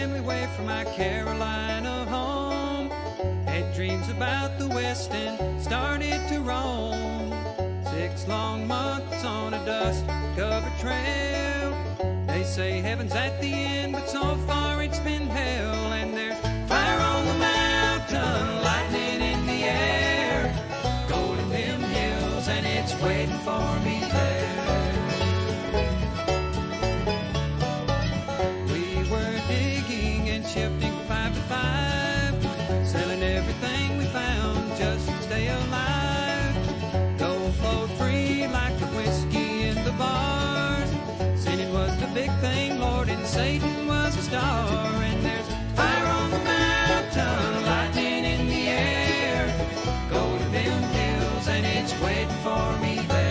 family away from my Carolina home. Had dreams about the West and started to roam. 6 long months on a dust-covered trail. They say heaven's at the end, but so far it's been hell. And there's fire on the mountain, lightning in the air, gold in them hills, and it's waiting for me there. We were digging and shifting from 5 to 5, selling everything we found just to stay alive. Gold flowed free like the whiskey in the bars. Sinning was the big thing, Lord, and Satan was a star. And there's fire on the mountain, lightning in the air, gold in them hills, and it's waiting for me there.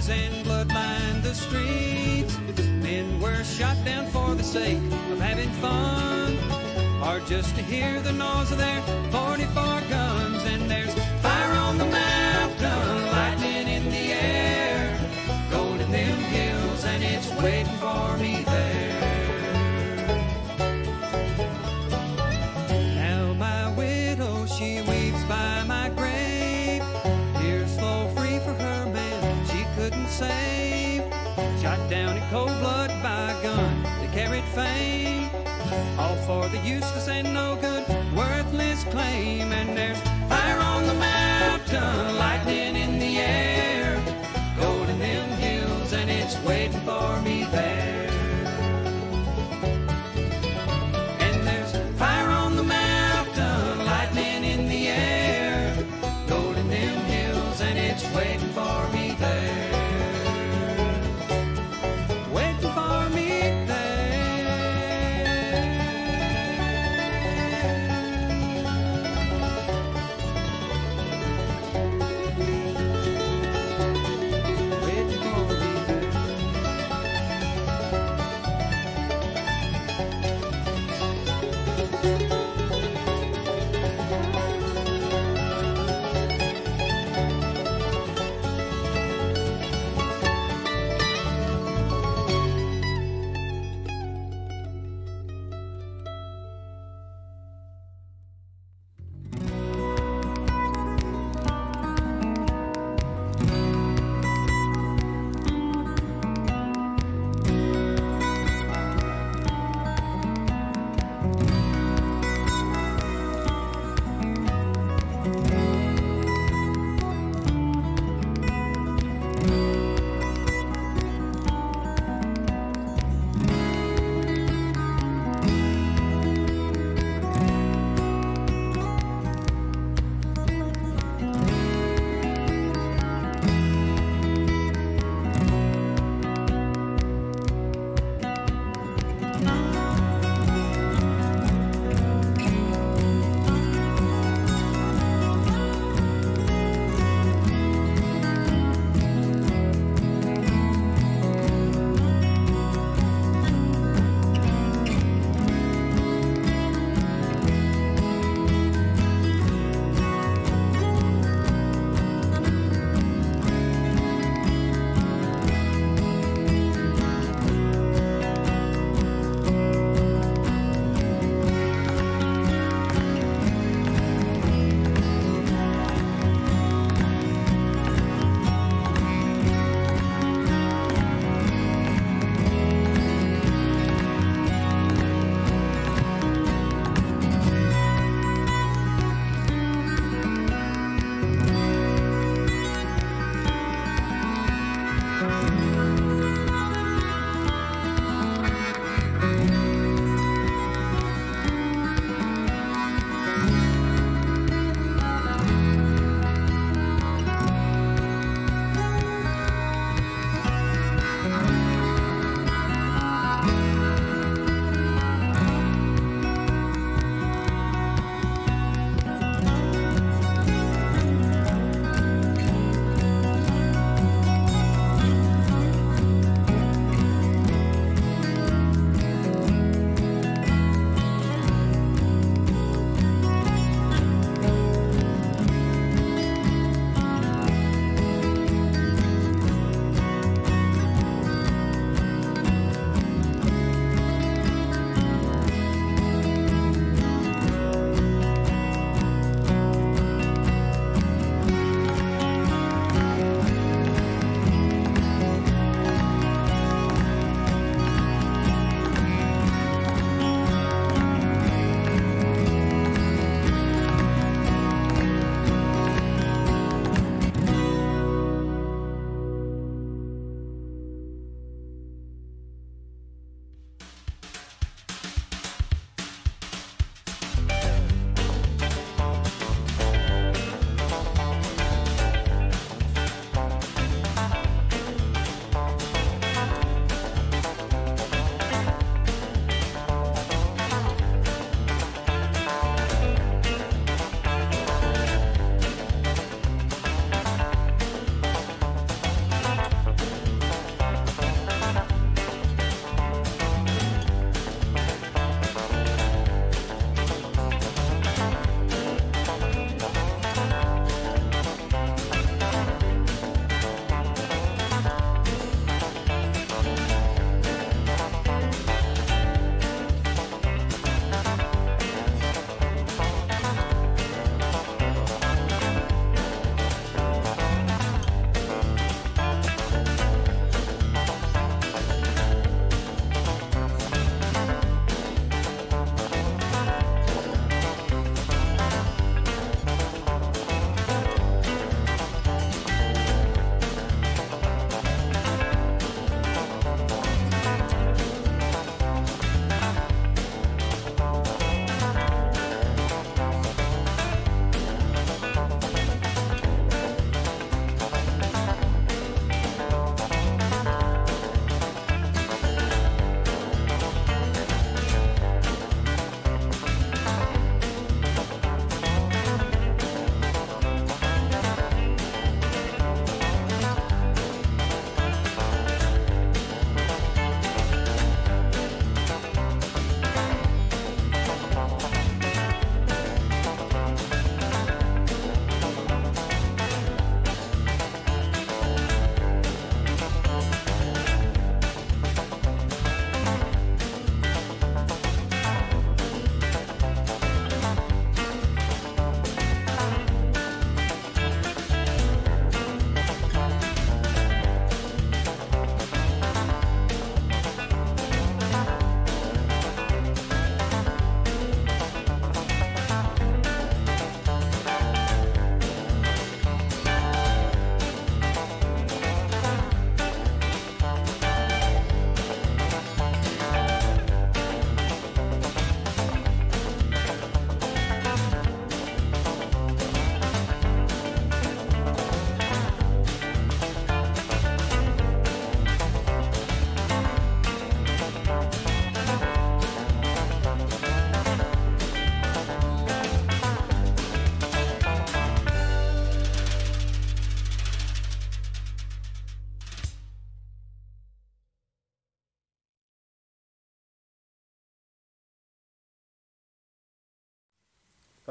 And blood lined the streets. Men were shot down for the sake of having fun, or just to hear the noise of their 44 guns. And there's fire on the mountain, lightning in the air, gold in them hills, and it's waiting for me there. Now my widow, she weeps by my grave. Tears flow free for her man couldn't save. Shot down in cold blood by a gun that carried fame, all for the useless and no good, worthless claim. And there's fire on the mountain, lightning in the air, gold in them hills, and it's waiting for me there. And there's fire on the mountain, lightning in the air, gold in them hills, and it's waiting for me there.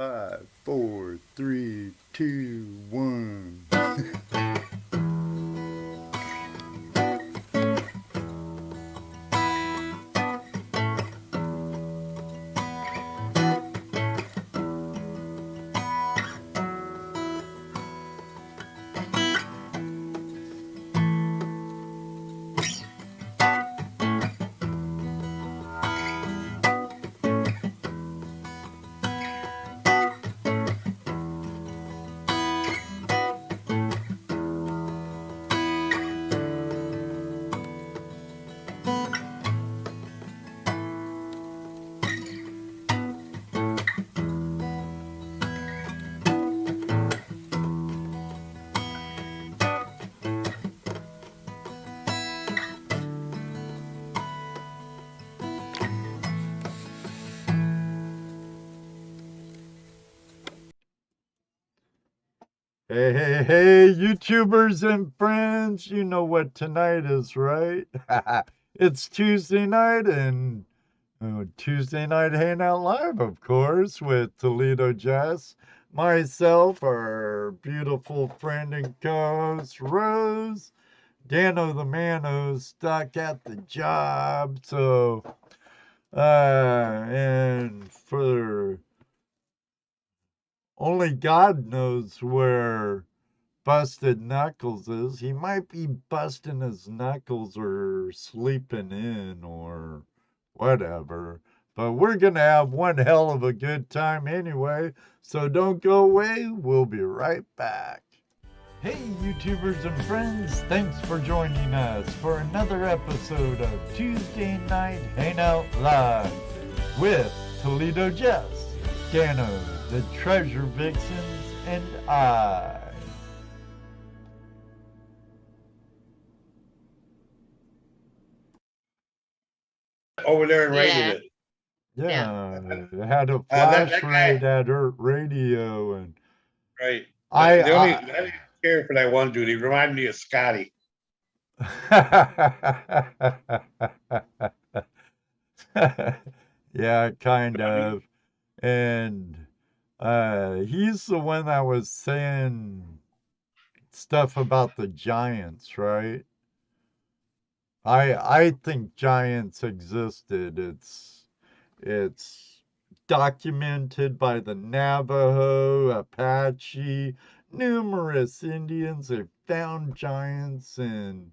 5, 4, 3, 2, 1. Hey, hey, hey, YouTubers and friends, you know what tonight is, right? It's Tuesday night and Tuesday Night Hangout Live, of course, with ToledoJess, myself, our beautiful friend and co-host, Rose, Dano the Mano, stuck at the job, so, and for only God knows where Busted Knuckles is. He might be busting his knuckles or sleeping in or whatever. But we're going to have one hell of a good time anyway. So don't go away. We'll be right back. Hey, YouTubers and friends. Thanks for joining us for another episode of Tuesday Night Hangout Live with ToledoJess, Dano, the Treasure Vixens, and I. Over there and rated Yeah. it. Yeah, it had a That flash guy, rate at her radio, and right? I, I didn't care for that one dude. He reminded me of Scotty. yeah, kind I mean, of, and he's the one that was saying stuff about the Giants, right? I think giants existed. It's documented by the Navajo, Apache, numerous Indians. They found giants in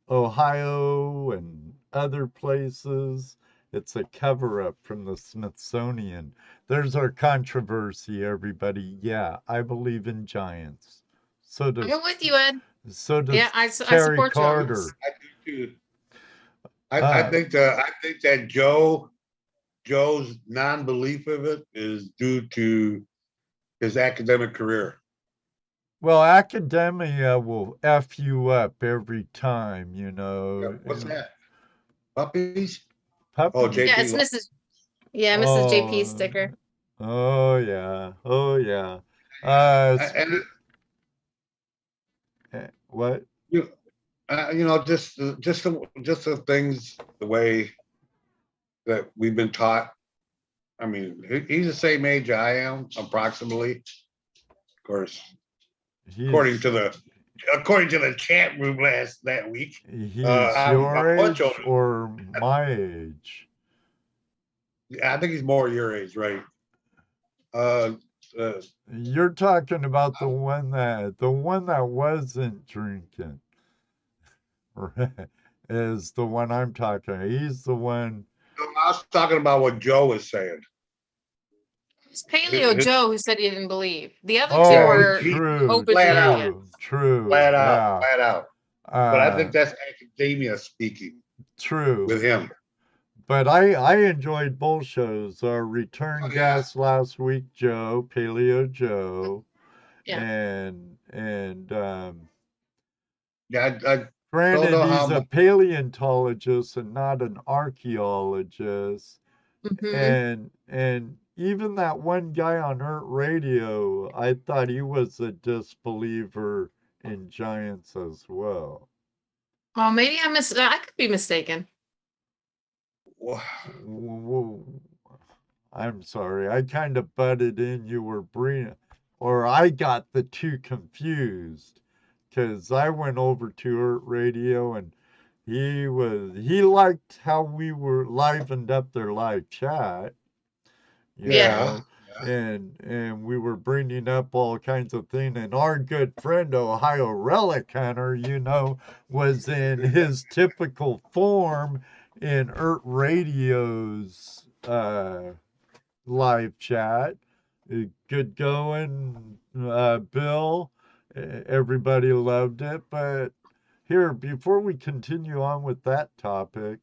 Ohio and other places. It's a cover up from the Smithsonian. There's our controversy, everybody. Yeah, I believe in giants. So does I'm with you, Ed. so Yeah, does I Terry support you on this. Carter. I do too. Uh, I think that Joe's non-belief of it is due to his academic career. well, academia will F you up every time, you Yeah, know. what's that? Puppies? Oh, Puppy. Yeah, JP. it's Mrs. JP Oh, sticker. oh yeah, oh yeah. Uh, And spe- what? you, just the things the way that we've been taught. I mean, he's the same age I am, approximately. Of course, according He's to the according to the chat room that week. he's I'm your much age older. or my age? I think he's more your age, right? Uh, uh, You're talking about the one that wasn't drinking, right? Is the one I'm talking. He's the one. I was talking about what Joe was saying. It's Paleo Joe who said he didn't believe. The other two Yeah, Oh, were he true, openly true, against. true. flat out, Yeah. flat out. But I think Uh, that's academia speaking true. with him. But I enjoyed both shows. Our return Oh, yeah, guest last week, Joe, Paleo Joe, Yeah. and yeah. I don't granted know how he's a much. paleontologist and not an archaeologist. Mm-hmm. And even that one guy on Earth Radio, I thought he was a disbeliever in giants as well. Well, maybe I could be mistaken. W- I'm sorry. I kind of butted in. You were bringing, or I got the two confused because I went over to Ert Radio and he liked how we were livened up their live chat, you Yeah. know, and we were bringing up all kinds of things. And our good friend Ohio Relic Hunter, was in his typical form in Ert Radio's live chat. Good going, Bill. Everybody loved it. But here, before we continue on with that topic,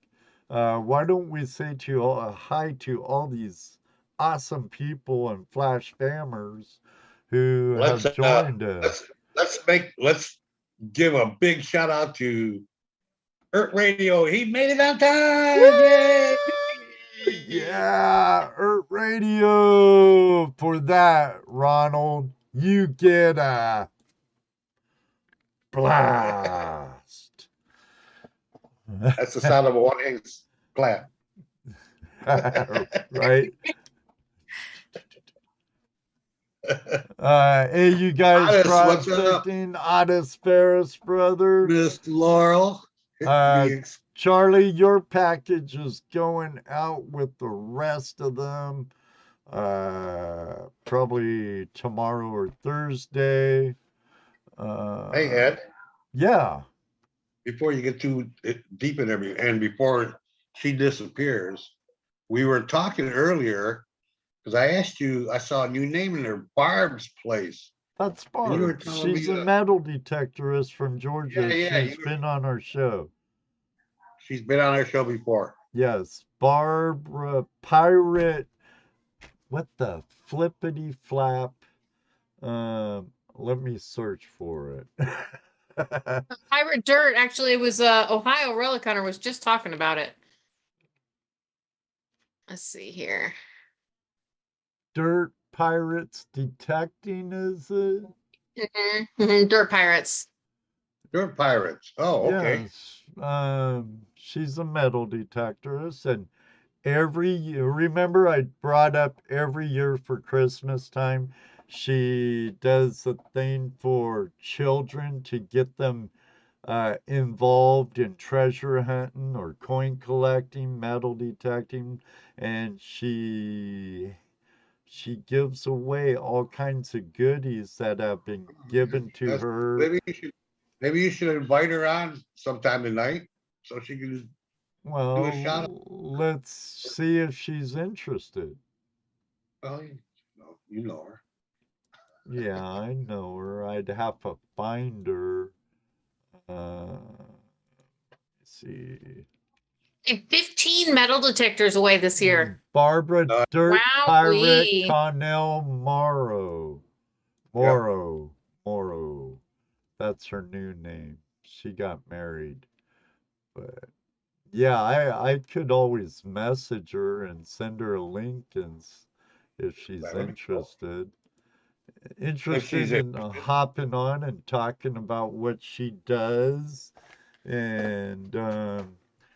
why don't we say hi to all these awesome people and Flash Fammers who Let's have joined us? let's give a big shout out to Ert Radio. He made it on time. Yay! Yeah, Ert Radio. For that, Ronald, you get a blast. That's the sound of a one-hand clap. Right? Hey, you guys Otis, what's up? prospecting? Otis Ferris, brother. Miss Laurel. Charlie, your package is going out with the rest of them probably tomorrow or Thursday. Hey, Ed, Yeah. before you get too deep in every, and before she disappears, we were talking earlier because I asked you, I saw a new name in there, Barb's Place. That's And you were Barb. telling She's me a that- metal detectorist from Georgia. Yeah, She's been on our show. She's been on our show before. Yes, Barbara Pirate. What the flippity flap? Let me search for it. Pirate Dirt, actually, it was Ohio Relic Hunter was just talking about it. Let's see here. Dirt Pirates Detecting, is it? Dirt Pirates. Dirt Pirates. Oh, okay. Yes. She's a metal detectorist, and every year, remember I brought up every year for Christmas time, she does a thing for children to get them involved in treasure hunting or coin collecting, metal detecting, and she gives away all kinds of goodies that have been given to her. Maybe you should invite her on sometime tonight so she can do a Well, shout out. let's see if she's interested. Well, you know her. Yeah, I know her. I'd have to find her. Let's see. 15 metal detectors away this year. Barbara Dirt Pirate Wowee. Connell Morrow. Morrow. That's her new name. She got married. But yeah, I could always message her and send her a link and if she's interested. Interested in hopping on and talking about what she does. And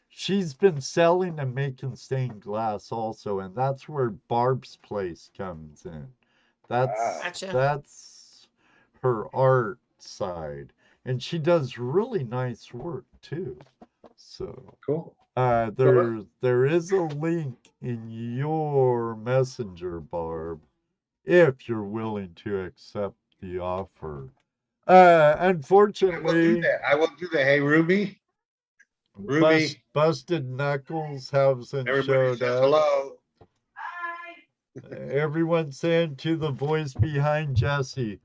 she's been selling and making stained glass also, and that's where Barb's Place comes in. Gotcha. That's her art side, and she does really nice work too. So cool. There is a link in your messenger, Barb, if you're willing to accept the offer. Unfortunately, I will do that. Hey, Ruby. Busted Knuckles hasn't showed up. Hello. Everyone's saying to the voice behind Jesse.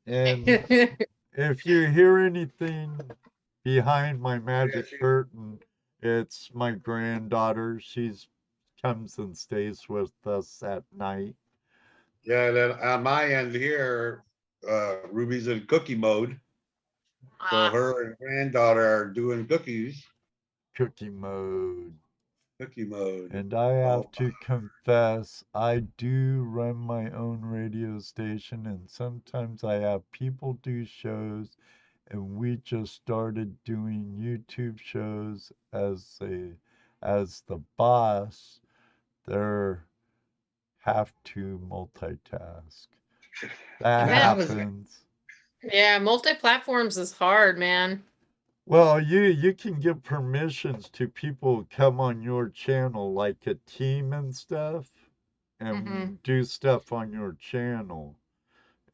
And if you hear anything behind my magic curtain, it's my granddaughter. She comes and stays with us at night. Yeah, then on my end here, Ruby's in cookie mode. So her and granddaughter are doing cookies. Cookie mode. And I have to confess, I do run my own radio station, and sometimes I have people do shows, and we just started doing YouTube shows as the boss. They're have to multitask. That I bet. happens. Yeah, multi-platforms is hard, man. Well, you can give permissions to people come on your channel, like a team and stuff, and do stuff on your channel.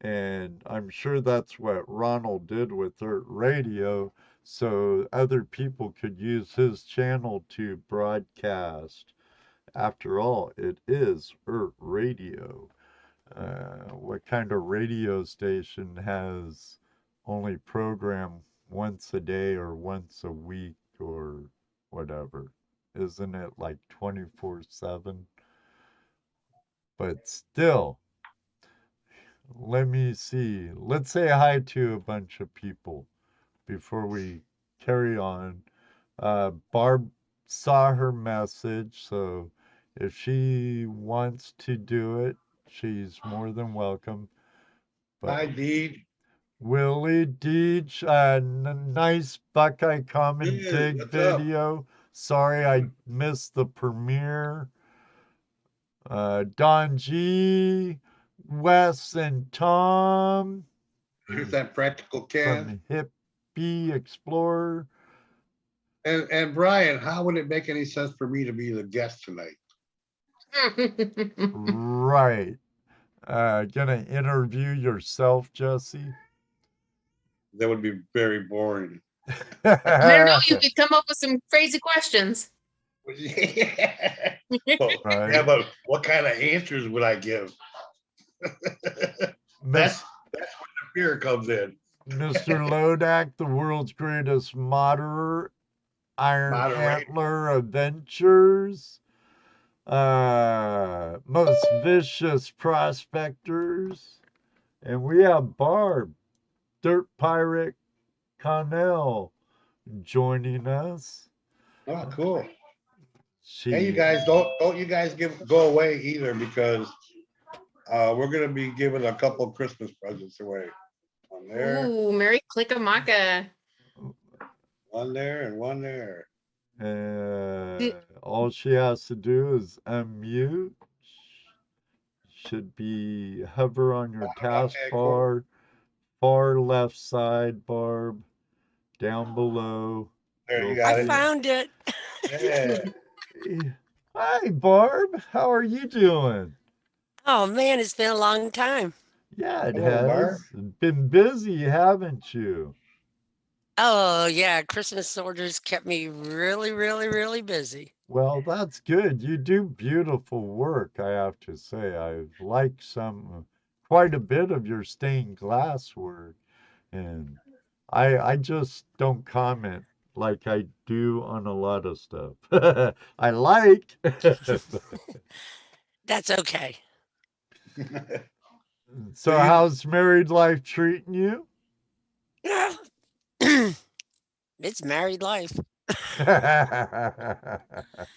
And I'm sure that's what Ronald did with Earth Radio, so other people could use his channel to broadcast. After all, it is Earth Radio. What kind of radio station has only program once a day or once a week or whatever? Isn't it like 24/7? But still, let me see. Let's say hi to a bunch of people before we carry on. Barb saw her message, so if she wants to do it, she's more than welcome. But Hi, Deed. Willie Deech, nice Buckeye Common Yeah, Dig what's up? video. Sorry I missed the premiere. Don G, Wes, and Tom Here's that practical Ken. from Hippie Explorer. And Brian, how would it make any sense for me to be the guest tonight? Right. Gonna interview yourself, Jesse? That would be very boring. I don't know. You could come up with some crazy questions. Yeah, Right. but what kind of answers would I give? That's where the fear comes in. Mr. Lodak, the world's greatest moderer, Iron Antler Adventures, most vicious prospectors, and we have Barb, Dirt Pirate Connell, joining us. Oh, cool. Hey, you guys, don't you guys go away either, because we're gonna be giving a couple Christmas presents away. One there. Ooh, Merry Clickamacca. One there and one there. All she has to do is unmute. Should be hover on your taskbar, far left side, Barb, down below. There you got I found it. Yeah. Hi, Barb. How are you doing? Oh man, it's been a long time. Yeah, it Hello, Barb. has. Been busy, haven't you? Oh yeah, Christmas orders kept me really, really, really busy. Well, that's good. You do beautiful work, I have to say. I've liked quite a bit of your stained glass work, and I just don't comment like I do on a lot of stuff. I like. That's okay. So how's married life treating you? It's married life.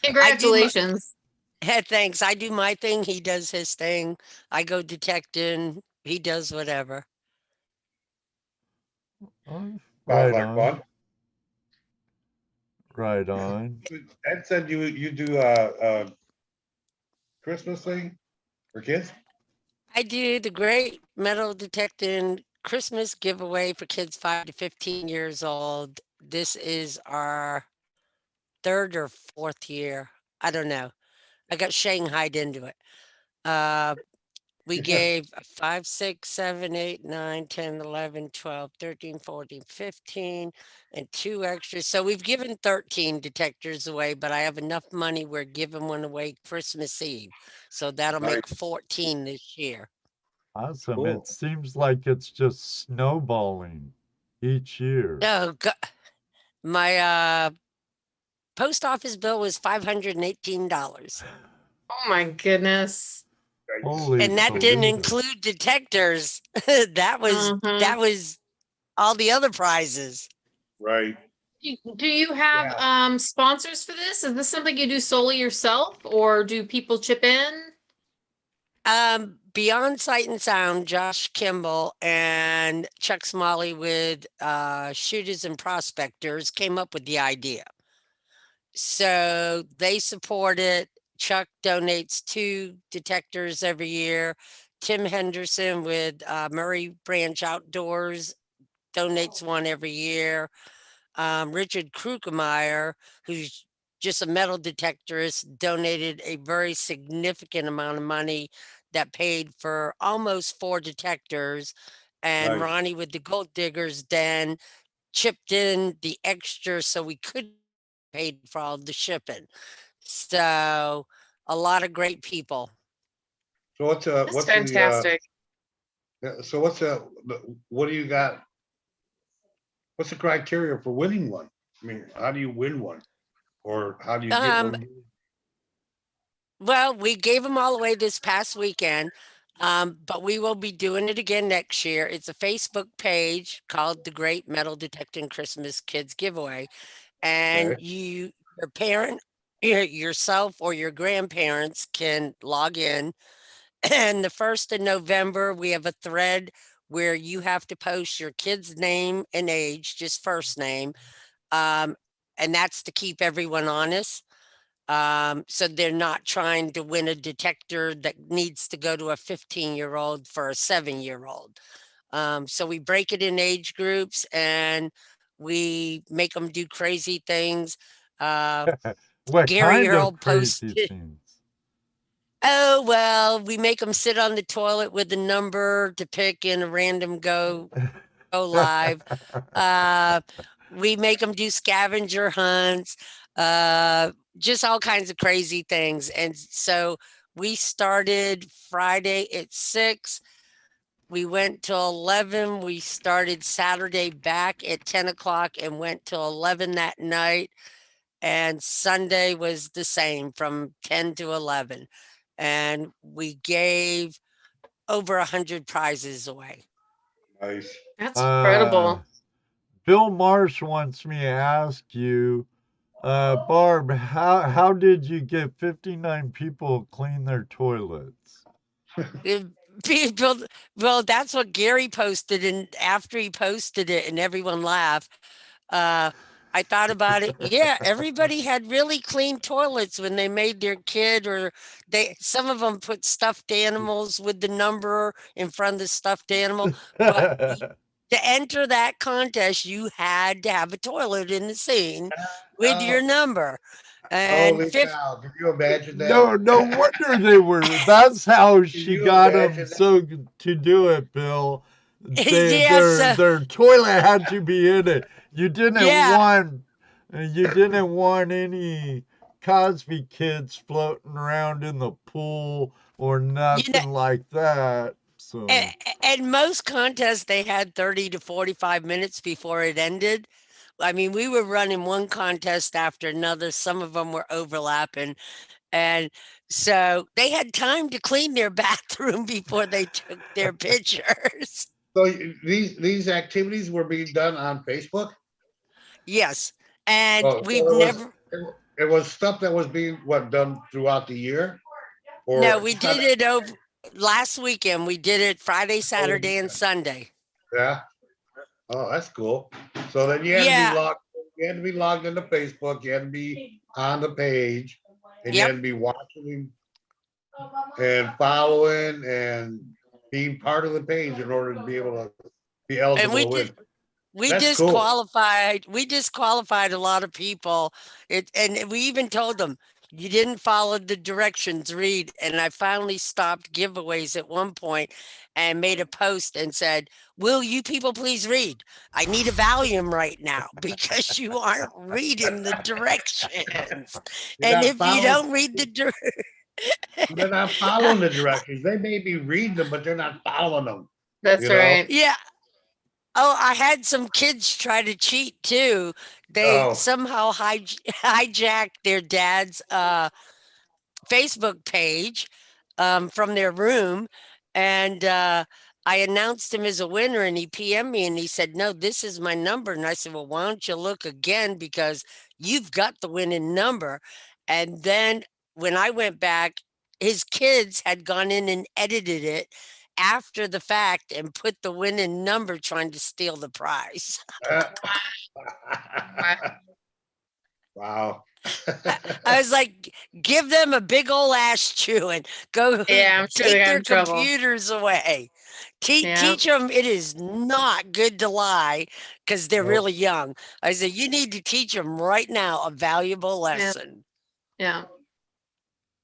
Congratulations. Thanks. I do my thing. He does his thing. I go detecting. He does whatever. Right like on. fun. Right on. Ed said you do a Christmas thing for kids? I do the Great Metal Detecting Christmas giveaway for kids 5 to 15 years old. This is our 3rd or 4th year. I don't know. I got shanghaied into it. We gave 5, 6, 7, 8, 9, 10, 11, 12, 13, 14, 15, and 2 extras. So we've given 13 detectors away, but I have enough money. We're giving one away Christmas Eve. So that'll make 14 this year. Awesome. Cool. It seems like it's just snowballing each year. Oh, God. My post office bill was $518. Oh my goodness. Holy And that didn't Toledo. include detectors. that was all the other prizes. Right. Do you have sponsors for this? Is this something you do solely yourself, or do people chip in? Beyond Sight and Sound, Josh Kimball and Chuck Smalley with Shooters and Prospectors came up with the idea. So they support it. Chuck donates 2 detectors every year. Tim Henderson with Murray Branch Outdoors donates one every year. Richard Krukemeyer, who's just a metal detectorist, donated a very significant amount of money that paid for almost 4 detectors. And Nice. Ronnie with the Gold Diggers Den chipped in the extra so we could pay for all the shipping. So a lot of great people. So That's what's fantastic. so what do you got? What's the criteria for winning one? I mean, how do you win one? Or how do you get Um, one? well, we gave them all away this past weekend, but we will be doing it again next year. It's a Facebook page called the Great Metal Detecting Christmas Kids Giveaway, and Okay. your parent, yourself, or your grandparents can log in. And the 1st of November, we have a thread where you have to post your kid's name and age, just first name. Um, and that's to keep everyone honest. So they're not trying to win a detector that needs to go to a 15-year-old for a 7-year-old. So we break it in age groups and we make them do crazy things. What Gary kind of Earl crazy posted, things? oh, well, we make them sit on the toilet with a number to pick in a random go live. Uh, we make them do scavenger hunts, just all kinds of crazy things. And so we started Friday at 6. We went till 11. We started Saturday back at 10 o'clock and went till 11 that night. And Sunday was the same from 10 to 11. And we gave over 100 prizes away. Nice. That's uh, incredible. Bill Marsh wants me to ask you, Barb, how did you get 59 people clean their toilets? It- People, well, that's what Gary posted, and after he posted it, and everyone laughed. Uh, I thought about it. Yeah, everybody had really clean toilets when they made their kid, or some of them put stuffed animals with the number in front of the stuffed animal. But to enter that contest, you had to have a toilet in the scene with Oh, your number. And holy cow. Can you imagine that? No wonder they were. That's how Can she you got them imagine that? so to do it, Bill. yes, Their toilet had to be in it. yeah, You didn't want any Cosby kids floating around in the pool or you know. nothing like that. And, So and most contests, they had 30 to 45 minutes before it ended. I mean, we were running one contest after another. Some of them were overlapping. And so they had time to clean their bathroom before they took their pictures. So these activities were being done on Facebook? Yes. And Oh, we've so never, it was stuff that was being done throughout the year? no, Or we just kind did of it over last weekend. We did it Friday, over the Saturday, and weekend? Sunday. Yeah. Oh, that's cool. So then Yeah. you had to be logged into Facebook, you had to be on the page, and you Yep. had to be watching and following and being part of the page in order to be able to be And eligible we to did. win. That's cool. We disqualified a lot of people. And we even told them you didn't follow the directions, read. And I finally stopped giveaways at one point and made a post and said, will you people please read? I need a Valium right now because you aren't reading the directions. You're And not if you following, don't read the they're not following the directions. They may be reading them, but they're not following them, That's you know? right. yeah. Oh, I had some kids try to cheat too. They Oh, somehow hijacked their dad's Facebook page from their room. And I announced him as a winner and he PM'd me and he said, no, this is my number. And I said, well, why don't you look again? Because you've got the winning number. And then when I went back, his kids had gone in and edited it after the fact and put the winning number trying to steal the prize. uh, Wow. wow. I was like, give them a big old ass chewing. Go Yeah, I'm sure they take got their in trouble. computers away. Yeah. Teach them it is not good to lie because they're Nope. really young. I said, you need to teach them right now a valuable lesson. Yeah.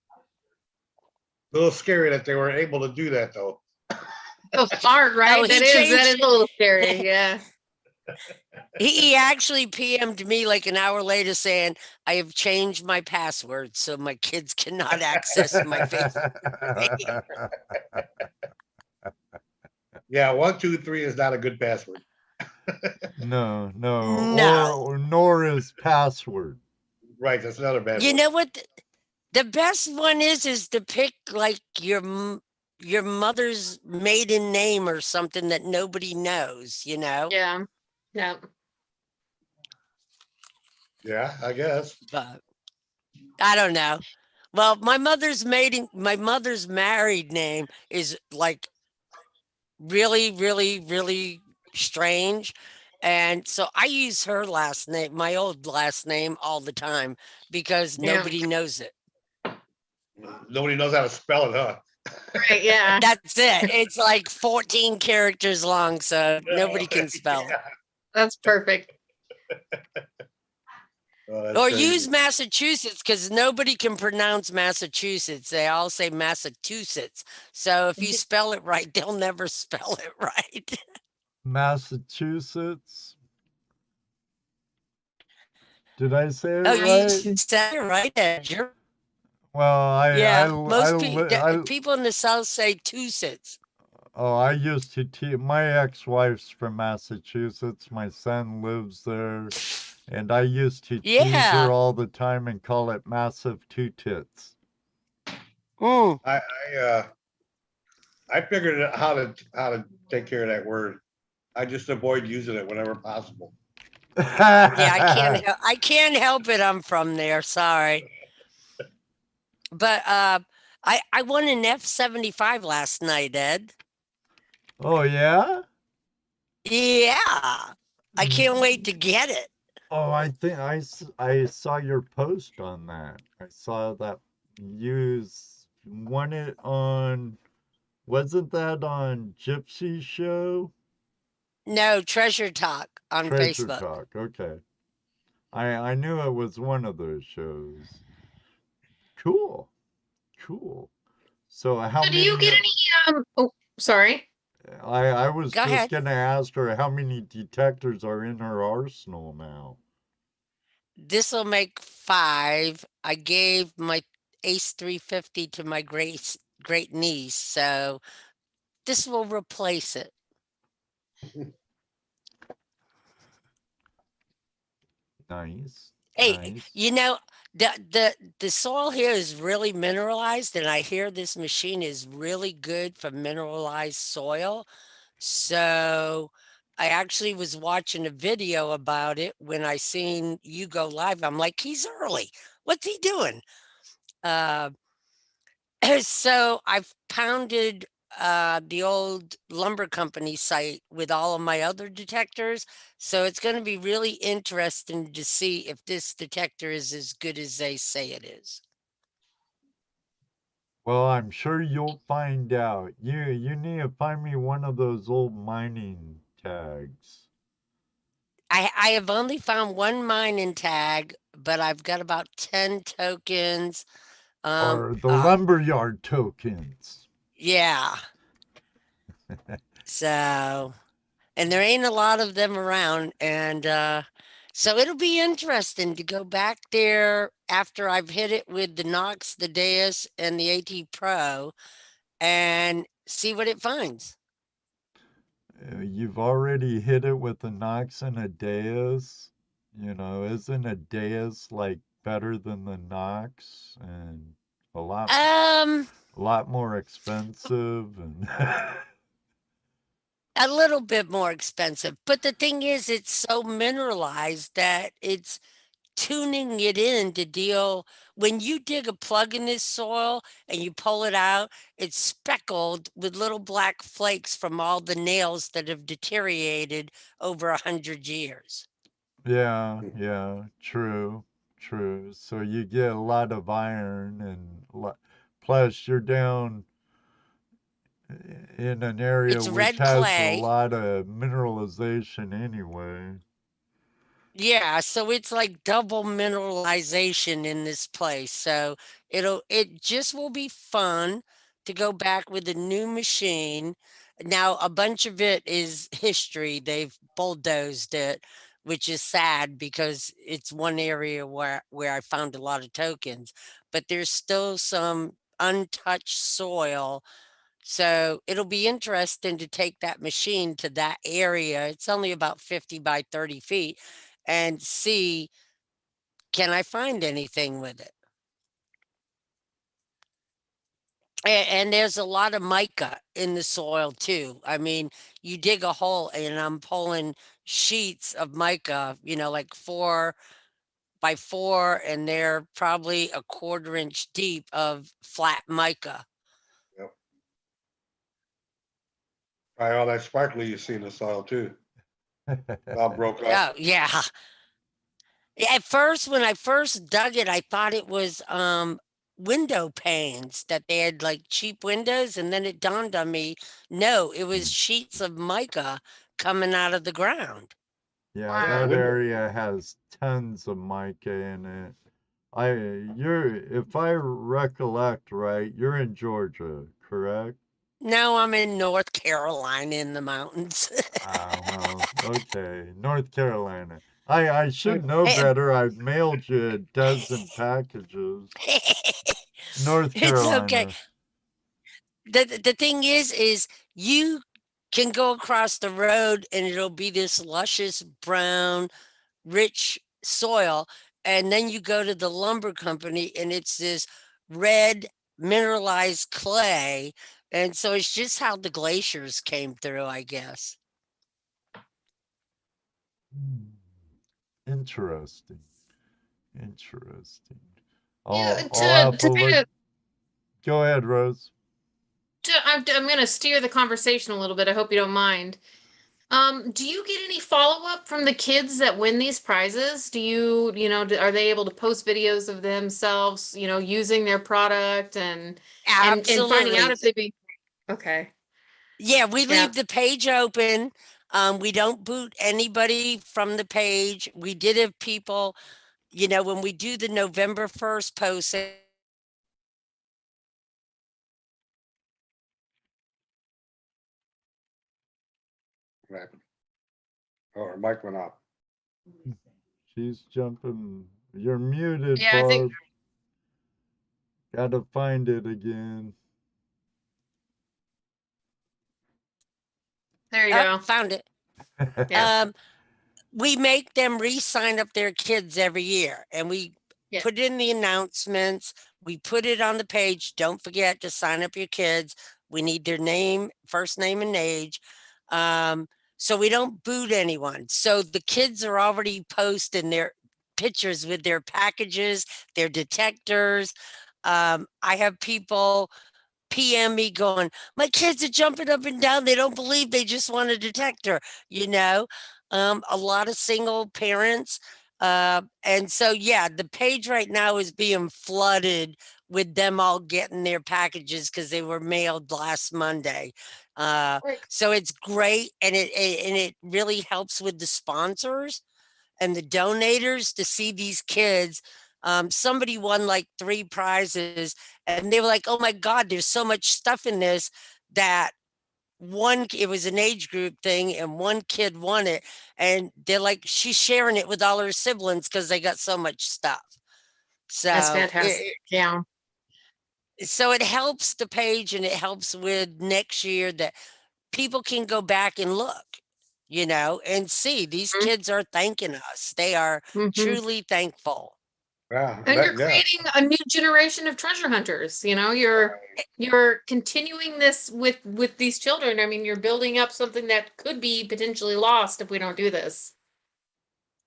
A little scary that they were able to do that though. So smart, right? Oh, he That is changed a little scary. Yeah. He actually PM'd me like an hour later saying, I have changed my password so my kids cannot access my Facebook. Yeah, 123 is not a good password. No, no, No. or nor is password. Right, that's another bad You one. know what? The best one is to pick like your mother's maiden name or something that nobody knows, you know? Yeah. Yeah. Yeah, I guess. But I don't know. Well, my mother's married name is like really, really, really strange. And so I use her last name, my old last name, all the time because Yeah. nobody knows it. Nobody knows how to spell it, huh? Right. Yeah. That's it. It's like 14 characters long, so nobody can spell it. That's perfect. Oh, that's Or crazy. use Massachusetts because nobody can pronounce Massachusetts. They all say Massachusetts. So if you spell it right, they'll never spell it right. Massachusetts. Did I say it Oh, you right? said it right, Edger. Well, Yeah, I, most I, people in the South say Tusits. oh, I used to teach. My ex-wife's from Massachusetts. My son lives there, and I used to tease her Yeah. all the time and call it massive two tits. Mm. I figured out how to take care of that word. I just avoid using it whenever possible. Yeah, I can't help it. I'm from there. Sorry. But I won an F-75 last night, Ed. Oh yeah. Yeah. I can't wait to get it. Oh, I think I saw your post on that. I saw that you won it on. Wasn't that on Gypsy Show? No, Treasure Talk on Treasure Facebook. Talk. Okay. I knew it was one of those shows. Cool. Cool. So how So do you many get any oh, sorry. I was Go just ahead. gonna ask her how many detectors are in her arsenal now. This will make 5. I gave my Ace 350 to my great niece, so this will replace it. Nice. Hey, Nice. you know, the soil here is really mineralized, and I hear this machine is really good for mineralized soil. So I actually was watching a video about it when I seen you go live. I'm like, he's early. What's he doing? Uh, so I've pounded the old lumber company site with all of my other detectors. So it's going to be really interesting to see if this detector is as good as they say it is. Well, I'm sure you'll find out. You need to find me one of those old mining tags. I have only found one mining tag, but I've got about 10 tokens. Or the lumberyard tokens. Yeah. So, and there ain't a lot of them around. And so it'll be interesting to go back there after I've hit it with the Knox, the Deus, and the AT Pro and see what it finds. You've already hit it with a Nox and a Deus. You know, isn't a Deus like better than the Nox and a lot more expensive and A little bit more expensive. But the thing is, it's so mineralized that it's tuning it in to deal when you dig a plug in this soil and you pull it out, it's speckled with little black flakes from all the nails that have deteriorated over 100 years. yeah, true, true. So you get a lot of iron, and plus you're down in an area It's which red has a clay. lot of mineralization anyway. Yeah, so it's like double mineralization in this place. So it just will be fun to go back with a new machine. Now, a bunch of it is history. They've bulldozed it, which is sad because it's one area where I found a lot of tokens, but there's still some untouched soil, so it'll be interesting to take that machine to that area. It's only about 50 by 30 feet and see, can I find anything with it? And there's a lot of mica in the soil too. I mean, you dig a hole and I'm pulling sheets of mica, like 4 by 4, and they're probably a 1/4 inch deep of flat mica. Yep. Probably all that sparkly you see in the soil too. All broke up. Oh, yeah. At first, when I first dug it, I thought it was window panes, that they had like cheap windows, and then it dawned on me, no, it was sheets of mica coming out of the ground. Yeah, Yeah, that window. area has tons of mica in it. If I recollect right, you're in Georgia, correct? Now I'm in North Carolina in the mountains. Well, okay, North Carolina. I should know Eh, better. I've mailed you a dozen packages. North It's okay. Carolina. The thing is you can go across the road and it'll be this luscious brown rich soil, and then you go to the lumber company and it's this red mineralized clay, and so it's just how the glaciers came through, I guess. Hmm, interesting. Interesting. Yeah, I'll have to to look. kind of, Go ahead, Rose. I'm going to steer the conversation a little bit. I hope you don't mind. Do you get any follow-up from the kids that win these prizes? Do are they able to post videos of themselves, using their product and finding out Absolutely. if they be okay. Yeah, we Yeah. leave the page open. We don't boot anybody from the page. We did have people, when we do the November 1st posting. What happened? Oh, her mic went off. She's jumping. You're muted, Yeah, I think Barb. Gotta find it again. there you Oh, go. found it. Yeah. We make them re-sign up their kids every year, and we Yeah. put in the announcements. We put it on the page. Don't forget to sign up your kids. We need their name, first name and age. So we don't boot anyone. So the kids are already posting their pictures with their packages, their detectors. I have people PM me going, my kids are jumping up and down. They don't believe they just want a detector, you know? A lot of single parents. And so, yeah, the page right now is being flooded with them all getting their packages because they were mailed last Monday. Right. So it's great, and it really helps with the sponsors and the donators to see these kids. Somebody won like 3 prizes, and they were like, oh my God, there's so much stuff in this that it was an age group thing, and one kid won it. And they're like, she's sharing it with all her siblings because they got so much stuff. That's So fantastic. Yeah. it helps the page, and it helps with next year that people can go back and look, and see these kids are thanking us. They are Mm-hmm. truly thankful. Yeah, And you're yeah. creating a new generation of treasure hunters. You're continuing this with these children. I mean, you're building up something that could be potentially lost if we don't do this.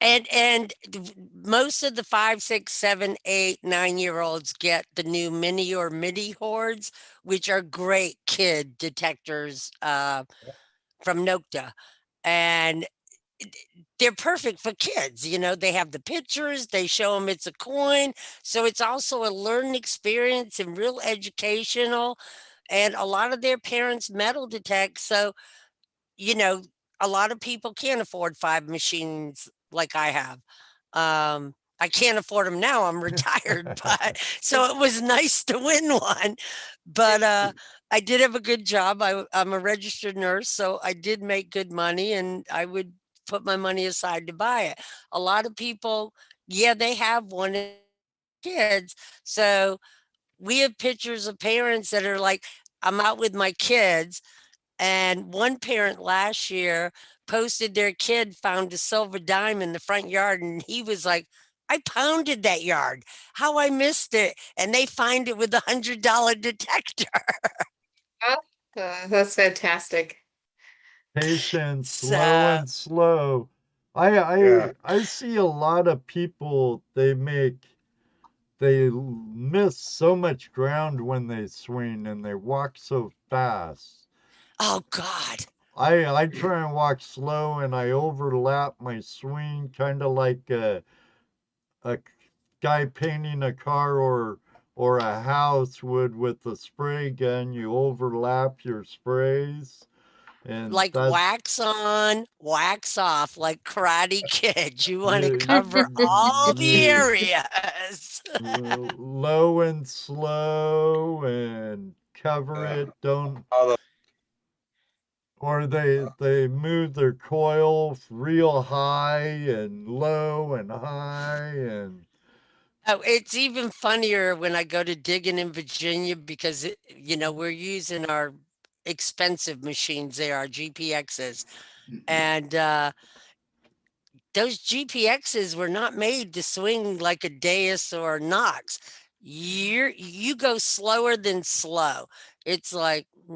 And most of the 5, 6, 7, 8, 9 year olds get the new mini or midi hordes, which are great kid detectors from Nokta. And they're perfect for kids. You know, they have the pictures, they show them it's a coin. So it's also a learning experience and real educational. And a lot of their parents metal detect. So, you know, a lot of people can't afford 5 machines like I have. I can't afford them now. I'm retired, but so it was nice to win one. But I did have a good job. I'm a registered nurse, so I did make good money, and I would put my money aside to buy it. A lot of people, yeah, they have one kids. So we have pictures of parents that are like, I'm out with my kids, and one parent last year posted their kid found a silver dime in the front yard, and he was like, I pounded that yard. How I missed it. And they find it with $100 detector. Oh, that's fantastic. Patience, slow So, and slow. I Yeah. I I see a lot of people they miss so much ground when they swing and they walk so fast. oh God. I try and walk slow and I overlap my swing kind of like a guy painting a car or a house would with a spray gun. You overlap your sprays and Like that's wax on, wax off, like Karate Kid. You want to you, cover all the you, areas. low and slow and cover Yeah. it. Don't All the- or they move their coil real high and low and high and Oh, it's even funnier when I go to digging in Virginia because we're using our expensive machines there, our GPXs. And those GPXs were not made to swing like a Deus or a Knox. You go slower than slow. It's like, you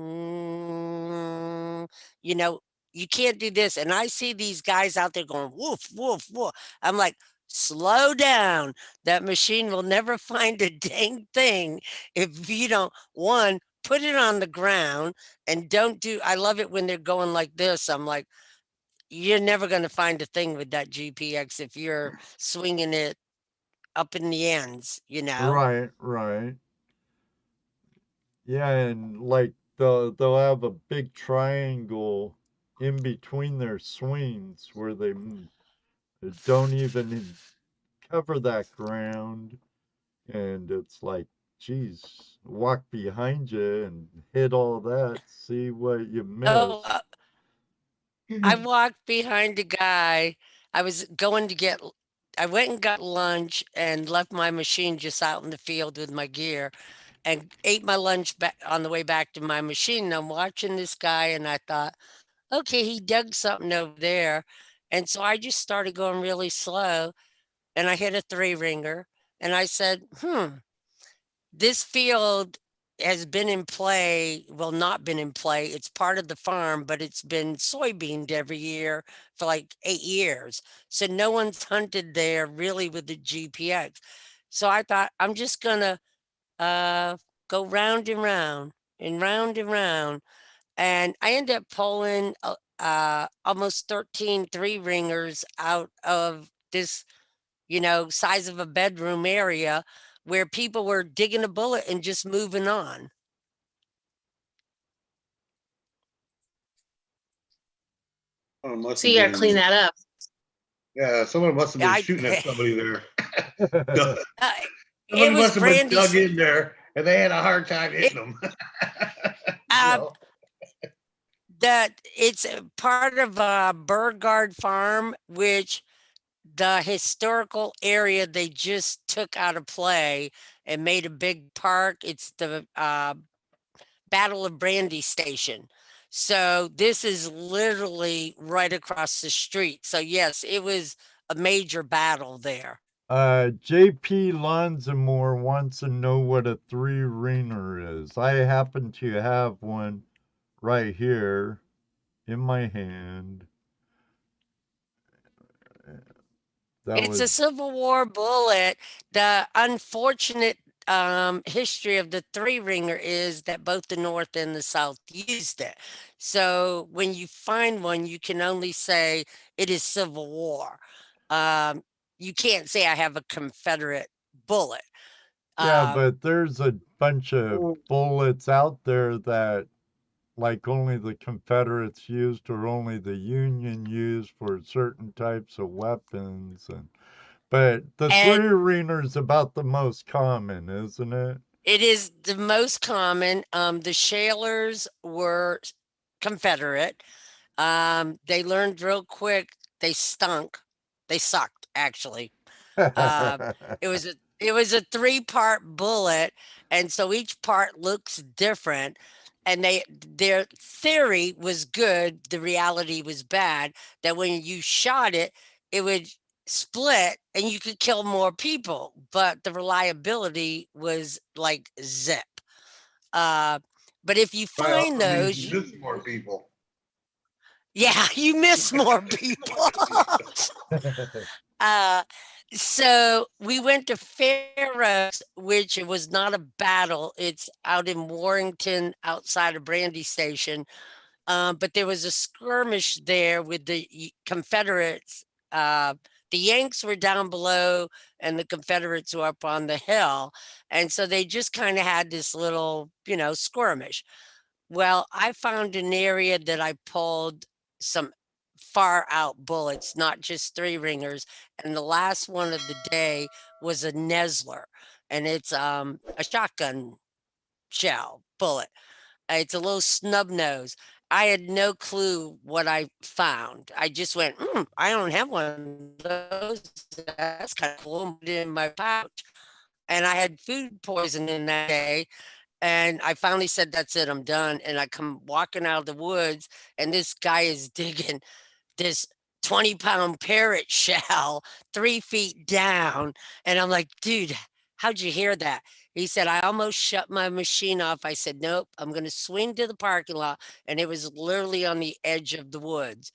know, you can't do this. And I see these guys out there going woof, woof, woof. I'm like, slow down. That machine will never find a dang thing if you don't, one, put it on the ground and don't do, I love it when they're going like this. I'm like, you're never going to find a thing with that GPX if you're swinging it up in the ends, you know? right, right. Yeah, and like they'll have a big triangle in between their swings where they don't even cover that ground, and it's like, geez, walk behind you and hit all that, see what you Oh, missed. I walked behind a guy. I was going to get, I went and got lunch and left my machine just out in the field with my gear and ate my lunch back on the way back to my machine. And I'm watching this guy and I thought, okay, he dug something over there. And so I just started going really slow and I hit a 3 ringer and I said, this field has been in play, well, not been in play. It's part of the farm, but it's been soybeaned every year for like 8 years. So no one's hunted there really with the GPX. So I thought I'm just gonna uh, go round and round and round and round. And I ended up pulling almost 13 3 ringers out of this size of a bedroom area where people were digging a bullet and just moving on. Someone must So have you gotta clean been, that up. yeah, someone must have been I, shooting at somebody there. uh, it Somebody was must have been dug Brandy's. in there and they had a hard time It, hitting them. You uh, know? that it's a part of Burgard Farm, which the historical area they just took out of play and made a big park. It's the Battle of Brandy Station. So this is literally right across the street. So yes, it was a major battle there. JP Lonzamore wants to know what a three ringer is. I happen to have one right here in my hand. That It's a was Civil War bullet. The unfortunate history of the three ringer is that both the North and the South used it. So when you find one, you can only say it is Civil War. You can't say I have a Confederate bullet. Yeah, Uh, but there's a bunch of Oh, bullets out there that like only the Confederates used or only the Union used for certain types of weapons and but the and three ringer's about the most common, isn't it? it is the most common. The Shalers were Confederate. They learned real quick. They stunk. They sucked, actually. Uh, it was a three-part bullet, and so each part looks different. And their theory was good. The reality was bad. That when you shot it, it would split and you could kill more people. But the reliability was like zip. Uh, but if you that find also means those, you miss more people. yeah, you miss more people. Uh, so we went to Fair Oaks, which it was not a battle. It's out in Warrington, outside of Brandy Station. But there was a skirmish there with the Confederates. The Yanks were down below, and the Confederates were up on the hill, and so they just kind of had this little, skirmish. Well, I found an area that I pulled some far out bullets, not just three ringers. And the last one of the day was a Nesler, and it's a shotgun shell bullet. It's a little snub nose. I had no clue what I found. I just went, I don't have one of those. That's kind of cool. Put it in my pouch. And I had food poisoning that day, and I finally said, "That's it, I'm done." And I come walking out of the woods, and this guy is digging this 20-pound parrot shell 3 feet down. And I'm like, dude, how'd you hear that? He said, I almost shut my machine off. I said, nope, I'm going to swing to the parking lot. And it was literally on the edge of the woods.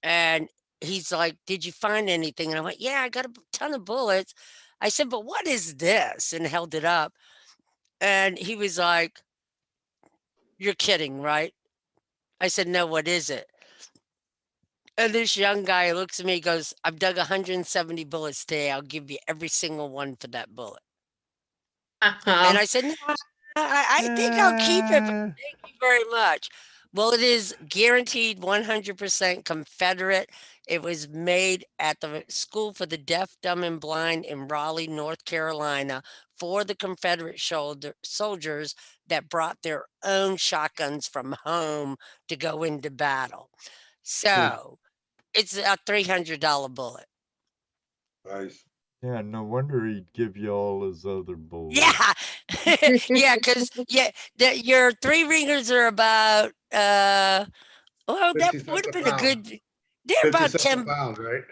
And he's like, did you find anything? And I went, yeah, I got a ton of bullets. I said, but what is this? And held it up. And he was like, you're kidding, right? I said, no, what is it? And this young guy looks at me, goes, I've dug 170 bullets today. I'll give you every single one for that bullet. And I said, no, I think I'll keep it, but Eh, thank you very much. Well, it is guaranteed 100% Confederate. It was made at the School for the Deaf, Dumb, and Blind in Raleigh, North Carolina, for the Confederate soldiers that brought their own shotguns from home to go into battle. So it's a $300 bullet. Nice. yeah, no wonder he'd give you all his other bullets. Yeah. Yeah, because your three ringers are about well, that 50 cents would have a been a pound. good, they're 50 about cents a 10, pound, right?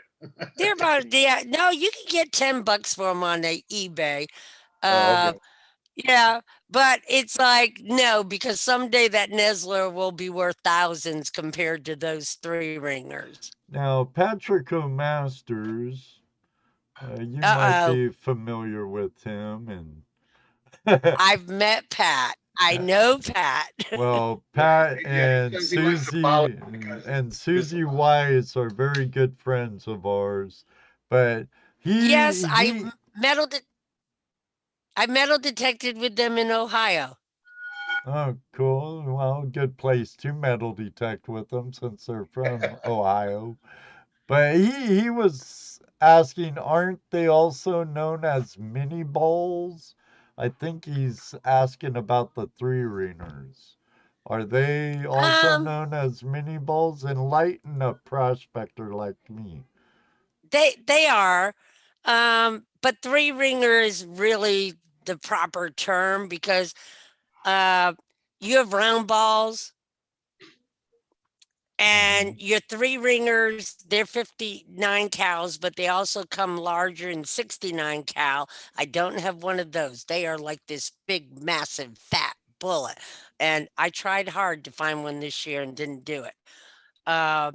they're about, yeah, no, you can get $10 for them on the eBay. Oh, Uh okay. yeah, but it's like no, because someday that Nesler will be worth thousands compared to those three ringers. Now, Patrick O'Masters, you might Uh-oh. be familiar with him and I've met Pat. I know Pat. well, Yeah, Pat yeah, he says he likes to follow you because And it's Susie Wise are very good friends of ours. But Yes, he metal de- I metal detected with them in Ohio. oh cool. Well, good place to metal detect with them since they're from Ohio. But he was asking, aren't they also known as mini bowls? I think he's asking about the three ringers. Are they also Um, known as mini bowls? Enlighten a prospector like me. they are, but three ringer is really the proper term because uh, you have round balls and Mhm. your three ringers. They're 59 cals, but they also come larger in 69 cal. I don't have one of those. They are like this big, massive, fat bullet, and I tried hard to find one this year and didn't do it. Uh,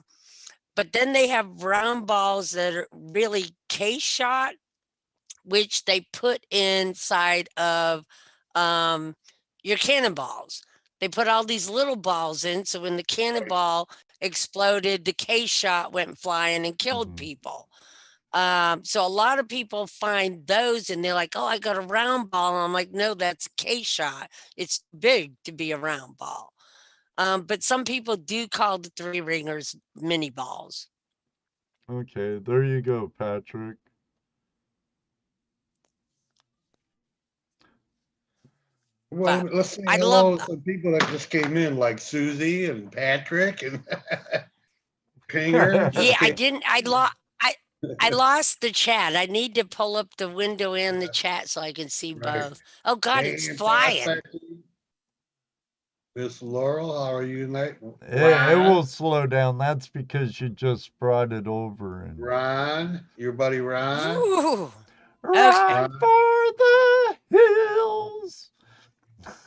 but then they have round balls that are really case shot, which they put inside of your cannonballs. They put all these little balls in, so when the cannonball exploded, the K shot went flying and killed Mhm. people. So a lot of people find those and they're like, "Oh, I got a round ball." And I'm like, "No, that's a K shot. It's big to be a round ball." But some people do call the three ringers mini balls. Okay, there you go, Patrick. Well, But let's say I hello love to some people that just came in, like Susie and Patrick and Pinger. Yeah, I Okay, didn't. I lost the chat. I need to pull up the window in the chat so I can see right. both. Oh God, it's And flying. prospecting. Miss Laurel, how are you tonight? It will Ron, slow down. That's because you just brought it over and Ron, your buddy Ron. Ooh. Okay. run Ron, for the hills.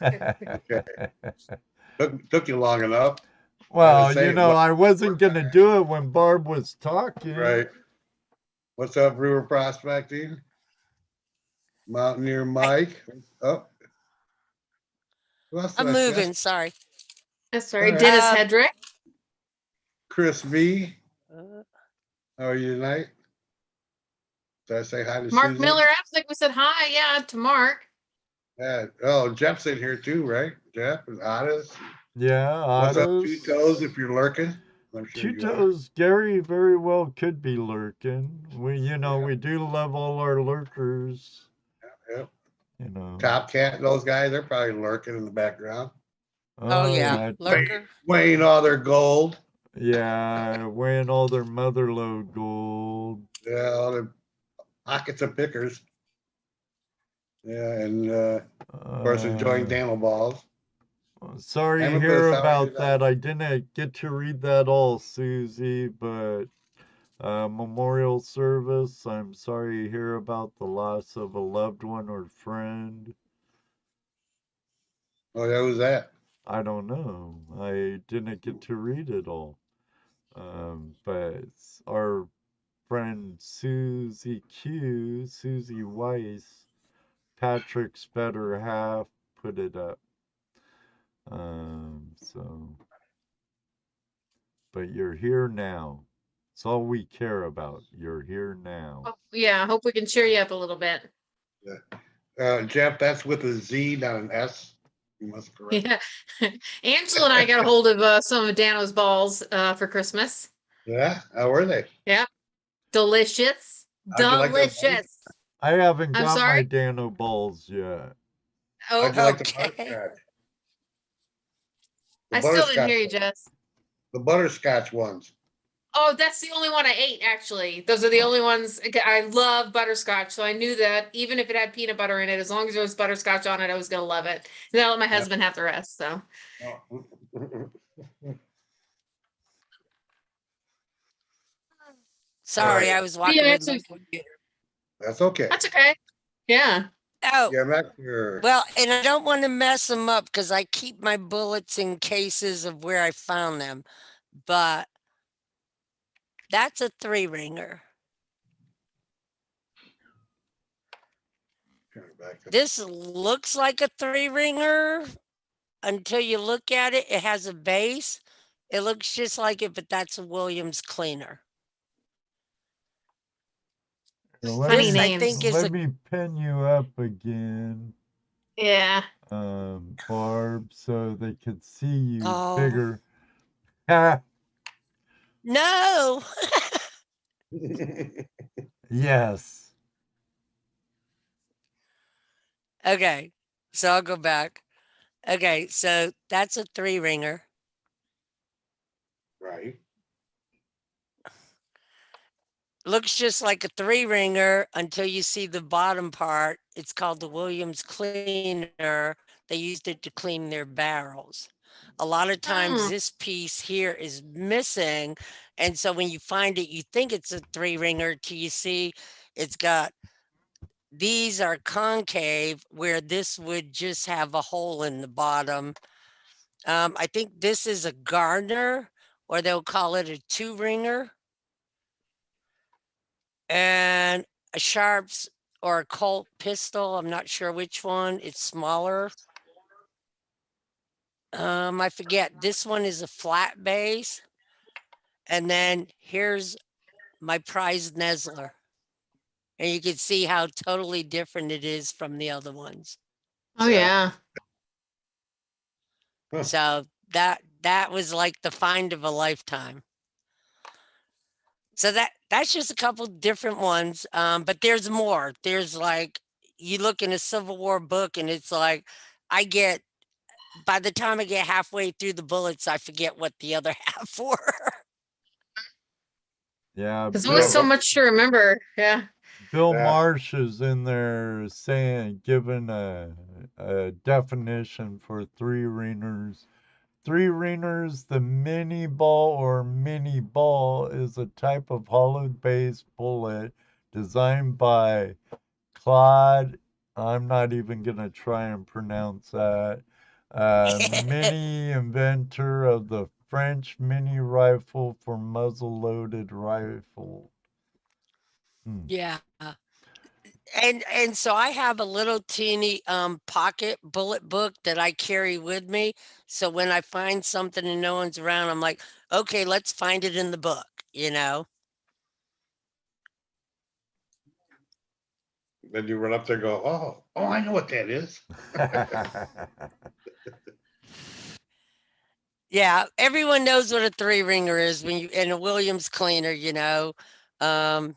okay. Took you long enough. Trying to Well, say what, I wasn't going to do it when Barb was talking. right. What's up, River Prospecting? Mountaineer I, Mike. Oh, who else did I'm I see? moving. Sorry. Sorry, All right. Dennis Hedrick. Chris V. Uh, How are you tonight? Did I say hi to Mark Susie? Miller. I think we said hi. Yeah, to Mark. Yeah. Oh, Jeff's in here too, right? Jeff and Otis. Yeah, What's up, Two Otto's. Toes, if you're lurking? I'm sure Two you are. Toes Gary very well could be lurking. We do love all our lurkers. Yep. You know. Top Cat, those guys, they're probably lurking in the background. oh Oh yeah, yeah, lurker. Weighing all their gold. yeah, weighing all their motherload gold. Yeah, all their pockets of pickers. Yeah, and of course enjoying Uh, Daniel balls. Sorry to hear Amethyst, how are you about tonight? that. I didn't get to read that all, Susie, but memorial service. I'm sorry to hear about the loss of a loved one or friend. Oh, yeah, who's that? I don't know. I didn't get to read it all. But our friend Susie Q, Susie Weiss, Patrick's better half, put it up. So, but you're here now. It's all we care about. You're here now. Oh, yeah, I hope we can cheer you up a little bit. Jeff, that's with a Z, not an S. You must correct. Yeah. Angela and I got a hold of some of Dano's balls for Christmas. Yeah, how were they? Yeah. Delicious. How'd you like the Delicious. I haven't I'm got my sorry. Dano balls yet. Oh, How'd you like the Okay. butterscotch? I still didn't hear you, Jess. The butterscotch ones. Oh, that's the only one I ate, actually. Those are the only ones. I love butterscotch, so I knew that even if it had peanut butter in it, as long as there was butterscotch on it, I was gonna love it. And I'll let my husband have the rest. So Oh. Sorry, Right. I was yeah, walking to actually, the computer. That's okay. that's okay. Yeah. Oh, Yeah, back here. well, and I don't want to mess them up because I keep my bullets in cases of where I found them. But that's a three ringer. This looks like a three ringer until you look at it. It has a base. It looks just like it, but that's a Williams cleaner. Funny This, I names. think, is Let a me pin you up again, Yeah. Barb, so they could see you oh bigger. Ha! no. Yes. Okay, so I'll go back. Okay, so that's a three ringer. Right. Looks just like a three ringer until you see the bottom part. It's called the Williams cleaner. They used it to clean their barrels. A lot of times Mm. this piece here is missing. And so when you find it, you think it's a three ringer till you see it's got, these are concave where this would just have a hole in the bottom. I think this is a Gardner, or they'll call it a two ringer. And a Sharps or a Colt pistol. I'm not sure which one. It's smaller. I forget. This one is a flat base. And then here's my prized Nesler. And you can see how totally different it is from the other ones. Oh Yeah. yeah. So that was like the find of a lifetime. So that's just a couple different ones. But there's more. There's like, you look in a Civil War book and it's like, by the time I get halfway through the bullets, I forget what the other half were. Yeah, There's always so Bill, much to remember. Yeah. Bill Yeah. Marsh is in there saying, giving a definition for three ringers. Three ringers, the mini ball or mini ball is a type of hollow base bullet designed by Claude. I'm not even going to try and pronounce that. Mini inventor of the French mini rifle for muzzle loaded rifle. Yeah. And so I have a little teeny pocket bullet book that I carry with me. So when I find something and no one's around, I'm like, okay, let's find it in the book, you know? Then you run up there and go, oh, I know what that is. Yeah, everyone knows what a three ringer is when you and a Williams cleaner, you know. Um,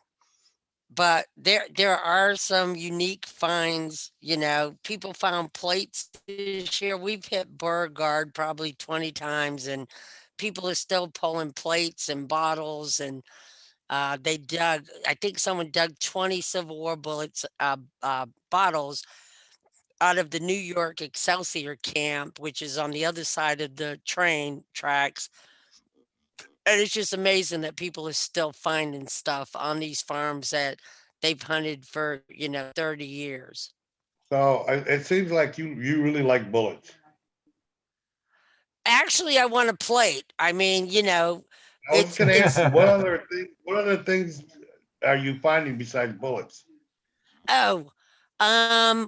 but there are some unique finds, you know. People found plates this year. We've hit Beauregard probably 20 times, and people are still pulling plates and bottles. And they dug, I think someone dug 20 Civil War bullets, bottles out of the New York Excelsior camp, which is on the other side of the train tracks. And it's just amazing that people are still finding stuff on these farms that they've hunted for, 30 years. So it seems like you really like bullets. Actually, I want a plate. I mean, I was it's going to ask it's you, what other things are you finding besides bullets? oh,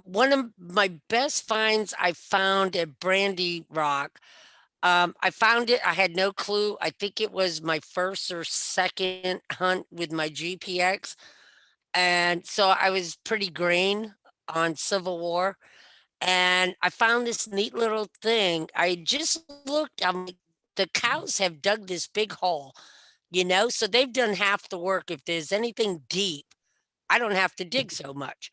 one of my best finds I found at Brandy Rock. I found it. I had no clue. I think it was my first or second hunt with my GPX. And so I was pretty green on Civil War. And I found this neat little thing. I just looked, I'm like, the cows have dug this big hole, so they've done half the work. If there's anything deep, I don't have to dig so much.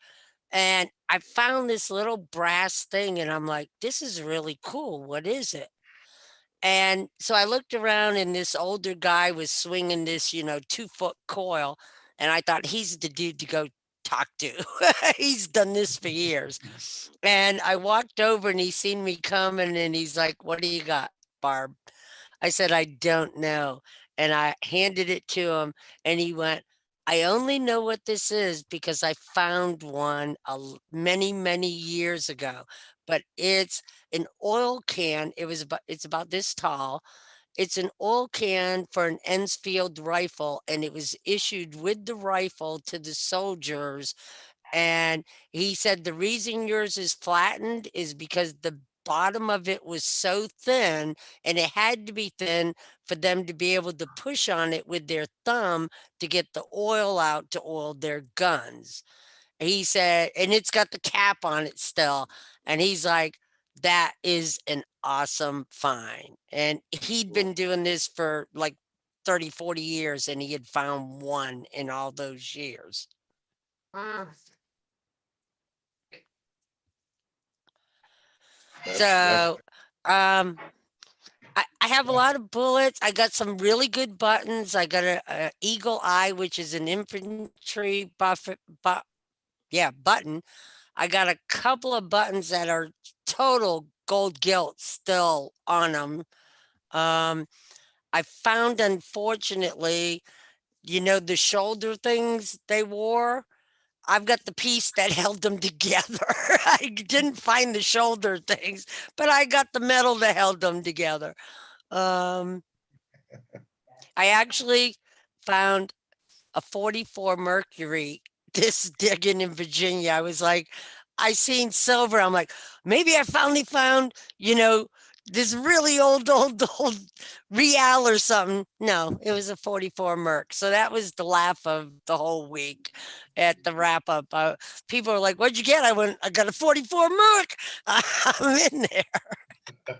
And I found this little brass thing and I'm like, this is really cool. What is it? And so I looked around and this older guy was swinging this, 2-foot coil. And I thought he's the dude to go talk to. He's done this for years. And I walked over and he seen me coming and he's like, what do you got, Barb? I said, I don't know. And I handed it to him and he went, I only know what this is because I found one many, many years ago, but it's an oil can. It's about this tall. It's an oil can for an Enfield rifle, and it was issued with the rifle to the soldiers. And he said the reason yours is flattened is because the bottom of it was so thin, and it had to be thin for them to be able to push on it with their thumb to get the oil out to oil their guns. He said, and it's got the cap on it still. And he's like, that is an awesome find. And he'd been doing this for like 30, 40 years, and he had found one in all those years. Wow. So, um, I have a lot of bullets. I got some really good buttons. I got a Eagle Eye, which is an infantry button. I got a couple of buttons that are total gold gilt still on them. I found, unfortunately, the shoulder things they wore. I've got the piece that held them together. I didn't find the shoulder things, but I got the metal that held them together. I actually found a 44 Mercury this digging in Virginia. I was like, I seen silver. I'm like, maybe I finally found, this really old real or something. No, it was a 44 Merc. So that was the laugh of the whole week at the wrap up. People are like, what'd you get? I went, I got a 44 Merc. I'm in there.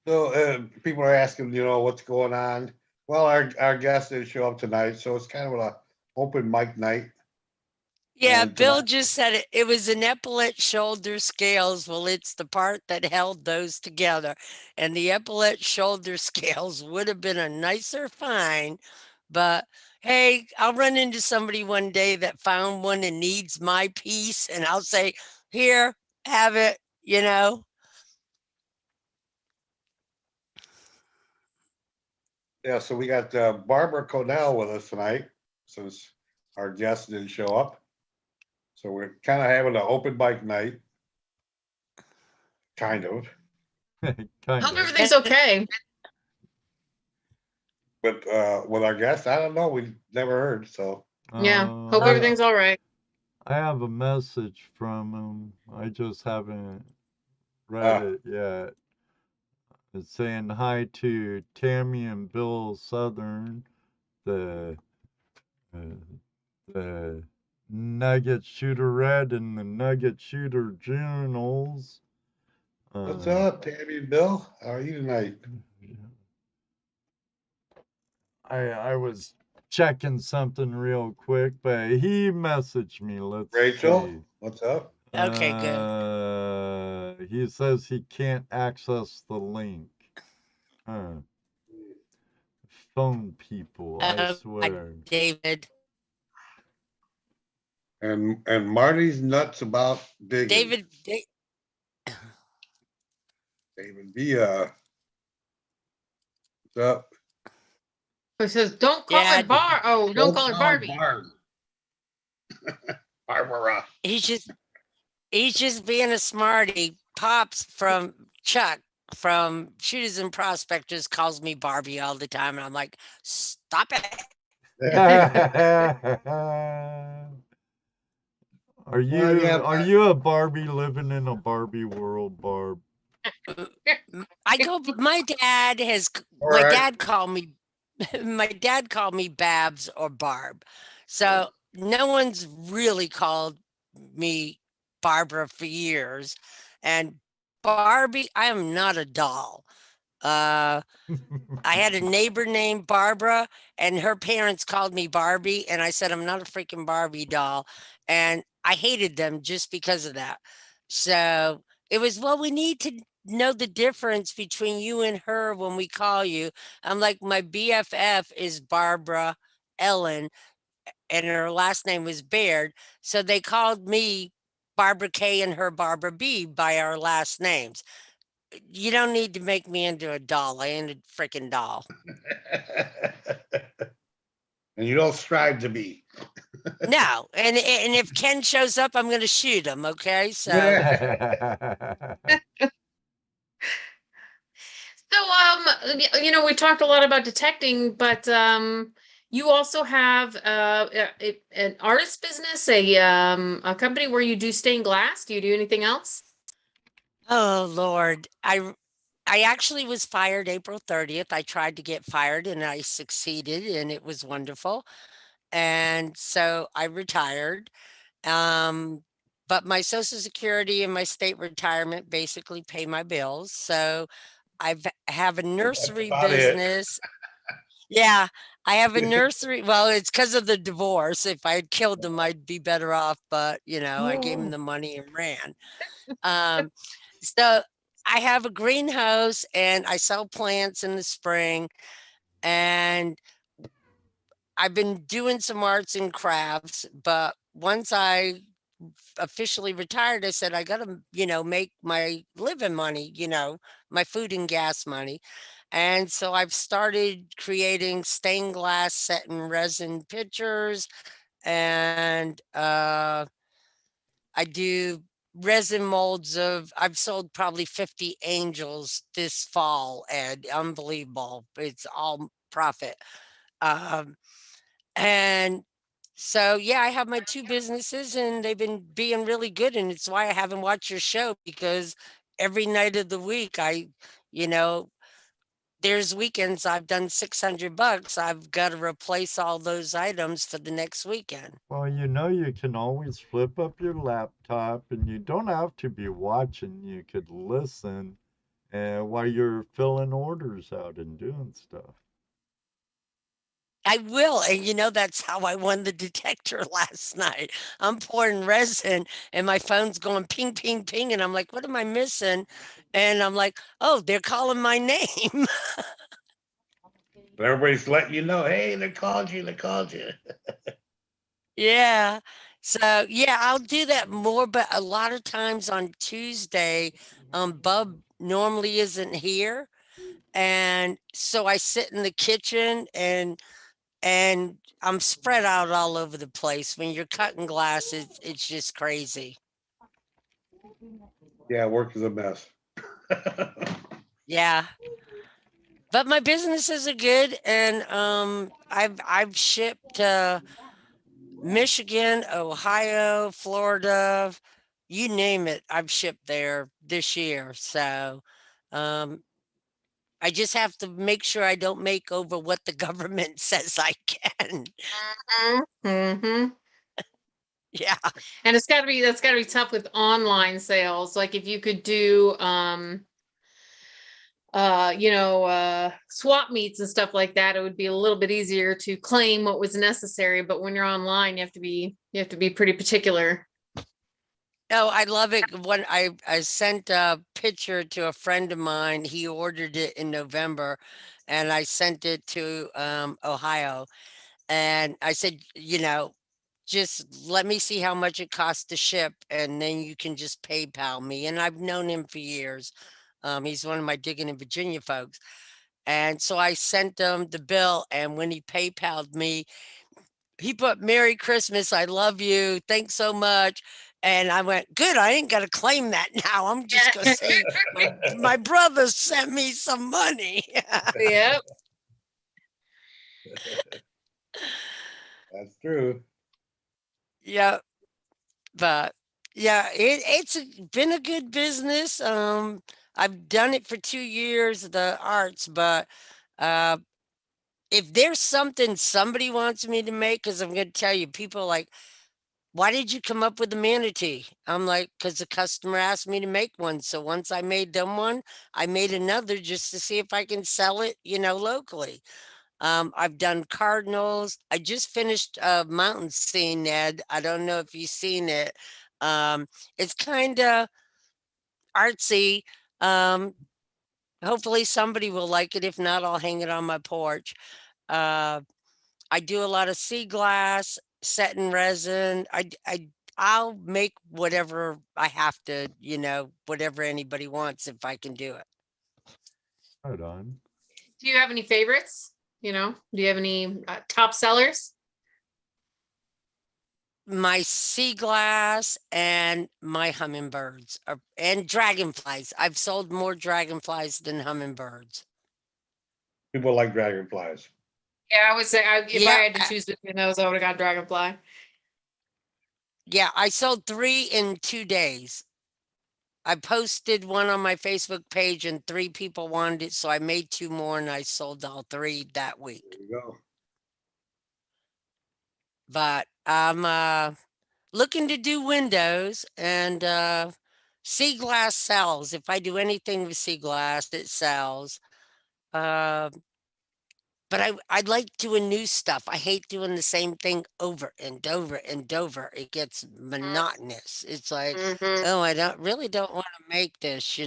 So people are asking, what's going on. Well, our guest didn't show up tonight, so it's kind of an open mic night. Yeah, And Bill tonight, just said it. It was an epaulette shoulder scales. Well, it's the part that held those together. And the epaulette shoulder scales would have been a nicer find. But hey, I'll run into somebody one day that found one and needs my piece. And I'll say, here, have it. yeah, so we got Barbara Connell with us tonight, since our guest didn't show up. So we're kind of having an open mic night. Kind of. Kind Hope of. everything's okay. But with our guest, I don't know. We never heard. So Yeah. Hope I- everything's all right. I have a message from him. I just haven't read it yet. It's saying hi to Tammy and Bill Southern, the the Nugget Shooter Red and the Nugget Shooter Journals. what's up, Tammy and Bill? How are you tonight? I was checking something real quick, but he messaged me. Let's Rachel, see. what's up? Okay, good. He says he can't access the link. Huh. Phone people, I swear. David. And Marty's nuts about digging. David B. What's up? It says, don't call Yeah, it Bar. Oh, don't call it Barbie. Barb. Barbara. he's just being a smarty. Pops from Chuck from Shooters and Prospectors calls me Barbie all the time, and I'm like, stop it. Are you a Barbie living in a Barbie world, Barb? My dad called me my dad called me Babs or Barb. So no one's really called me Barbara for years. And Barbie, I am not a doll. I had a neighbor named Barbara, and her parents called me Barbie, and I said I'm not a freaking Barbie doll, and I hated them just because of that. So it was, well, we need to know the difference between you and her when we call you. I'm like, my BFF is Barbara Ellen, and her last name was Baird, so they called me Barbara K and her Barbara B by our last names. You don't need to make me into a doll. I ain't a freaking doll. And you don't strive to be. No, and if Ken shows up, I'm going to shoot him. Okay, so So, we talked a lot about detecting, but you also have an artist business, a company where you do stained glass. Do you do anything else? oh Lord, I actually was fired April 30th. I tried to get fired and I succeeded, and it was wonderful. And so I retired. But my Social Security and my state retirement basically pay my bills. So have a nursery about it. business. Yeah, I have a nursery. Well, it's because of the divorce. If I had killed them, I'd be better off. But I gave him the money and ran. So I have a greenhouse and I sell plants in the spring. And I've been doing some arts and crafts, but once I officially retired, I said, I got to, make my living money, my food and gas money. And so I've started creating stained glass set in resin pictures, and I do resin molds I've sold probably 50 angels this fall, and unbelievable. It's all profit. Um, and so, yeah, I have my 2 businesses and they've been being really good. And it's why I haven't watched your show, because every night of the week, you know, there's weekends I've done $600. I've got to replace all those items for the next weekend. Well, you can always flip up your laptop and you don't have to be watching. You could listen while you're filling orders out and doing stuff. I will. And that's how I won the detector last night. I'm pouring resin and my phone's going ping, ping, ping. And I'm like, what am I missing? And I'm like, oh, they're calling my name. But everybody's letting you know, hey, they called you, they called you. Yeah. So, yeah, I'll do that more. But a lot of times on Tuesday, Bub normally isn't here. And so I sit in the kitchen and I'm spread out all over the place. When you're cutting glass, it's just crazy. Yeah, work is a mess. Yeah. But my businesses are good, and I've shipped to Michigan, Ohio, Florida, you name it. I've shipped there this year. So um I just have to make sure I don't make over what the government says I can. Mm-hmm. Yeah. And that's gotta be tough with online sales. Like if you could do swap meets and stuff like that, it would be a little bit easier to claim what was necessary. But when you're online, you have to be pretty particular. Oh, I love it. When I sent a picture to a friend of mine, he ordered it in November, and I sent it to Ohio, and I said, just let me see how much it costs to ship, and then you can just PayPal me. And I've known him for years. He's one of my Digging in Virginia folks. And so I sent him the bill, and when he PayPal'd me, he put Merry Christmas, I love you, thanks so much. And I went, good, I ain't got to claim that now. I'm just going to say my brother sent me some money. Yep. That's true. Yeah. But yeah, it's been a good business. I've done it for 2 years, the arts, but uh, if there's something somebody wants me to make, because I'm going to tell you, people are like, why did you come up with the manatee? I'm like, because the customer asked me to make one. So once I made them one, I made another just to see if I can sell it, locally. I've done cardinals. I just finished a mountain scene, Ned. I don't know if you've seen it. It's kind of artsy. Um, Hopefully somebody will like it. If not, I'll hang it on my porch. Uh, I do a lot of sea glass, set in resin. I'll make whatever I have to, whatever anybody wants if I can do it. Right on. Do you have any favorites? Do you have any top sellers? My sea glass and my hummingbirds and dragonflies. I've sold more dragonflies than hummingbirds. People like dragonflies. Yeah, I would say if I Yeah, had to choose between those, I would have got dragonfly. yeah, I sold 3 in 2 days. I posted one on my Facebook page and 3 people wanted it, so I made 2 more and I sold all 3 that week. There you go. But I'm looking to do windows, and sea glass sells. If I do anything with sea glass, it sells. Uh, but I'd like doing new stuff. I hate doing the same thing over and over and over. It gets monotonous. It's like, Mm-hmm. oh, I don't want to make this.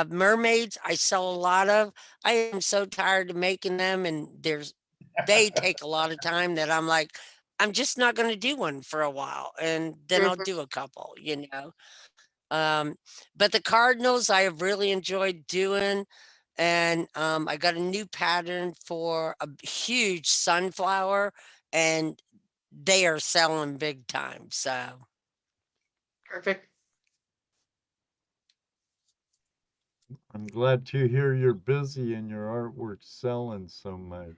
Mermaids, I sell a lot of. I am so tired of making them, and they take a lot of time that I'm like, I'm just not going to do one for a while, and then I'll do a couple. Um, but the cardinals I have really enjoyed doing. And I got a new pattern for a huge sunflower, and they are selling big time. So Perfect. I'm glad to hear you're busy and your artwork's selling so much.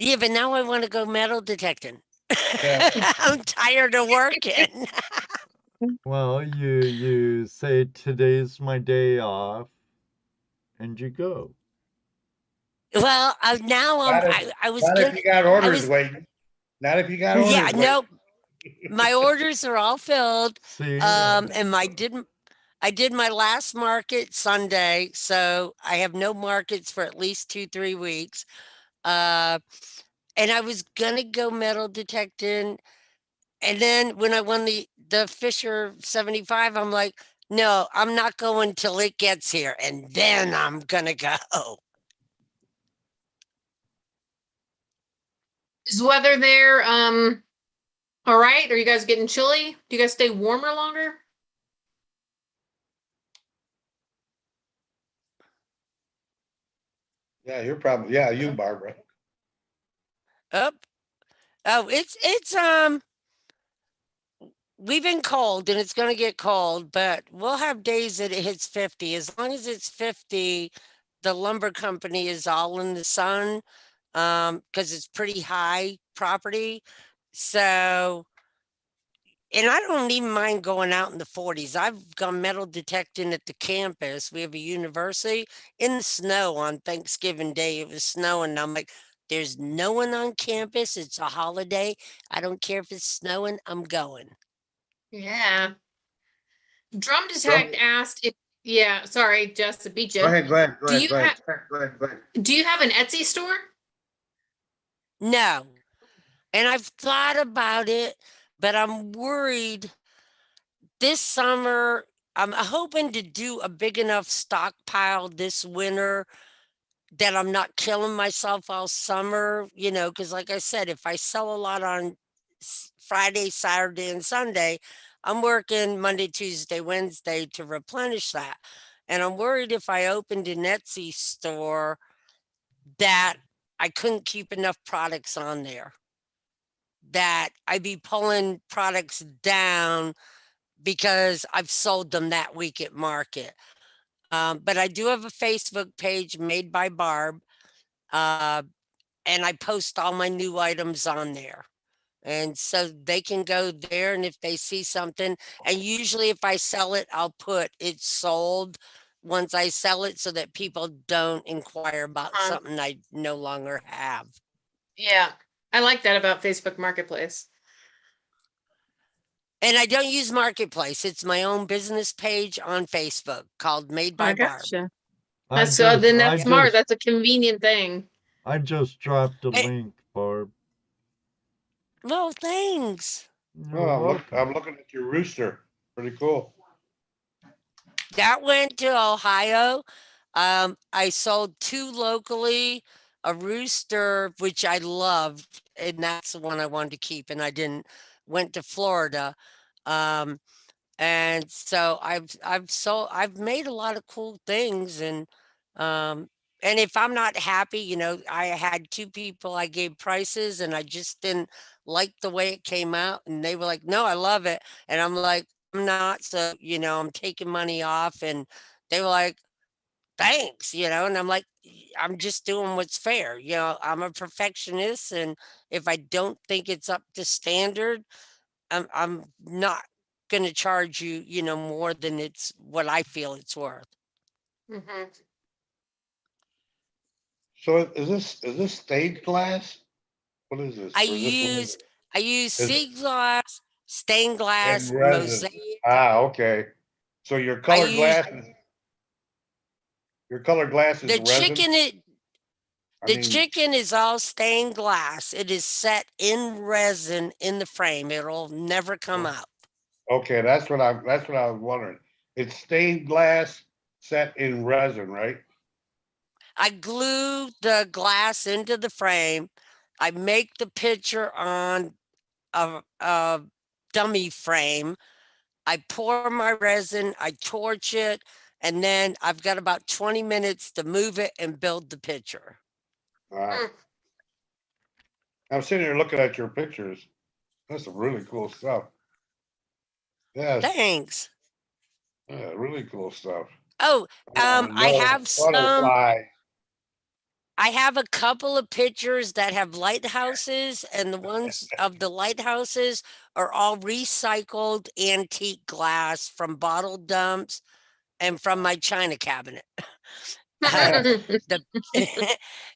Yeah, but now I want to go metal detecting. Yeah. I'm tired of working. Well, you say today's my day off, and you go. Well, now Not if, I was not if gonna, you got I orders was, waiting. Not if you got yeah, orders waiting. no, my orders are all filled. See, And I did my last market Sunday, so I have no markets for at least 2, 3 weeks. Uh, and I was gonna go metal detecting, and then when I won the Fisher 75, I'm like, no, I'm not going till it gets here, and then I'm gonna go. Is weather there all right? Are you guys getting chilly? Do you guys stay warmer longer? Yeah, you're probably, yeah, you, Barbara. Up. Oh, it's we've been cold and it's going to get cold, but we'll have days that it hits 50. As long as it's 50, the lumber company is all in the sun because it's pretty high property. So, and I don't even mind going out in the 40s. I've gone metal detecting at the campus. We have a university in the snow on Thanksgiving Day. It was snowing. And I'm like, there's no one on campus. It's a holiday. I don't care if it's snowing. I'm going. Yeah. Drum Drum- Detect asked if, yeah, sorry, Jess, to beat Go you. ahead, go ahead, go Do ahead, you go ahead, have go ahead, go ahead. do you have an Etsy store? No. And I've thought about it, but I'm worried this summer. I'm hoping to do a big enough stockpile this winter that I'm not killing myself all summer, because like I said, if I sell a lot on Friday, Saturday, and Sunday, I'm working Monday, Tuesday, Wednesday to replenish that. And I'm worried if I opened an Etsy store that I couldn't keep enough products on there, that I'd be pulling products down because I've sold them that week at market. But I do have a Facebook page made by Barb, and I post all my new items on there. And so they can go there, and if they see something, and usually if I sell it, I'll put it sold once I sell it so that people don't inquire about something I no longer have. Yeah. I like that about Facebook Marketplace. And I don't use Marketplace. It's my own business page on Facebook called Made by Barb. Gotcha. I That's just, then I that's smart. just, That's a convenient thing. I just dropped a Eh, link, Barb. well, thanks. You're Oh, welcome. I'm looking at your rooster. Pretty cool. That went to Ohio. I sold 2 locally, a rooster, which I loved, and that's the one I wanted to keep, and I didn't. Went to Florida. Um, and so I've made a lot of cool things, um and if I'm not happy, I had 2 people I gave prices and I just didn't like the way it came out, and they were like, no, I love it, and I'm like, I'm not, so I'm taking money off, and they were like, thanks, and I'm like, I'm just doing what's fair. I'm a perfectionist, and if I don't think it's up to standard, I'm not going to charge you, more than it's what I feel it's worth. Mm-hmm. So is this stained glass? What is this? I Or is this use I use is it sea glass, stained in glass, resin? mosaic. Ah, okay. So your I colored use glass is the resin? chicken. I The mean, chicken is all stained glass. It is set in resin in the frame. It'll never come out. okay, that's what I was wondering. It's stained glass set in resin, right? I glue the glass into the frame. I make the picture on a dummy frame. I pour my resin, I torch it, and then I've got about 20 minutes to move it and build the picture. Uh, I'm sitting here looking at your pictures. That's some really cool stuff. Yes, Thanks. yeah, really cool stuff. Oh, I No have some. butterfly. I have a couple of pictures that have lighthouses, and the ones of the lighthouses are all recycled antique glass from bottle dumps and from my china cabinet. The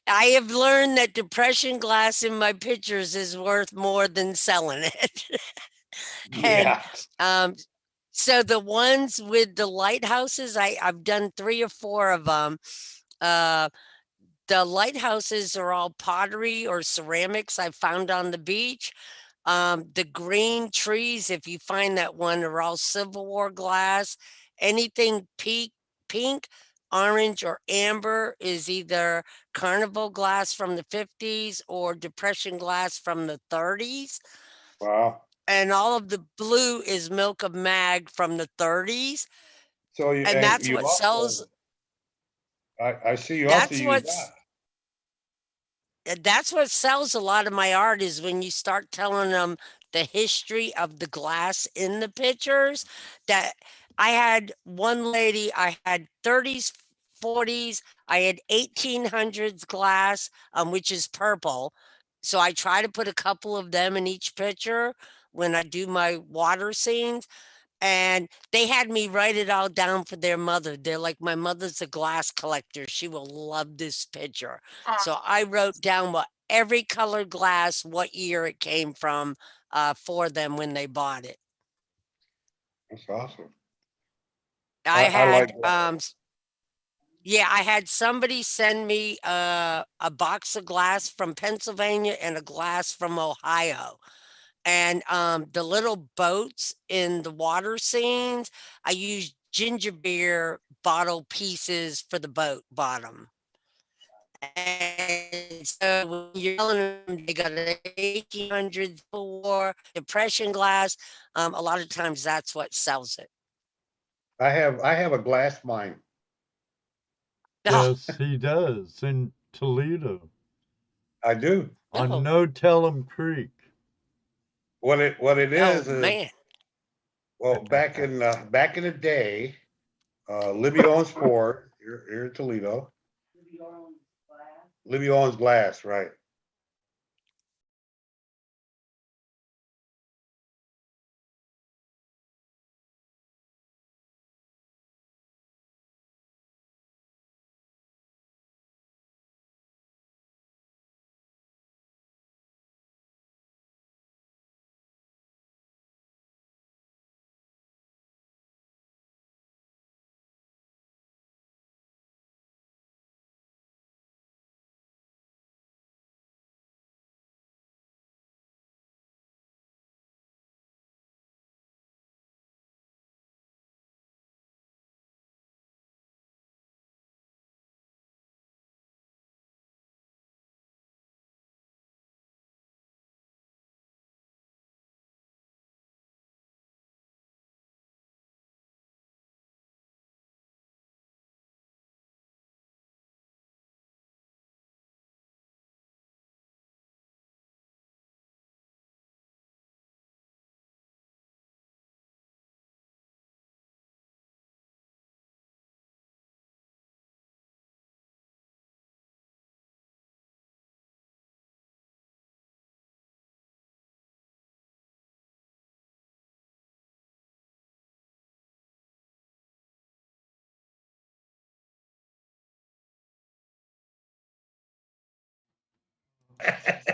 I have learned that depression glass in my pictures is worth more than selling it. And Yeah. um, so the ones with the lighthouses, I've done 3 or 4 of them. The lighthouses are all pottery or ceramics I found on the beach. The green trees, if you find that one, are all Civil War glass. Anything pink, orange, or amber is either carnival glass from the 50s or depression glass from the 30s. Wow. And all of the blue is milk of mag from the 30s. So And that's you what sells. also, I see you also That's use what's that. that's what sells a lot of my art is when you start telling them the history of the glass in the pictures. That I had one lady, I had 30s, 40s, I had 1800s glass, which is purple. So I try to put a couple of them in each picture when I do my water scenes. And they had me write it all down for their mother. They're like, my mother's a glass collector. She will love this picture. So I wrote down what every color glass, what year it came from for them when they bought it. That's awesome. I I like had, that. yeah, I had somebody send me a box of glass from Pennsylvania and a glass from Ohio. And the little boats in the water scenes, I used ginger beer bottle pieces for the boat bottom. And so when you're telling them they got an 1800s war depression glass, a lot of times that's what sells it. I have a glass mine. Oh, Yes, he does in Toledo I do. on oh, No Tell'em Creek. What it oh is man. well back in the day, Libby owns Ford here in Toledo. Libby owns glass, right?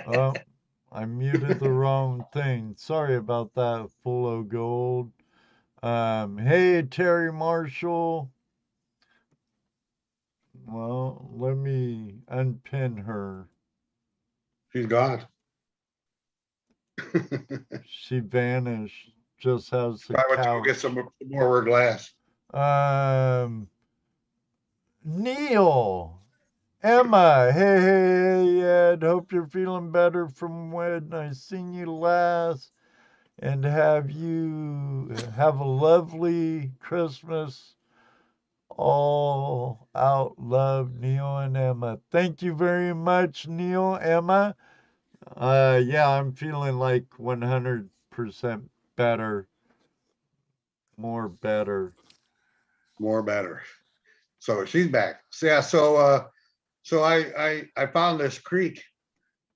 Oh, I muted the wrong thing. Sorry about that, Full of Gold. Hey, Terry Marshall. Well, let me unpin her. She's gone. She vanished, just as the Probably went to go get couch. some more glass. Um, Neil, Emma, hey, Ed. Hope you're feeling better from when I seen you last, and have you have a lovely Christmas. All out love, Neil and Emma. Thank you very much, Neil, Emma. Yeah, I'm feeling like 100% better, more better. More better. So she's back. So yeah, so I found this creek,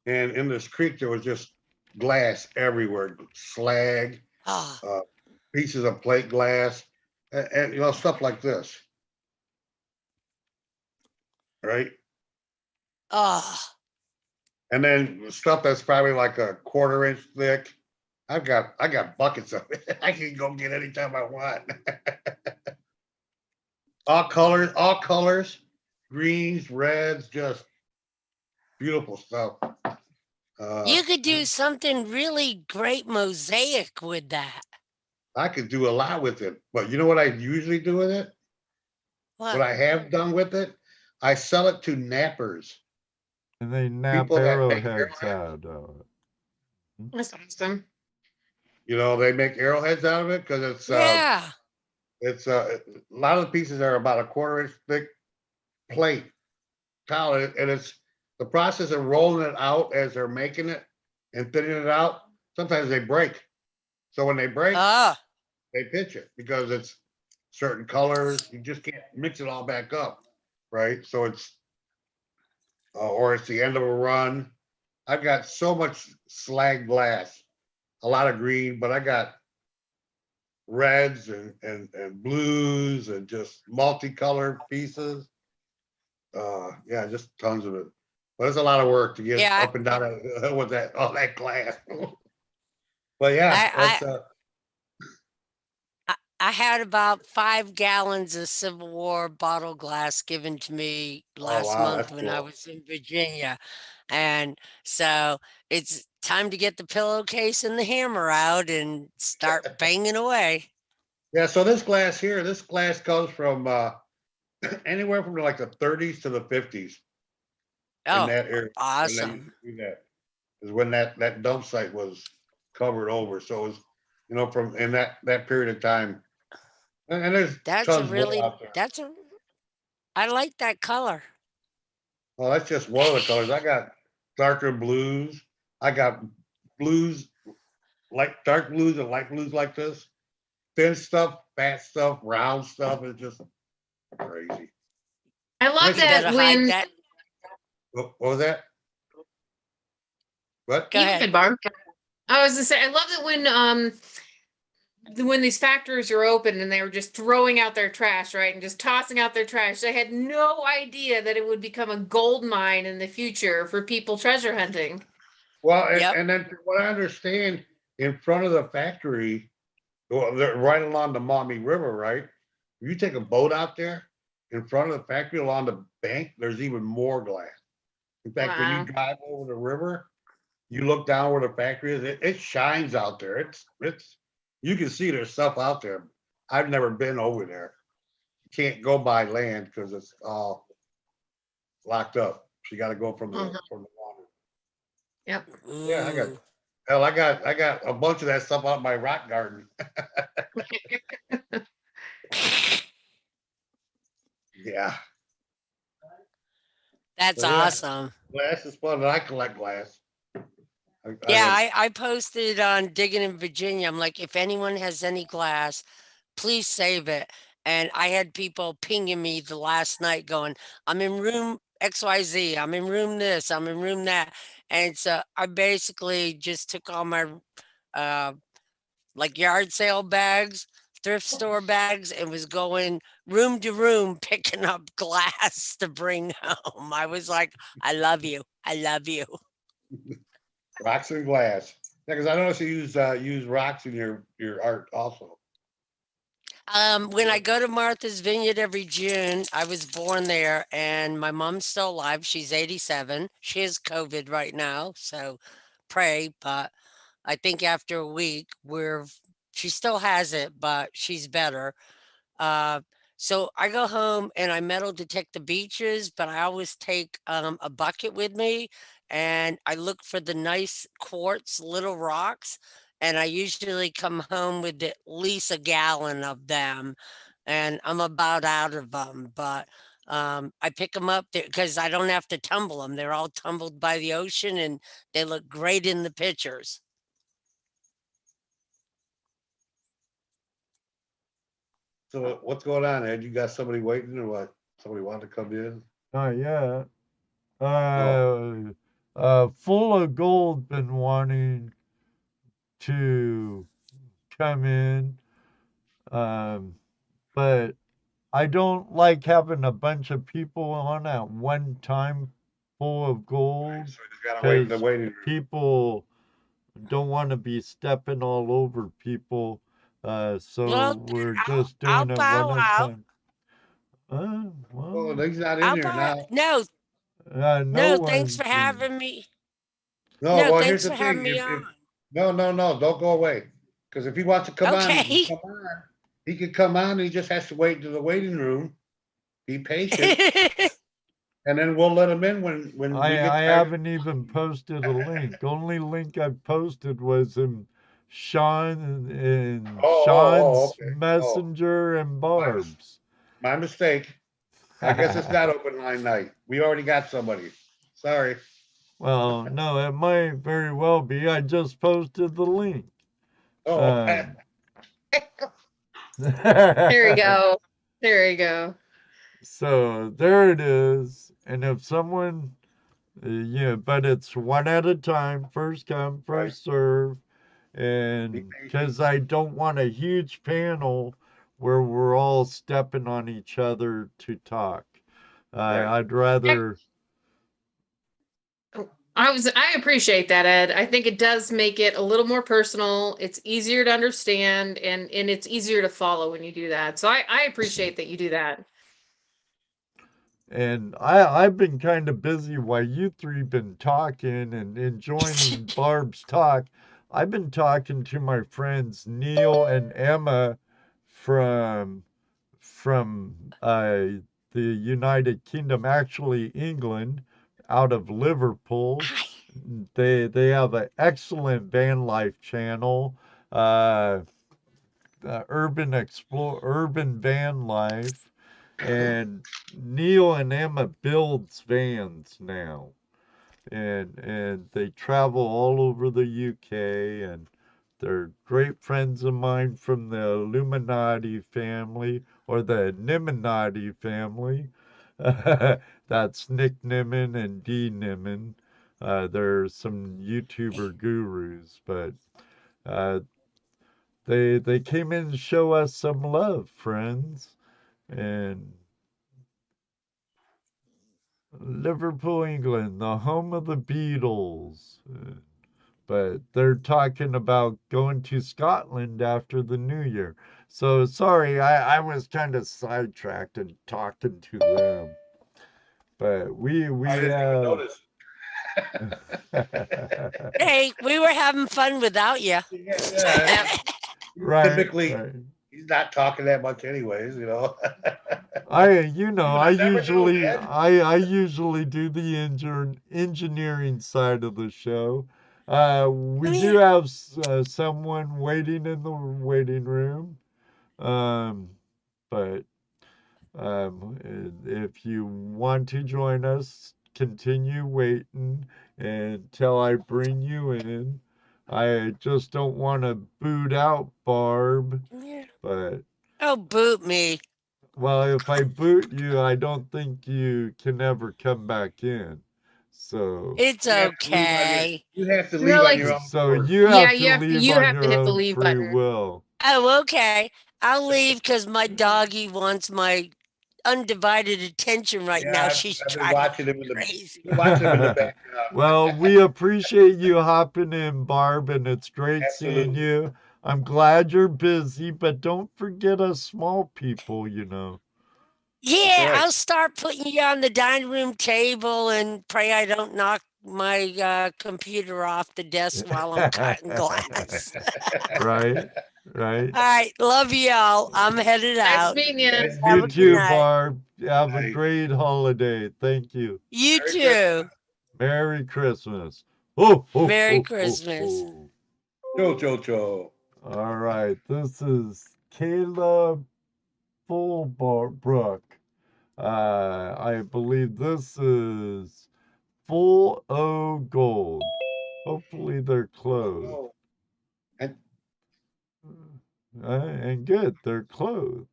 and in this creek there was just glass everywhere, slag, Oh, uh, pieces of plate glass, and you know, stuff like this, right? oh, And then stuff that's probably like a quarter-inch thick. I got buckets of it. I can go get anytime I want. All colors, greens, reds, just beautiful stuff. you could Yeah, do something really great mosaic with that. I could do a lot with it, but you know what I usually do with it? What What? I have done with it? I sell it to nappers, And they nap people that make arrowheads arrowheads. out of it. That's awesome. You know, they make arrowheads out of it because Yeah. it's a lot of the pieces are about a quarter-inch thick plate towel, and it's the process of rolling it out as they're making it and thinning it out. Sometimes they break, so when they break, Oh, they pitch it because it's certain colors. You just can't mix it all back up, right? So it's or it's the end of a run. I've got so much slag glass, a lot of green, but I got reds and blues and just multicolored pieces. Yeah, just tons of it. But it's a lot of work to get yeah. up and down with that all that glass. But yeah, I, that's I had about 5 gallons of Civil War bottle glass given to me oh last wow, that's month when I cool. was in Virginia. And so it's time to get the pillowcase and the hammer out and start banging away. Yeah, so this glass comes from anywhere from like the 30s to the 50s in Oh, that area when they used awesome. to do that. Is when that dump site was covered over. So it was, you know, from in that period of time. And there's That's a tons more really, out there. that's a, I like that color. Well, that's just one of the colors. I got darker blues. I got blues, like dark blues and light blues like this. Thin stuff, fat stuff, round stuff. It's just crazy. I love Nice. You that better hide when that. What was that? What? Go you ahead. could Barb. I was gonna say I love that when these factories are open and they were just throwing out their trash, right? And just tossing out their trash. They had no idea that it would become a gold mine in the future for people treasure hunting. Well, Yep. and then from what I understand, in front of the factory, well, they're right along the Maumee River, right? You take a boat out there in front of the factory along the bank, there's even more glass. In fact, when you Wow. drive over the river, you look down where the factory is, it shines out there. It's you can see there's stuff out there. I've never been over there. Can't go by land because it's all locked up. So you got to go Uh-huh. from the water. Yep. Yeah, Ooh. I got a bunch of that stuff out in my rock garden. Yeah. That's So yeah, awesome. glass is fun, and I collect glass. I Yeah, have I posted on Digging in Virginia. I'm like, if anyone has any glass, please save it. And I had people pinging me the last night going, I'm in room XYZ, I'm in room this, I'm in room that. And so I basically just took all my uh like yard sale bags, thrift store bags, and was going room to room picking up glass to bring home. I was like, I love you. I love you. rocks and glass. Yeah, because I noticed you use rocks in your art also. When I go to Martha's Vineyard every June, I was born there and my mom's still alive. She's 87. She has COVID right now, so pray, but I think after a week she still has it, but she's better. Uh, so I go home and I metal detect the beaches, but I always take a bucket with me and I look for the nice quartz little rocks. And I usually come home with at least a gallon of them. And I'm about out of them, but I pick them up there because I don't have to tumble them. They're all tumbled by the ocean and they look great in the pictures. So what's going on, Ed? You got somebody waiting or what? Somebody wanted to come in? Not yet. No. Full of Gold been wanting to come in, um, but I don't like having a bunch of people on at one time. Full of Gold, So we just gotta wait in the because waiting room. people don't want to be stepping all over people. So Well, we're then just I'll doing it bow one at a out. time. Oh, Well, he's not in I'll here bow. now. No, no no, thanks for one's in. having me. No, No, well, here's thanks the for having thing. me on. No, no, no, don't go away. Because if he wants to come on, he can Okay. come on. He can come on. He just has to wait to the waiting room. Be patient, and then we'll let him in when we get I tired. haven't even posted a link. Only link I posted was in Sean's Okay. Oh, Messenger and my, mis- Barb's. my mistake. I guess it's not open line night. We already got somebody. Sorry. Well, no, it might very well be. I just posted the link. Oh, Um, There we go. There we go. so there it is. And if someone, yeah, but it's one at a time, first come, right. first serve. Be And patient. because I don't want a huge panel where we're all stepping on each other to talk. Right. I'd rather, I appreciate that, Ed. I think it does make it a little more personal. It's easier to understand and it's easier to follow when you do that. So I appreciate that you do that. and I've been kind of busy while you three been talking and enjoying Barb's talk. I've been talking to my friends Neil and Emma from from the United Kingdom, actually England, out of Liverpool. Hi. They have an excellent van life channel, uh, urban van life, and Neil and Emma builds vans now, and they travel all over the UK, and they're great friends of mine from the Illuminati family or the Niminati family. That's Nick Nimmin and Dee Nimmin. They're some YouTuber gurus, but uh, they came in to show us some love, friends, and Liverpool, England, the home of the Beatles. But they're talking about going to Scotland after the new year. So sorry, I was kind of sidetracked and talking to them. But we I didn't even have notice. Hey, we were having fun without you. Yeah. right, Typically, right. he's not talking that much, anyways. You know. I never knew, usually Ed. I usually do the engineering side of the show. We Oh, do yeah. have someone waiting in the waiting room. Um, but if you want to join us, continue waiting until I bring you in. I just don't want to boot out Barb, Yeah. but Oh, boot me. well, if I boot you, I don't think you can ever come back in. So, It's You have to leave on your. okay. You have to No, leave on like your own so accord. you yeah, have to leave you on have to your hit the own leave free button. will. Oh, okay. I'll leave because my doggy wants my undivided attention right now. Yeah, She's I've been driving watching him me in the. crazy. Been watching him in the background. Well, we appreciate you hopping in, Barb, and it's great seeing Absolutely. you. I'm glad you're busy, but don't forget us small people, you know. That's Yeah, right. I'll start putting you on the dining room table and pray I don't knock my computer off the desk while I'm cutting glass. Right, right. All right, love y'all. I'm headed Nice out. meeting you. Nice Have You a meeting good too, you. night. Barb. Have a Nice. great holiday. Thank you. You Merry Christmas. too. Merry Christmas. Oh, oh, Merry oh, oh, Christmas. oh. Cho cho cho. All right, this is Caleb Fullbrook. I believe this is Full O Gold. Hopefully they're clothed. Oh, and And good, they're clothed.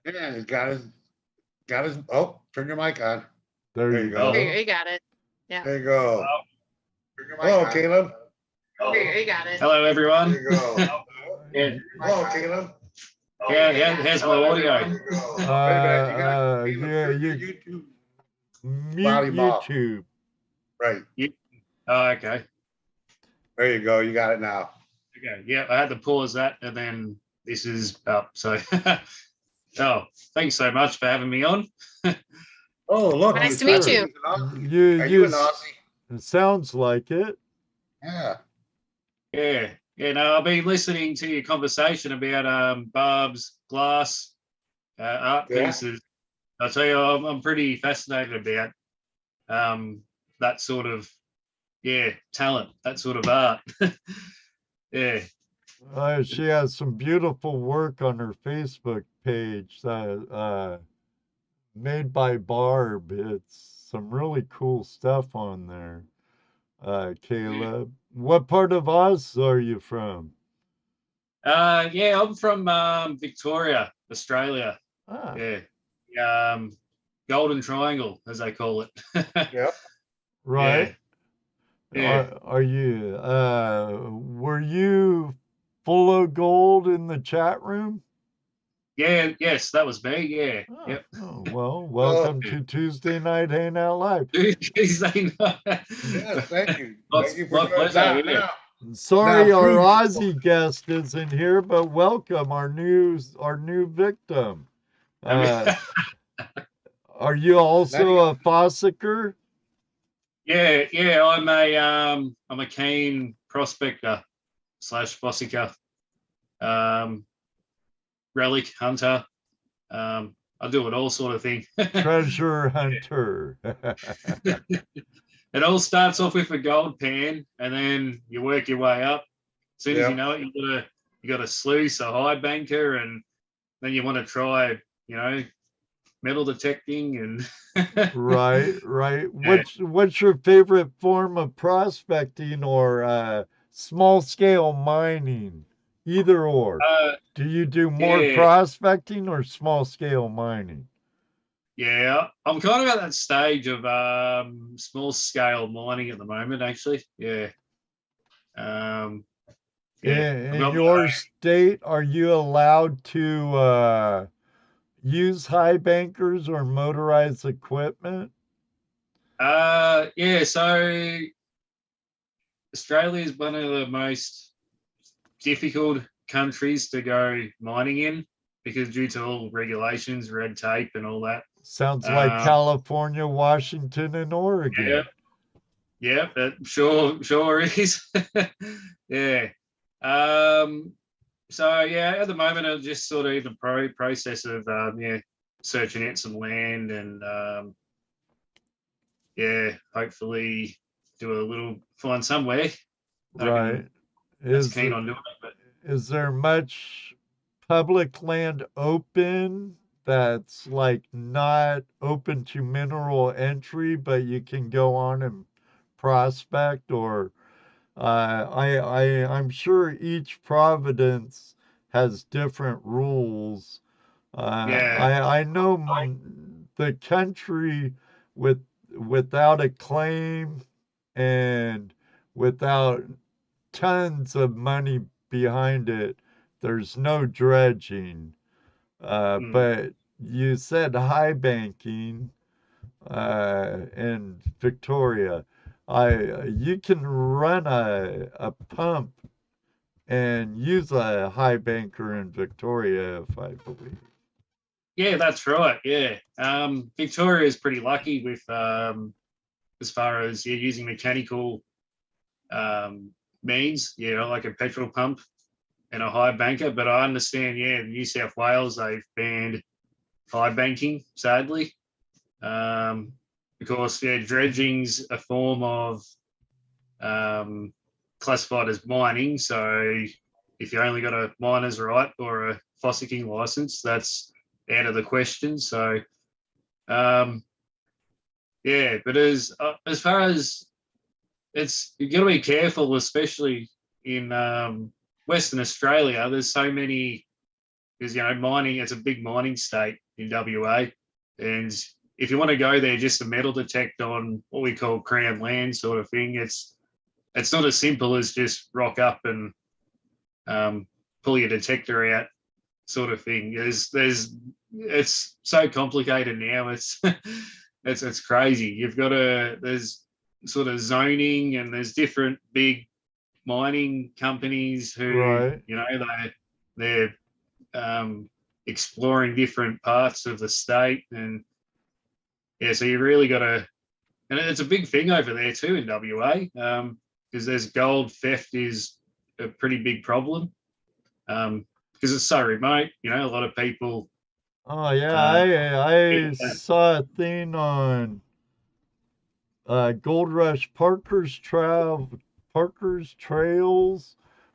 Yeah, he's got his, oh, turn your mic on. There There you you go. There go. you got it. Yeah. There you go. Hello, Caleb. There you got it. Hello, everyone. There you go. Yeah, Hello, Caleb. how's my audio? Wait a minute, you got Caleb, Yeah, turn your you YouTube mute volume off. YouTube. Right. Oh, okay. There you go. You got it now. Okay. Yeah, I had to pause that, and then this is up. So, oh, thanks so much for having me on. Oh, look. Nice to meet you. Are you an Aussie? It sounds like it. Yeah. Yeah. No, I've been listening to your conversation about Barb's glass art Yeah. pieces. I'll tell you, I'm pretty fascinated about that sort of talent, that sort of art. Yeah. She has some beautiful work on her Facebook page made by Barb. It's some really cool stuff on there. Caleb, what part of Oz are you from? Yeah, I'm from Victoria, Australia. Ah, Yeah. Golden Triangle, as they call it. Yeah. right. Yeah. Are you were you full of gold in the chat room? Yes, that was me. Yeah. Oh, Yep. well, welcome to Tuesday Night Hangout Live. Tuesday night. Yes, thank you. Lots- Thank you for lot doing pleasure, that. yeah. Sorry, Now, our please- Aussie guest isn't here, but welcome our new victim. Are you also a fossicker? Yeah. I'm a keen prospector / fossicker, relic hunter. I do it all sort of thing. Treasure hunter. It all starts off with a gold pan, and then you work your way up. As soon as you know it, you got a sluice, a high banker, and then you want to try, metal detecting and Right. What's your favorite form of prospecting or small scale mining? Either or. Do you do more prospecting or small scale mining? Yeah, I'm kind of at that stage of small scale mining at the moment, actually. Yeah. In your state, are you allowed to use high bankers or motorized equipment? So Australia is one of the most difficult countries to go mining in because due to all regulations, red tape, and all that. Sounds like California, Washington, and Oregon. Yeah, it sure is. Yeah. So yeah, at the moment I'm just sort of in the process of searching out some land and hopefully find somewhere. Right. That's keen on doing it. But is there much public land open that's like not open to mineral entry, but you can go on and prospect? Or I'm sure each province has different rules. I know the country without a claim and without tons of money behind it, there's no dredging. But you said high banking in Victoria. You can run a pump and use a high banker in Victoria, if I believe. Yeah, that's right. Yeah. Victoria is pretty lucky with as far as using mechanical means, like a petrol pump and a high banker. But I understand, New South Wales, they've banned high banking, sadly. Because dredging's a form of classified as mining. So if you only got a miner's right or a fossicking license, that's out of the question. So but as far as you got to be careful, especially in Western Australia. There's so many because mining, it's a big mining state in WA, and if you want to go there just to metal detect on what we call crown land sort of thing, it's not as simple as just rock up and pull your detector out sort of thing. It's so complicated now. It's it's crazy. You've got there's sort of zoning, and there's different big mining companies who Right. they're exploring different parts of the state, and so you really got to, and it's a big thing over there too in WA, because there's gold theft is a pretty big problem, because it's so remote. A lot of people. Oh yeah, I saw a thing on Gold Rush Parker's Trails,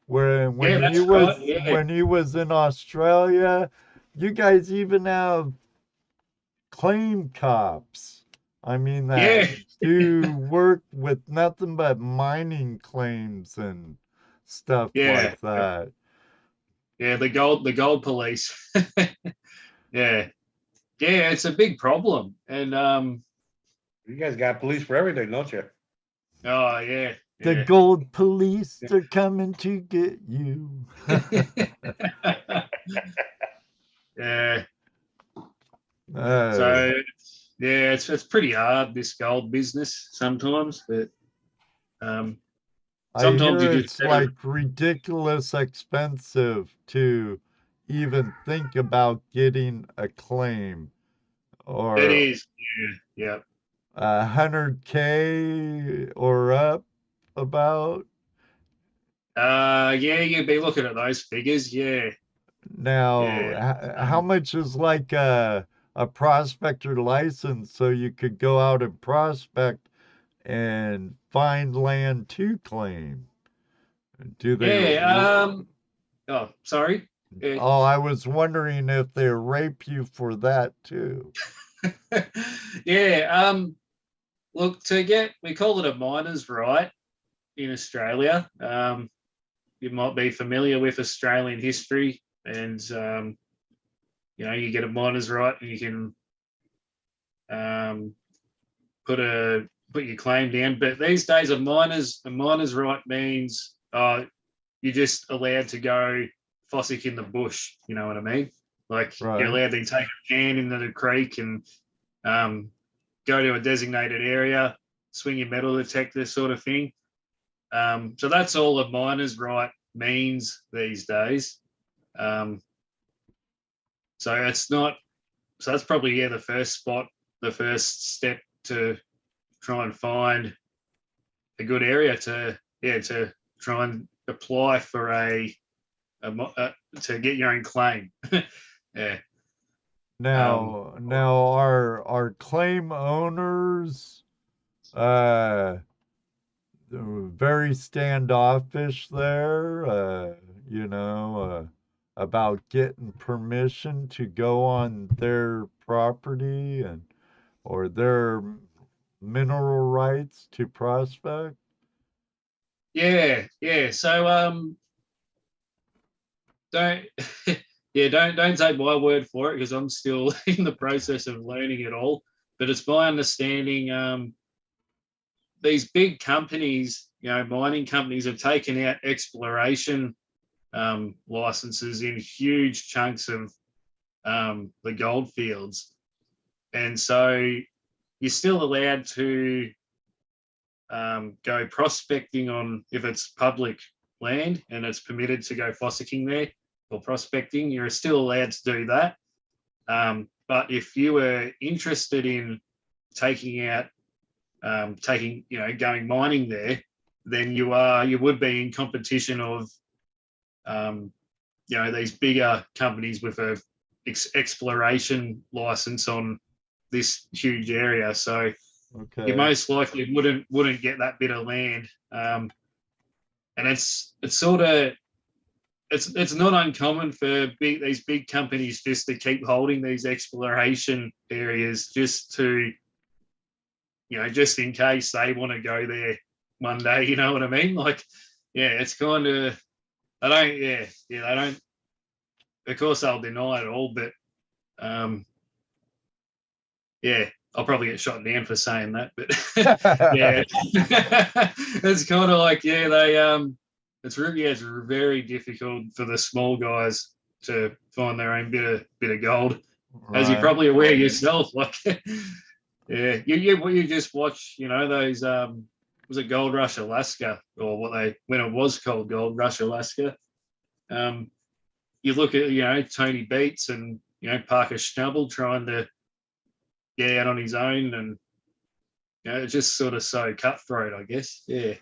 where Yeah, that's right. Yeah, when he was in Australia, you guys even have claim cops. I mean that yeah, do work with nothing but mining claims and stuff yeah, like that. yeah. The gold police. Yeah, yeah. It's a big problem, and You guys got police for everything, don't you? oh yeah, The yeah. gold police, they're coming to get you. Yeah. Uh, So yeah, it's pretty hard, this gold business sometimes, but I sometimes you hear just it's better. like ridiculous expensive to even think about getting a claim It or is, yeah, 100K or up about. yeah. You'd be looking at those figures, yeah, Now, yeah. how much is like a prospector license so you could go out and prospect and find land to claim? Do they? Yeah. Oh, sorry. Oh, I was wondering if they rape you for that too. Yeah. Look, we call it a miner's right in Australia. You might be familiar with Australian history, and you get a miner's right, and you can put your claim down. But these days, a miner's right means you're just allowed to go fossick in the bush. You know what I mean? Like you're Right. allowed to take a can into the creek and go to a designated area, swing your metal detector, sort of thing. So that's all a miner's right means these days. So it's not. So that's probably the first step to try and find a good area to try and apply for to get your own claim. Yeah. Now are claim owners very standoffish there, about getting permission to go on their property and or their mineral rights to prospect? Yeah. So don't don't take my word for it, because I'm still in the process of learning it all. But it's my understanding these big companies, mining companies, have taken out exploration licenses in huge chunks of the gold fields, and so you're still allowed to go prospecting on, if it's public land and it's permitted to go fossicking there or prospecting, you're still allowed to do that. But if you were interested in going mining there, then you would be in competition of these bigger companies with a exploration license on this huge area. So you most likely wouldn't get that bit of land, and it's not uncommon for these big companies just to keep holding these exploration areas, just to just in case they want to go there one day. You know what I mean? Like, it's kind of, they don't of course they'll deny it all, but yeah, I'll probably get shot down for saying that, but yeah, it's kind of like, yeah, they it's very difficult for the small guys to find their own bit of gold, as you're probably aware yourself. Like, yeah, you just watch, those was it Gold Rush Alaska, or when it was called Gold Rush Alaska. You look at Tony Beats and Parker Schnabel trying to get out on his own, and it's just sort of so cutthroat, I guess. Yeah.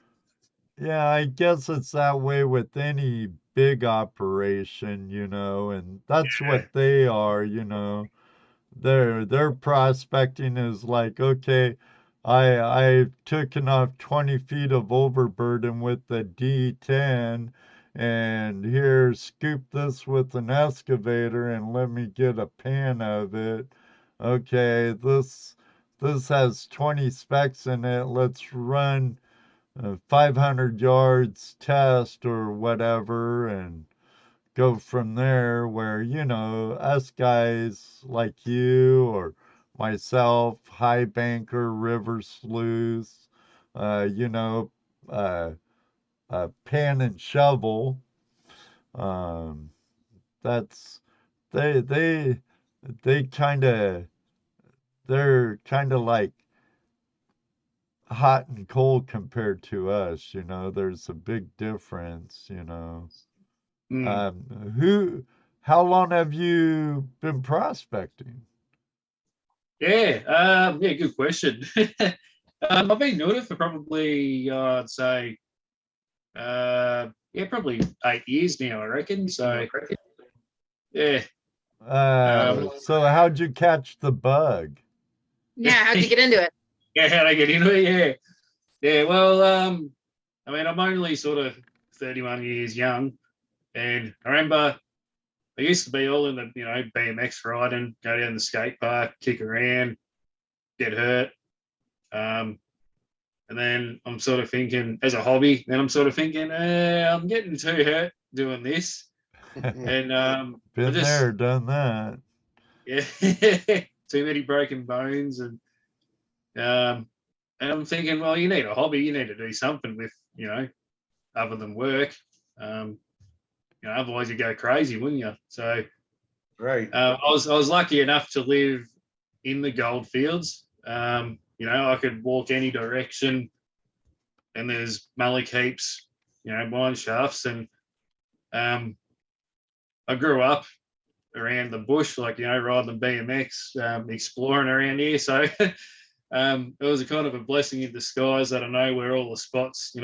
Yeah, I guess it's that way with any big operation, and that's what they are, Their prospecting is like, okay, I've taken off 20 feet of overburden with the D10, and here, scoop this with an excavator and let me get a pan of it. Okay, this has 20 specs in it. Let's run 500 yards test or whatever, and go from there. Where, us guys like you or myself, high banker, river sleuths, you know, uh, pan and shovel. Um, that's they kind of they're kind of like hot and cold compared to us. There's a big difference. Mm. How long have you been prospecting? Yeah, good question. I've been doing it for probably, I'd say, probably 8 years now, I reckon. So, yeah. So how'd you catch the bug? Yeah, how'd you get into it? Yeah, how'd I get into it? Yeah. Yeah, well, I mean, I'm only sort of 31 years young, and I remember I used to be all in the, BMX riding, go down the skate park, kick around, get hurt. And then I'm sort of thinking, as a hobby, I'm getting too hurt doing this. And Been there, done that. Yeah, too many broken bones. And I'm thinking, well, you need a hobby, you need to do something with, other than work. Otherwise you go crazy, wouldn't you? So, right. I was lucky enough to live in the gold fields. I could walk any direction, and there's mullock heaps, mine shafts, and I grew up around the bush, like riding the BMX, exploring around here. So it was a kind of a blessing in disguise that I know where all the spots,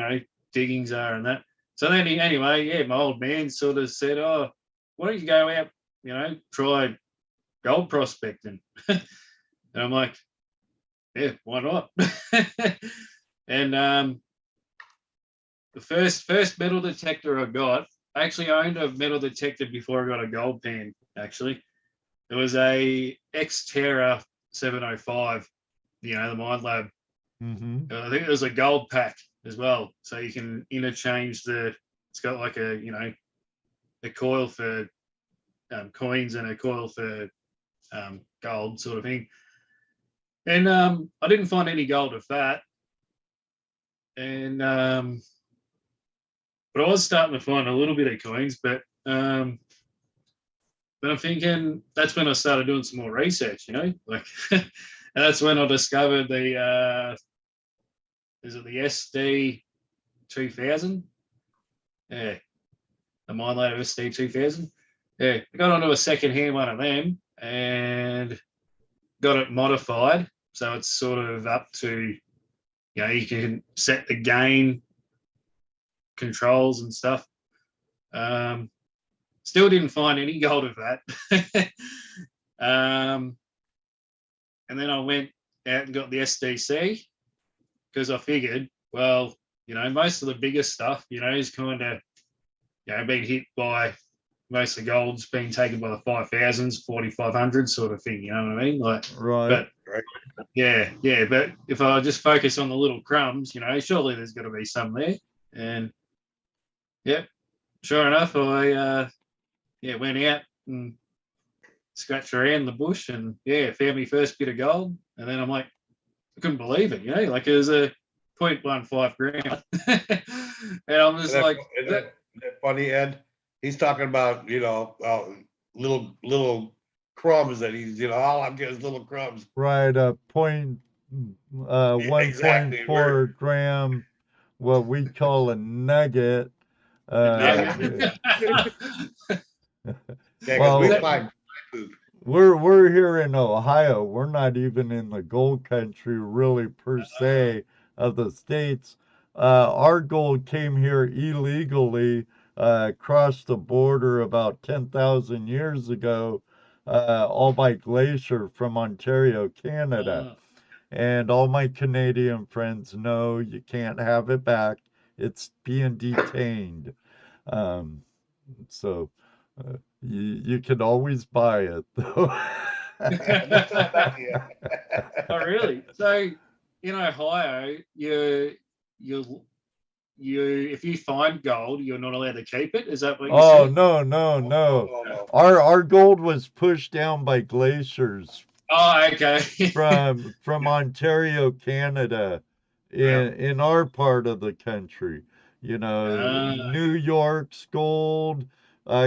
diggings are and that. So then anyway, yeah, my old man sort of said, "Oh, why don't you go out, try gold prospecting?" And I'm like, "Yeah, why not?" And the first metal detector I got, I actually owned a metal detector before I got a gold pan. Actually, it was a Xterra 705, the Mind Lab. Mm-hmm. I think it was a gold pack as well, so you can interchange it's got like a coil for coins and a coil for gold sort of thing. And I didn't find any gold with that, and but I was starting to find a little bit of coins. But then I'm thinking that's when I started doing some more research, like, and that's when I discovered the is it the SD 2000? Yeah, the Mind Lab SD 2000. Yeah, I got onto a second-hand one of them and got it modified, so it's sort of up to, you can set the gain controls and stuff. Still didn't find any gold of that. And then I went out and got the SDC, because I figured, well, most of the bigger stuff, is kind of, being hit by most of the gold's being taken by the 5000s, 4500s sort of thing. You know what I mean? Like, right. But yeah. But if I just focus on the little crumbs, surely there's got to be some there. And yeah, sure enough, I went out, and scratched around the bush, and yeah, found my first bit of gold. And then I'm like, I couldn't believe it, like it was a 0.15 gram. And I'm just like, isn't that funny, Ed? He's talking about, little crumbs that he's, all I'm getting is little crumbs. Right, Exactly. 1.4 gram, what we call a nugget. Yeah, because Well, we find poop. we're here in Ohio. We're not even in the gold country, really, per se, of the states. Our gold came here illegally, across the border about 10,000 years ago, all by glacier from Ontario, Canada. And all my Canadian friends know you can't have it back. It's being detained. Um, so you can always buy it, though. What's up back here? oh really? So in Ohio, you if you find gold, you're not allowed to keep it. Is that what you Oh, said? no. No. Our gold was pushed down by glaciers Oh, okay. from Ontario, Canada, Yeah. in our part of the country. New York's gold,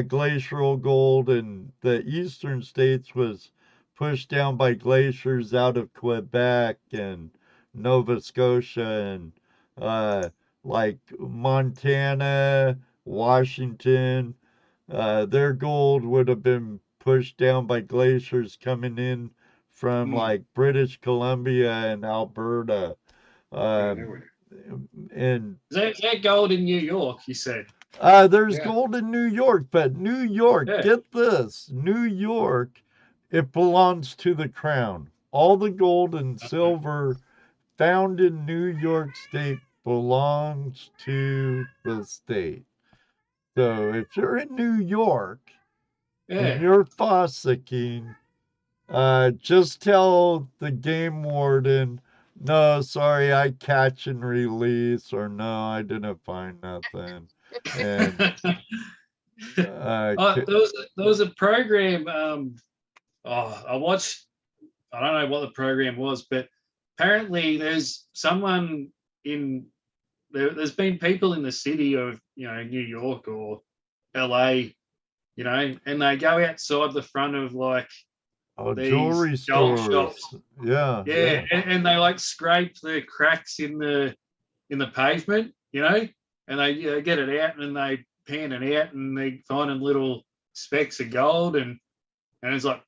glacial gold, and the eastern states was pushed down by glaciers out of Quebec and Nova Scotia and like Montana, Washington. Their gold would have been pushed down by glaciers coming in from like British Columbia and Alberta. Um, and Is that gold in New York? You said. there's Yeah. gold in New York, but New York, Yeah. get this, New York, it belongs to the crown. All the gold and silver found in New York State belongs to the state. So if you're in New York and Yeah. you're fossicking, just tell the game warden, no, sorry, I catch and release, or no, I didn't find nothing. And Oh, there was a program. I watched. I don't know what the program was, but apparently there's someone in there's been people in the city of New York or LA, and they go outside the front of like these jewelry gold stores. shops. Yeah. And they like scrape the cracks in the pavement, and they get it out and they pan it out and they finding little specks of gold and it's like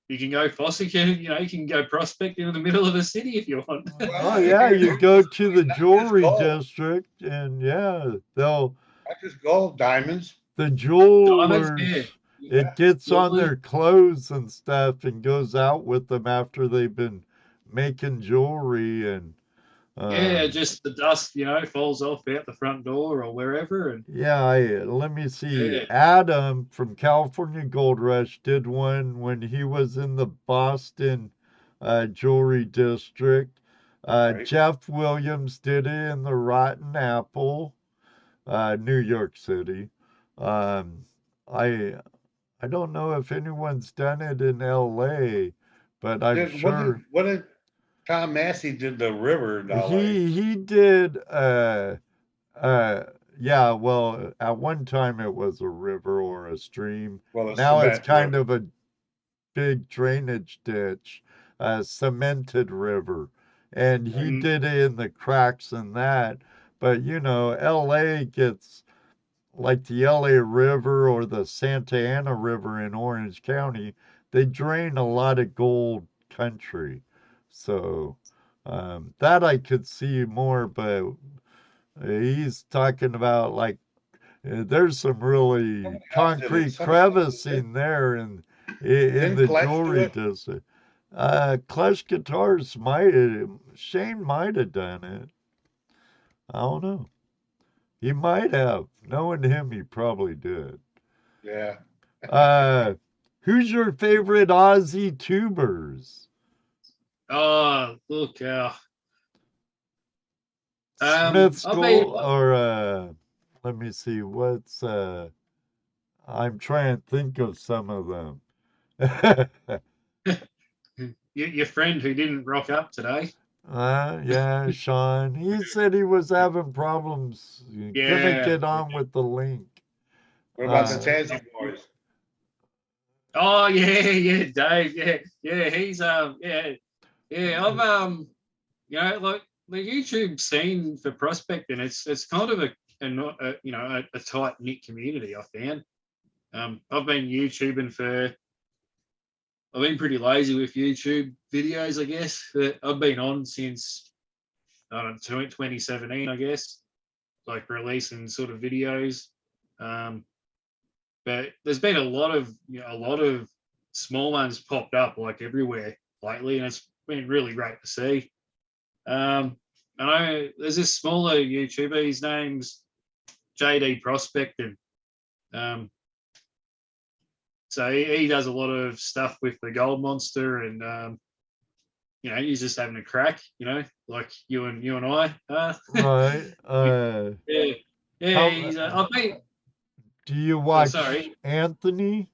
you can go fossicking, you can go prospecting in the middle of the city if you want. Oh yeah, you go to the jewelry district and they'll Not just gold, diamonds. the jewelers, Diamonds, it gets on Jewelry. their clothes and stuff and goes out with them after they've been making jewelry and just the dust, falls off out the front door or wherever. And let me see. Yeah. Adam from California Gold Rush did one when he was in the Boston jewelry district. Right. Jeff Williams did it in the Rotten Apple, New York City. Um, I I don't know if anyone's done it in LA, but I'm sure What did Tom Massey did the river in LA? he did well, at one time it was a river or a stream. Well, Now it's cement kind river. of a big drainage ditch, a cemented river. And he Mhm. did it in the cracks and that. But LA gets like the LA River or the Santa Ana River in Orange County, they drain a lot of gold country. So that I could see more, but he's talking about like there's some really concrete crevicing there in the jewelry district. Clutch Guitars Shane might have done it. I don't know. He might have. Knowing him, he probably did. Yeah. Who's your favorite Aussie tubers? Oh, look, Smith I mean, School or let me see, what's I'm trying to think of some of them. Your friend who didn't rock up today. Yeah, Sean. He said he was having problems. He couldn't Yeah. get on with the link. What about the Uh, Tassie boys? Oh yeah, Dave. Yeah. He's yeah. I've you know, like the YouTube scene for prospecting, it's kind of a tight knit community. I found. I've been YouTubing for. I've been pretty lazy with YouTube videos, I guess. But I've been on since I don't know 2017, I guess, like releasing sort of videos. But there's been a lot of small ones popped up like everywhere lately, and it's been really great to see. I know there's this smaller YouTuber. His name's JD Prospecting. So he does a lot of stuff with the gold monster, and he's just having a crack. Like you and I. right. Yeah. He's, I've been. Do you Oh, watch sorry. Anthony?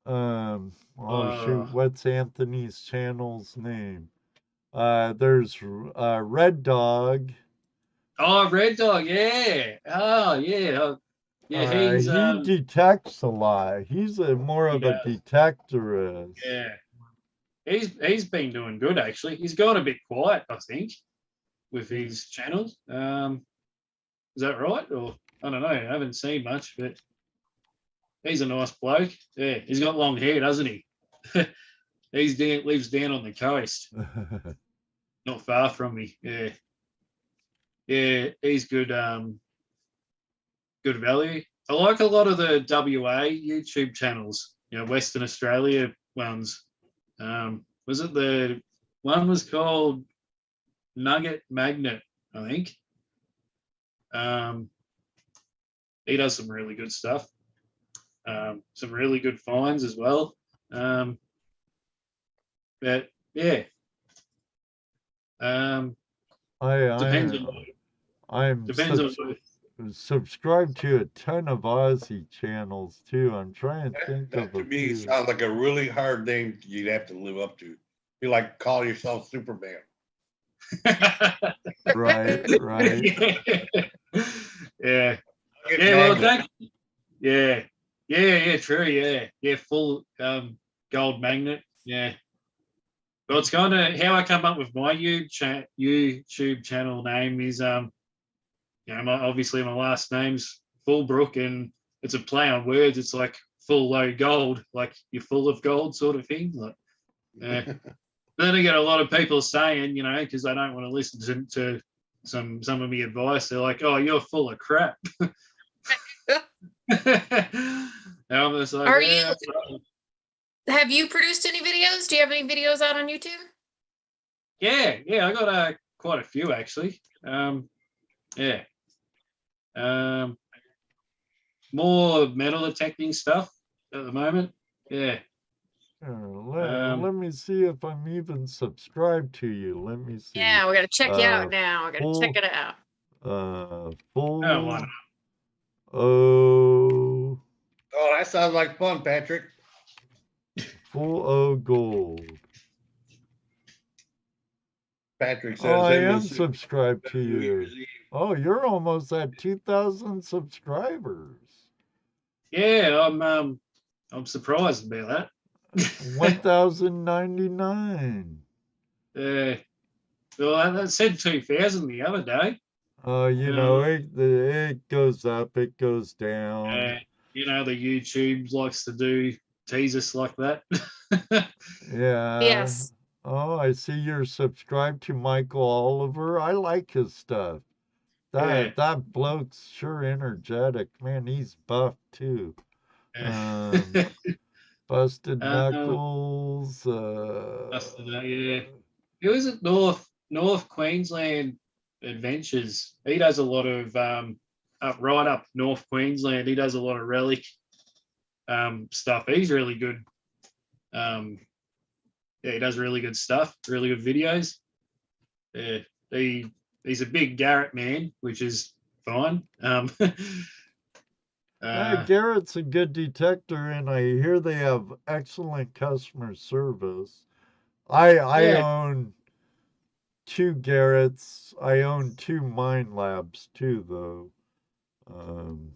Shoot, what's Anthony's channel's name? There's Red Dog. Oh, Red Dog, yeah. Oh, yeah. Yeah, He detects a lot. He's more of a detectorist. Yeah. He's been doing good actually. He's gone a bit quiet, I think, with his channels. Is that right? Or I don't know. I haven't seen much, but he's a nice bloke. Yeah, he's got long hair, doesn't he? Lives down on the coast, not far from me. Yeah. Yeah, he's good. Good value. I like a lot of the WA YouTube channels. Western Australia ones. Was it the one was called Nugget Magnet? I think. He does some really good stuff. Some really good finds as well. But yeah. Depends on subscribed to a ton of Aussie channels too. I'm trying to think that of to a me few. sounds like a really hard name you'd have to live up to. You like call yourself Superman. Right. Yeah. Well, thank you. Yeah, true, yeah, full gold magnet, yeah. Well, it's kind of how I come up with my YouTube channel name is obviously my last name's Fullbrook, and it's a play on words. It's like full low gold, like you're full of gold sort of thing. Like, then I get a lot of people saying, because they don't want to listen to some of my advice. They're like, "Oh, you're full of crap." I'm just like, Have you produced any videos? Do you have any videos out on YouTube? Yeah, I got quite a few actually. Yeah. More metal detecting stuff at the moment. Yeah. Let me see if I'm even subscribed to you. Let me see. Yeah, we gotta check you out now. We gotta check it out. Full. Oh, that sounds like fun, Patrick. Full O Gold. Patrick says, I am subscribed to you. Oh, you're almost at 2,000 subscribers. Yeah, I'm surprised about that. 1,099. Well, that said 2,000 the other day. It goes up, it goes down. The YouTube likes to tease us like that. Yeah. Yes. Oh, I see you're subscribed to Michael Oliver. I like his stuff. That bloke's sure energetic. Man, he's buff too. Busted Knuckles. Yeah. Who is it? North Queensland Adventures. He does a lot of right up North Queensland. He does a lot of relic stuff. He's really good. He does really good stuff, really good videos. Yeah, he's a big Garrett man, which is fine. Garrett's a good detector, and I hear they have excellent customer service. I Yeah. own 2 Garrett's. I own 2 Mind Labs too, though. Um,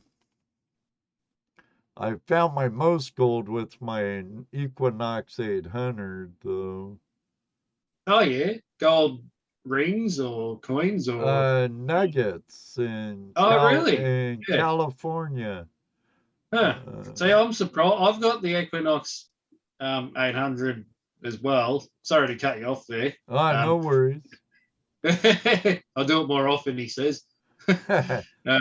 I found my most gold with my Equinox 800, though. Oh yeah, gold rings or coins or. Nuggets in Oh really? Yeah. California. Huh. Uh, See, I'm surprised. I've got the Equinox 800 as well. Sorry to cut you off there. no worries. I'll do it more often, he says. Uh,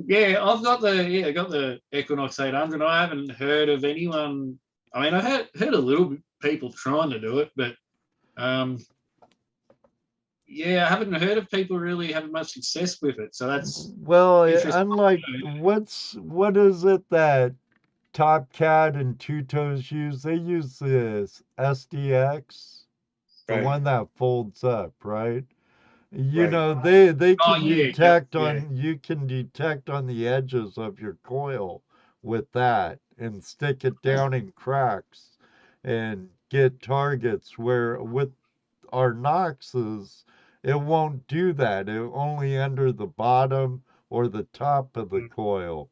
yeah, I got the Equinox 800. I haven't heard of anyone. I mean, I heard a little bit people trying to do it, but yeah, I haven't heard of people really having much success with it. So that's Well, interesting. unlike what is it that Top Cat and Two Toes use? They use this SDX, the Right. one that folds up, right? You Right. know, they Oh can yeah, yep, detect yeah. on you can detect on the edges of your coil with that and stick it down in cracks and get targets where with our Noxes it won't do that. It only under the bottom or the top of the coil.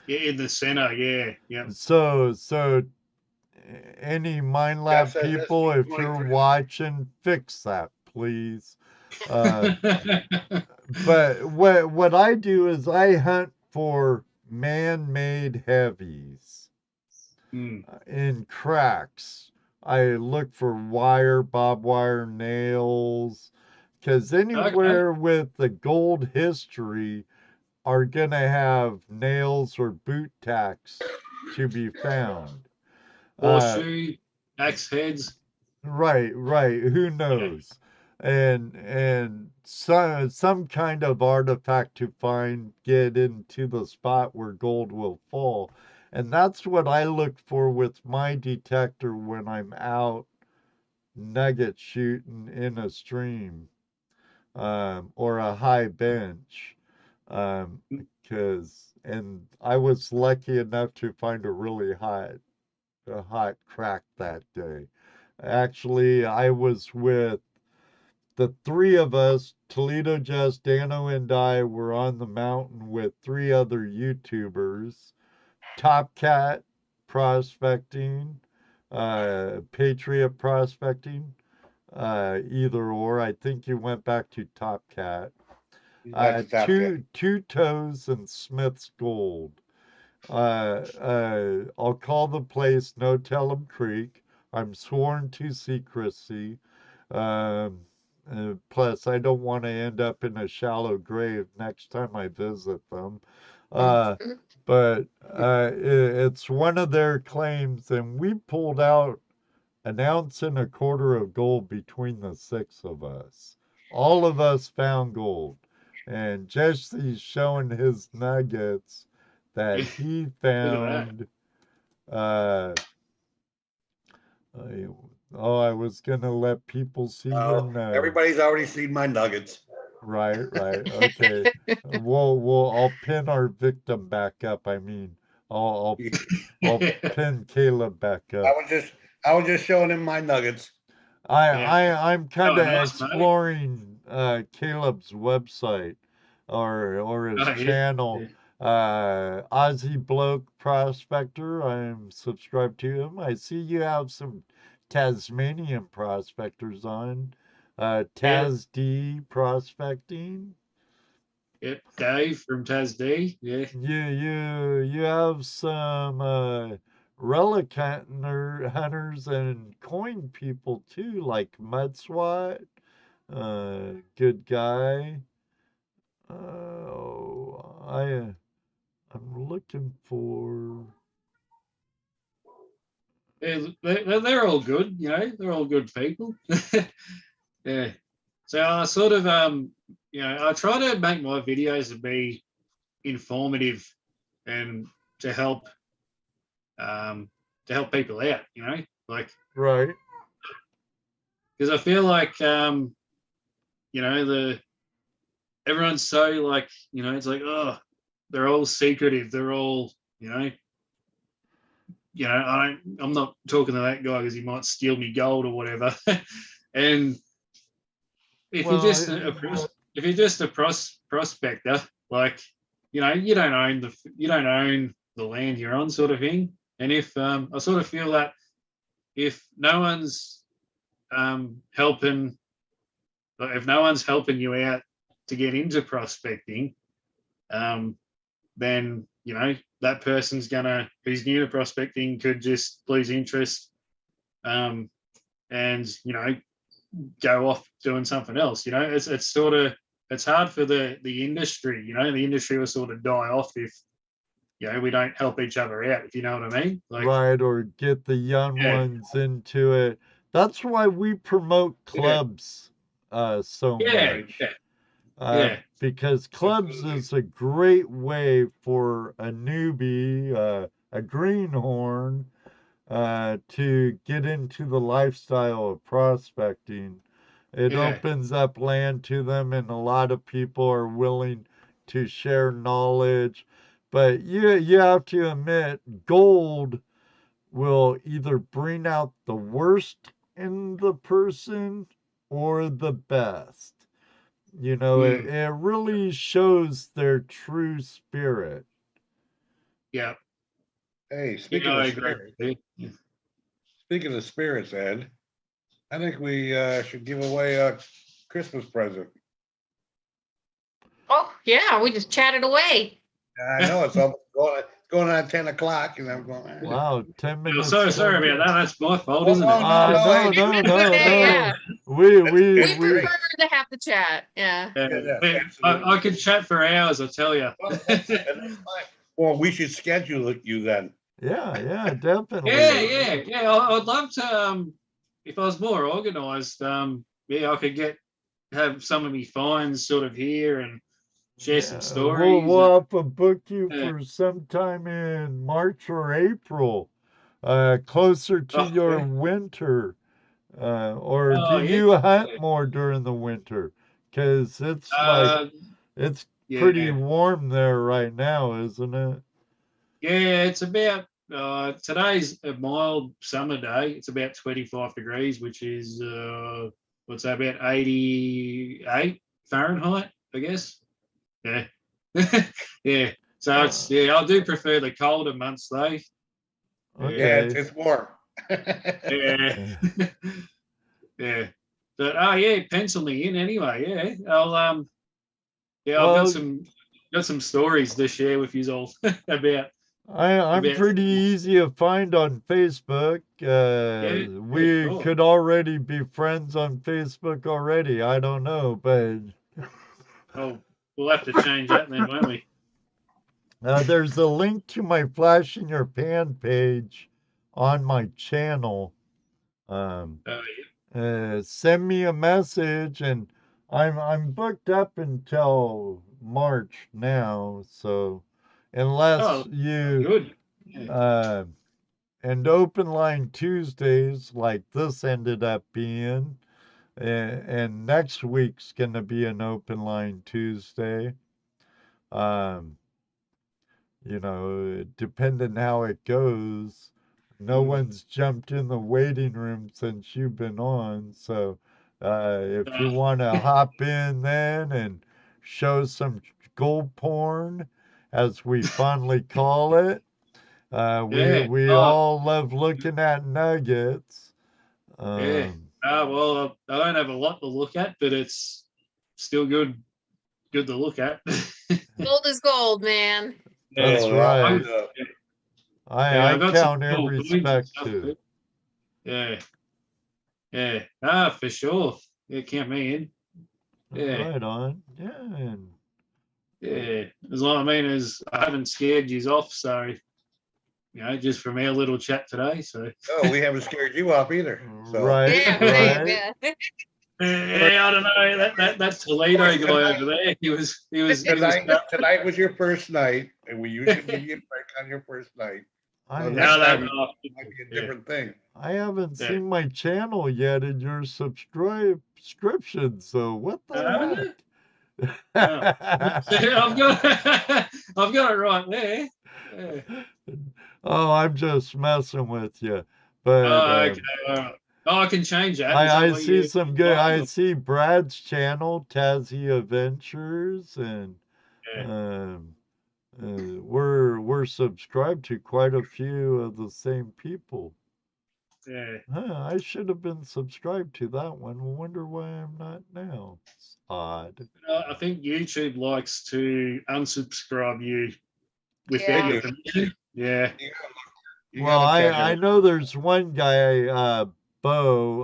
Yeah, in the center, yeah, yeah. So any Mind Jeff Lab says people, if you're SC23. watching, fix that, please. Uh, but what I do is I hunt for man-made heavies Mm. in cracks. I look for wire, bob wire, nails, because Okay. anywhere with the gold history are gonna have nails or boot tacks to be found. Uh, Horseshoe, axe heads. right. Who Yeah. knows? And some kind of artifact to find, get into the spot where gold will fall. And that's what I look for with my detector when I'm out nugget shooting in a stream, or a high bench. And I was lucky enough to find a hot crack that day. Actually, I was with the 3 of us, ToledoJess, Dano, and I were on the mountain with 3 other YouTubers, Top Cat Prospecting, Patriot Prospecting, either or. I think you went back to Top Cat. That's a top cat. Two Toes and Smith's Gold. I'll call the place No Tell'em Creek. I'm sworn to secrecy. Um, Plus, I don't want to end up in a shallow grave next time I visit them. Uh, but it's one of their claims, and we pulled out an ounce and a quarter of gold between the 6 of us. All of us found gold. And Jesse's showing his nuggets that Yeah. he Look at that. found. Uh, I, I was gonna let people see your nug. Everybody's already seen my nuggets. Right. Okay. I'll pin our victim back up. I mean, I'll I'll pin Caleb back I up. was just I was just showing him my nuggets. Yeah. I'm kind Oh, of nice, mate. exploring Caleb's website or his Oh, yeah. channel. Yeah. Aussie Bloke Prospector. I'm subscribed to him. I see you have some Tasmanian prospectors on. Yeah. Taz D Prospecting. Yep. Dave from TasD. Yeah. You have some relic hunters and coin people too, like Mudswat. Good guy. I'm looking for. Yeah, they're all good, you know, they're all good people. Yeah. So I sort of I try to make my videos to be informative and to help people out, you know, like Right. because I feel like you know, the everyone's so like, you know, it's like, oh, they're all secretive. They're all, I'm not talking to that guy because he might steal me gold or whatever. And if Well, you're just a prospector, like, you don't own the land you're on, sort of thing. And if I sort of feel that if no one's helping you out to get into prospecting, then that person's who's new to prospecting could just lose interest, and go off doing something else. It's hard for the industry. The industry will sort of die off if we don't help each other out, if you know what I mean. Like, right, or get the young ones into it. That's why we promote clubs so much. Because clubs is a great way for a newbie, a greenhorn, to get into the lifestyle of prospecting. It opens up land to them, and a lot of people are willing to share knowledge. But you have to admit, gold will either bring out the worst in the person or the best. It really shows their true spirit. Yeah. Hey, speaking of spirits, Ed, I think we should give away a Christmas present. Oh yeah, we just chatted away. I know it's almost going on 10 o'clock, and I'm going. Wow, 10 minutes. Sorry about that. That's my fault, isn't it? No. We prefer to have the chat. Yeah. I could chat for hours, I tell you. Well, we should schedule you then. Yeah, definitely. Yeah. I'd love to. If I was more organised, I could have some of me finds sort of here and share some stories. We'll have to book you for sometime in March or April, closer to your winter. Or do you hunt more during the winter? Because it's it's pretty warm there right now, isn't it? Yeah, it's about today's a mild summer day. It's about 25 degrees, which is what's that, about 88 Fahrenheit, I guess. Yeah. Yeah. So I do prefer the colder months though. Okay. Yeah, it's warm. Yeah. Yeah. But pencil me in anyway. Yeah. I've got some stories to share with you all about. I'm pretty easy to find on Facebook. We could already be friends on Facebook already. I don't know, but oh, we'll have to change that then, won't we? There's a link to my Flash in Your Pan page on my channel. Send me a message, and I'm booked up until March now, so unless you and open line Tuesdays like this ended up being, and next week's gonna be an open line Tuesday. Depending how it goes. No one's jumped in the waiting room since you've been on. So if you want to hop in then and show some gold porn, as we fondly call it, we all love looking at nuggets. Well, I don't have a lot to look at, but it's still good to look at. Gold is gold, man. That's right. I count every speck too. Yeah. For sure. Yeah, count me in. Yeah. Right on. Yeah. As long as I haven't scared you off, so just from our little chat today. So. Oh, we haven't scared you off either. So. Right. Yeah. Yeah, I don't know. That Toledo guy over there. He was. Tonight was your first night, and we usually give you a break on your first night. That might be a different thing. I haven't seen my channel yet in your subscription. So what the heck? I've got it right there. Yeah. Oh, I'm just messing with you. But Oh, okay. All right. Oh, I can change that. Is that I what see you some good. I like? see Brad's channel, Tazzy Adventures, and Yeah. um, we're subscribed to quite a few of the same people. Yeah. I should have been subscribed to that one. Wonder why I'm not now. It's odd. I think YouTube likes to unsubscribe you without Yeah. your permission. Yeah. You Well, gotta catch I it. know there's one guy, Bo,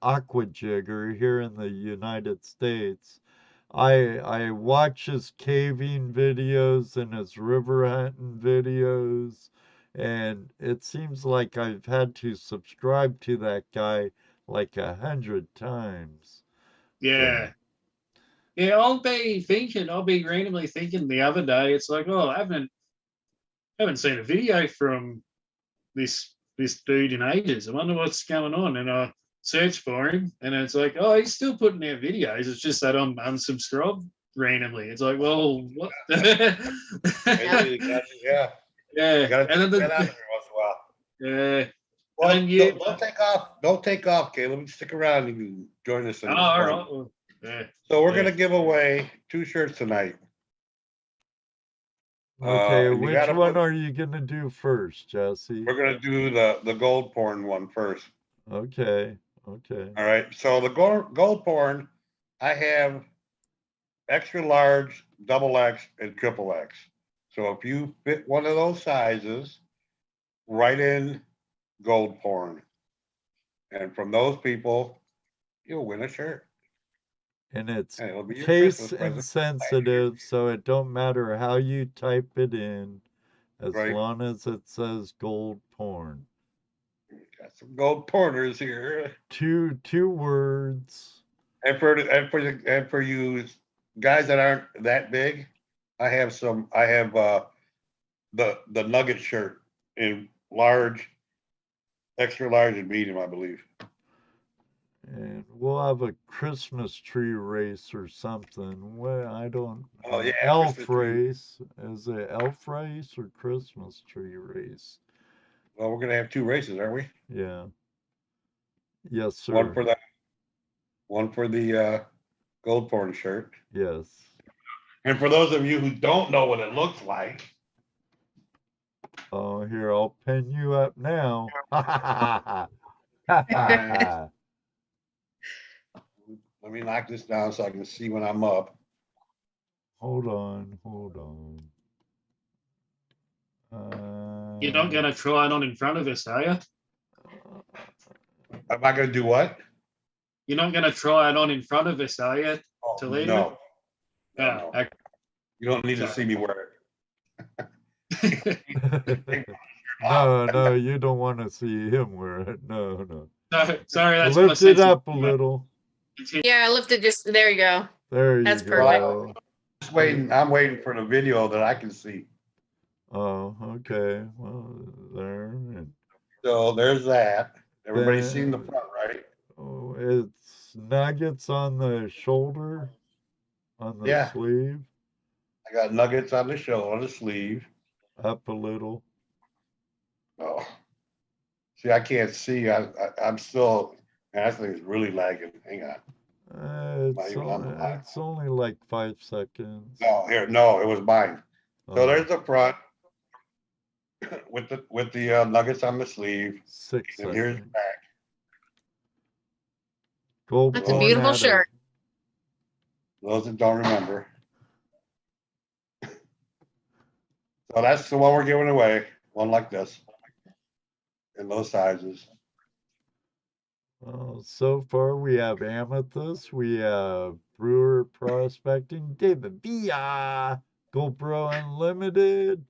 Aqua Jigger here in the United States. I watch his caving videos and his river hunting videos, and it seems like I've had to subscribe to that guy like 100 times. Yeah. Yeah, I'll be randomly thinking the other day, it's like, oh, I haven't seen a video from this dude in ages. I wonder what's going on. And I search for him, and it's like, oh, he's still putting out videos. It's just that I'm unsubscribed randomly. It's like, well, what? Yeah. Yeah, You gotta and then get out of there once in a while. yeah, Well, and then you. don't take off. Don't take off, Caleb. Stick around and you can join us. Oh, all right. Well, yeah. So we're Yeah. gonna give away 2 shirts tonight. Okay, and you which gotta one put- are you gonna do first, Jesse? We're gonna do the gold porn one first. Okay, okay. All right. So the gold porn, I have extra large, double X, and triple X. So if you fit one of those sizes, write in gold porn. And from those people, you'll win a shirt. And it's And it'll be your case Christmas present. insensitive, so it don't matter how you type it in, as Right. long as it says gold porn. Got some gold porners here. Two words. And for you guys that aren't that big, I have the nugget shirt in large, extra large, and medium, I believe. And we'll have a Christmas tree race or something. Well, I don't. Oh, yeah, Elf Christmas tree. race. Is it elf race or Christmas tree race? Well, we're gonna have 2 races, aren't we? Yeah. Yes, sir. One for the gold porn shirt. Yes. And for those of you who don't know what it looks like, Oh, here, I'll pin you up now. let me knock this down so I can see when I'm up. Hold on. You're not gonna try it on in front of us, are you? Am I gonna do what? You're not gonna try it on in front of us, are you? Oh, To leave no. Oh, No. okay. You don't need to see me wear it. No, you don't want to see him wear it. No. Sorry, that's Lift it up a little. Yeah, I lifted just there you go. There you That's go. I'm waiting for the video that I can see. Oh, okay. Well, there. And So there's that. Everybody's Then- seen the front, right? oh, it's nuggets on the shoulder, on the Yeah. sleeve, I got nuggets on the show, on the sleeve. up a little. Oh, see, I can't see. I'm still. Man, that thing is really lagging. Hang on. Not even on the line. It's only like 5 seconds. No, it was mine. So Oh, there's the front with the nuggets on the sleeve, 6 and here's the seconds. back. Gold That's a porn beautiful addict. shirt. Those that don't remember. So that's the one we're giving away. One like this, in those sizes. Well, so far we have Amethyst, we have Brewer Prospecting, David Villa, GoPro Unlimited,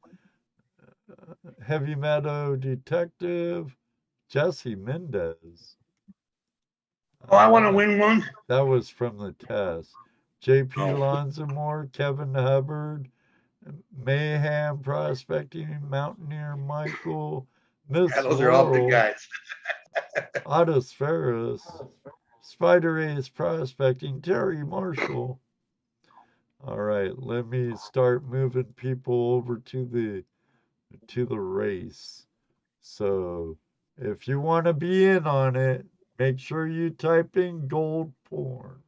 Heavy Meadow Detective, Jesse Mendez. Oh, I want to win one. That was from the test. JP Oh. Lonzamore, Kevin Hubbard, Mayhem Prospecting, Mountaineer Michael, Miss Yeah, those are all big Laurel, guys. Otis Ferris, Spider Ace Prospecting, Terry Marshall, All right, let me start moving people over to the race. So if you want to be in on it, make sure you type in gold porn.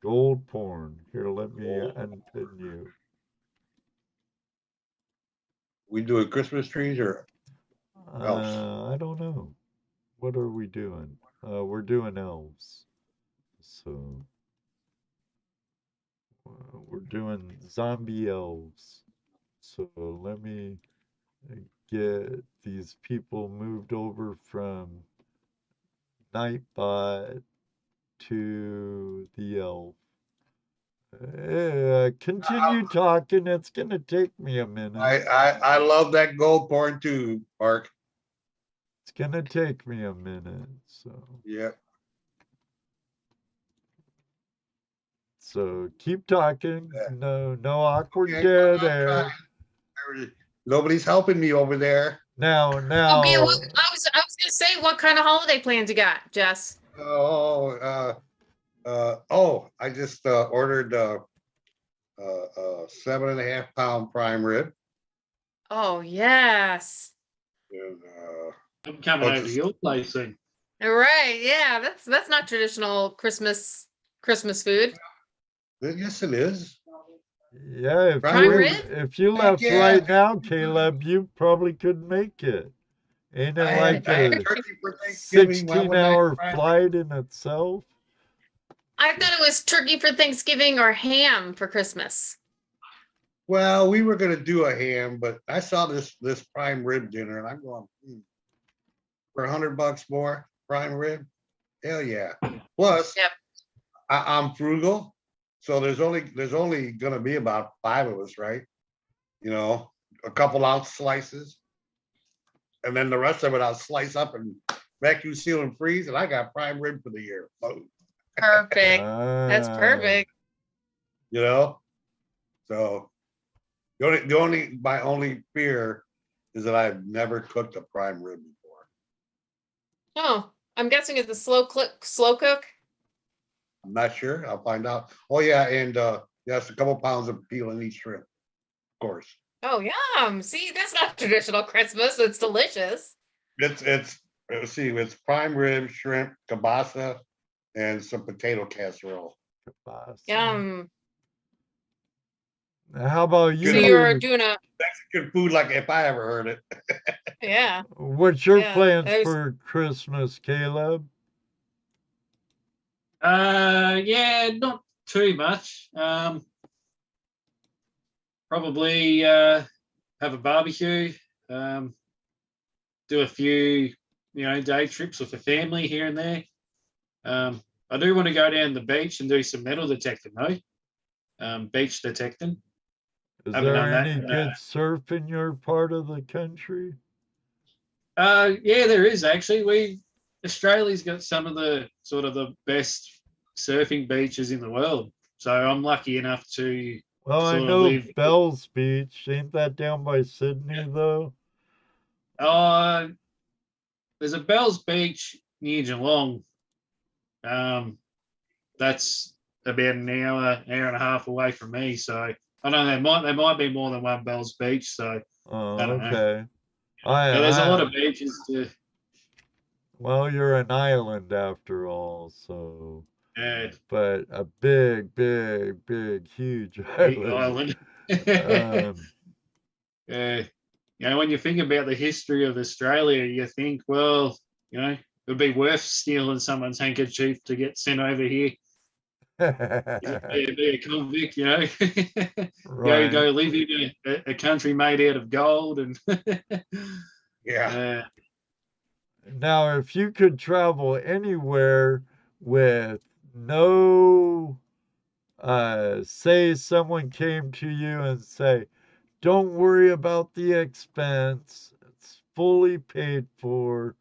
Gold porn. Here, let me unpin you. We doing Christmas trees or elves? I don't know. What are we doing? We're doing elves. So we're doing zombie elves. So let me get these people moved over from Nightbot to the elf. Continue talking. It's gonna take me a minute. I love that gold porn too, Mark. It's gonna take me a minute. So Yep. so keep talking. Yeah. No awkward Okay, dead I'm air. trying. Nobody's helping me over there. Now Okay, well, I now was gonna say, what kind of holiday plans you got, Jess? I just ordered 7.5 pound prime rib. Oh yes. And, I'm coming over to your place soon. Right, yeah, that's not traditional Christmas food. yes, it is. yeah, Prime rib? if you Heck left yeah. right now, Caleb, you probably couldn't make it. Ain't it I like had a turkey for Thanksgiving. Why wouldn't I have 16-hour prime rib? flight in itself? I thought it was turkey for Thanksgiving or ham for Christmas. Well, we were gonna do a ham, but I saw this prime rib dinner, and I'm going for $100 more prime rib. Hell yeah! Plus, Yep. I'm frugal, so there's only gonna be about 5 of us, right? You know, a couple ounce slices, and then the rest of it I'll slice up and vacuum seal and freeze, and I got prime rib for the year. Boom. Perfect. That's Ah. perfect. You know, so my only fear is that I've never cooked a prime rib before. Oh, I'm guessing it's a slow cook. I'm not sure. I'll find out. Oh yeah, and yes, a couple pounds of peel in each shrimp, of course. Oh, yum. See, that's not traditional Christmas. It's delicious. It's let's see, it's prime rib, shrimp, kielbasa, and some potato casserole. Yum. How about you? So you're doing a Mexican food like if I ever heard it. yeah. What's your Yeah, plans for Christmas, Caleb? Yeah, not too much. Probably have a barbecue. Do a few, day trips with the family here and there. I do want to go down the beach and do some metal detecting though. Beach detecting. Is Haven't there done any that. good surf in your part of the country? Yeah, there is actually. Australia's got some of the sort of the best surfing beaches in the world. So I'm lucky enough to Well, I sort of know live. Bell's Beach. Ain't that down by Sydney, though? There's a Bells Beach near Geelong. That's about an hour and a half away from me. So I don't know. There might be more than one Bells Beach. So Oh, I don't know. okay. Yeah, there's a lot of beaches to. Well, you're an island after all, so. Yeah. But a big, huge island. Yeah. When you think about the history of Australia, you think, well, it'd be worth stealing someone's handkerchief to get sent over here. Be a convict, Right. Go live in a country made out of gold and Yeah. Now, if you could travel anywhere with no, say someone came to you and say, don't worry about the expense, it's fully paid for,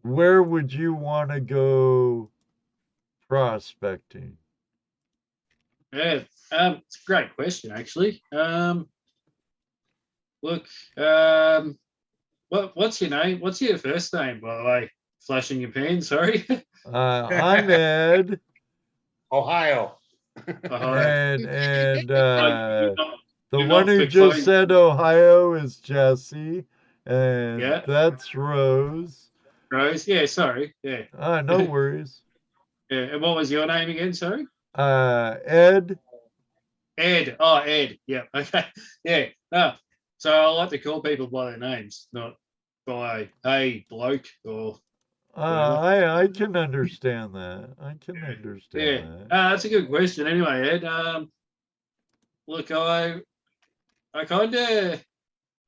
where would you want to go prospecting? Yeah, it's a great question, actually. Look, what's your name? What's your first name, by the way? Flashing your pen, sorry. I'm Ed. Ohio. And You're the you're one not who for just clothes. said Ohio is Jesse, and Yeah, that's Rose. Rose. Yeah, sorry. Yeah. No worries. Yeah. And what was your name again? Sorry. Ed. Ed. Oh, Ed. Yeah. Okay. Yeah. No. So I like to call people by their names, not by hey bloke or whatever. I can understand that. I can understand Yeah. that. That's a good question. Anyway, Ed. Look, I kind of.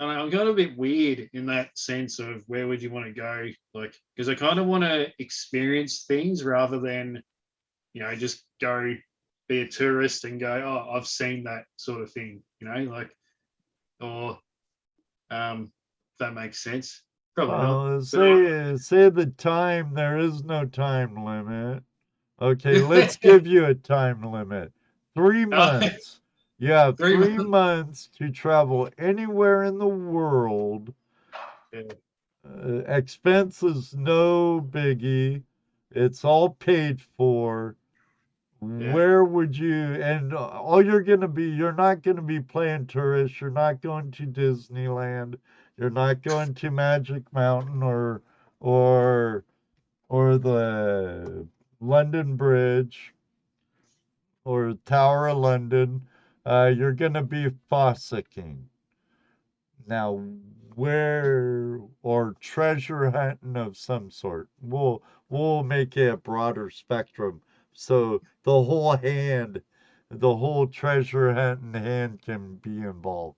I'm kind of a bit weird in that sense of where would you want to go, like, because I kind of want to experience things rather than, just go be a tourist and go, oh, I've seen that sort of thing, like, or if that makes sense. Probably not. Well, But say the time. There is no time limit. Okay, let's give you a time limit. 3 months. You have 3 3 months. months to travel anywhere in the world. Yeah. Expenses no biggie. It's all paid for. Yeah. Where would you? And all you're not gonna be playing tourist. You're not going to Disneyland. You're not going to Magic Mountain or or the London Bridge or Tower of London. You're gonna be fossicking. Now, where or treasure hunting of some sort. We'll make it a broader spectrum. So the whole treasure hunting hand can be involved.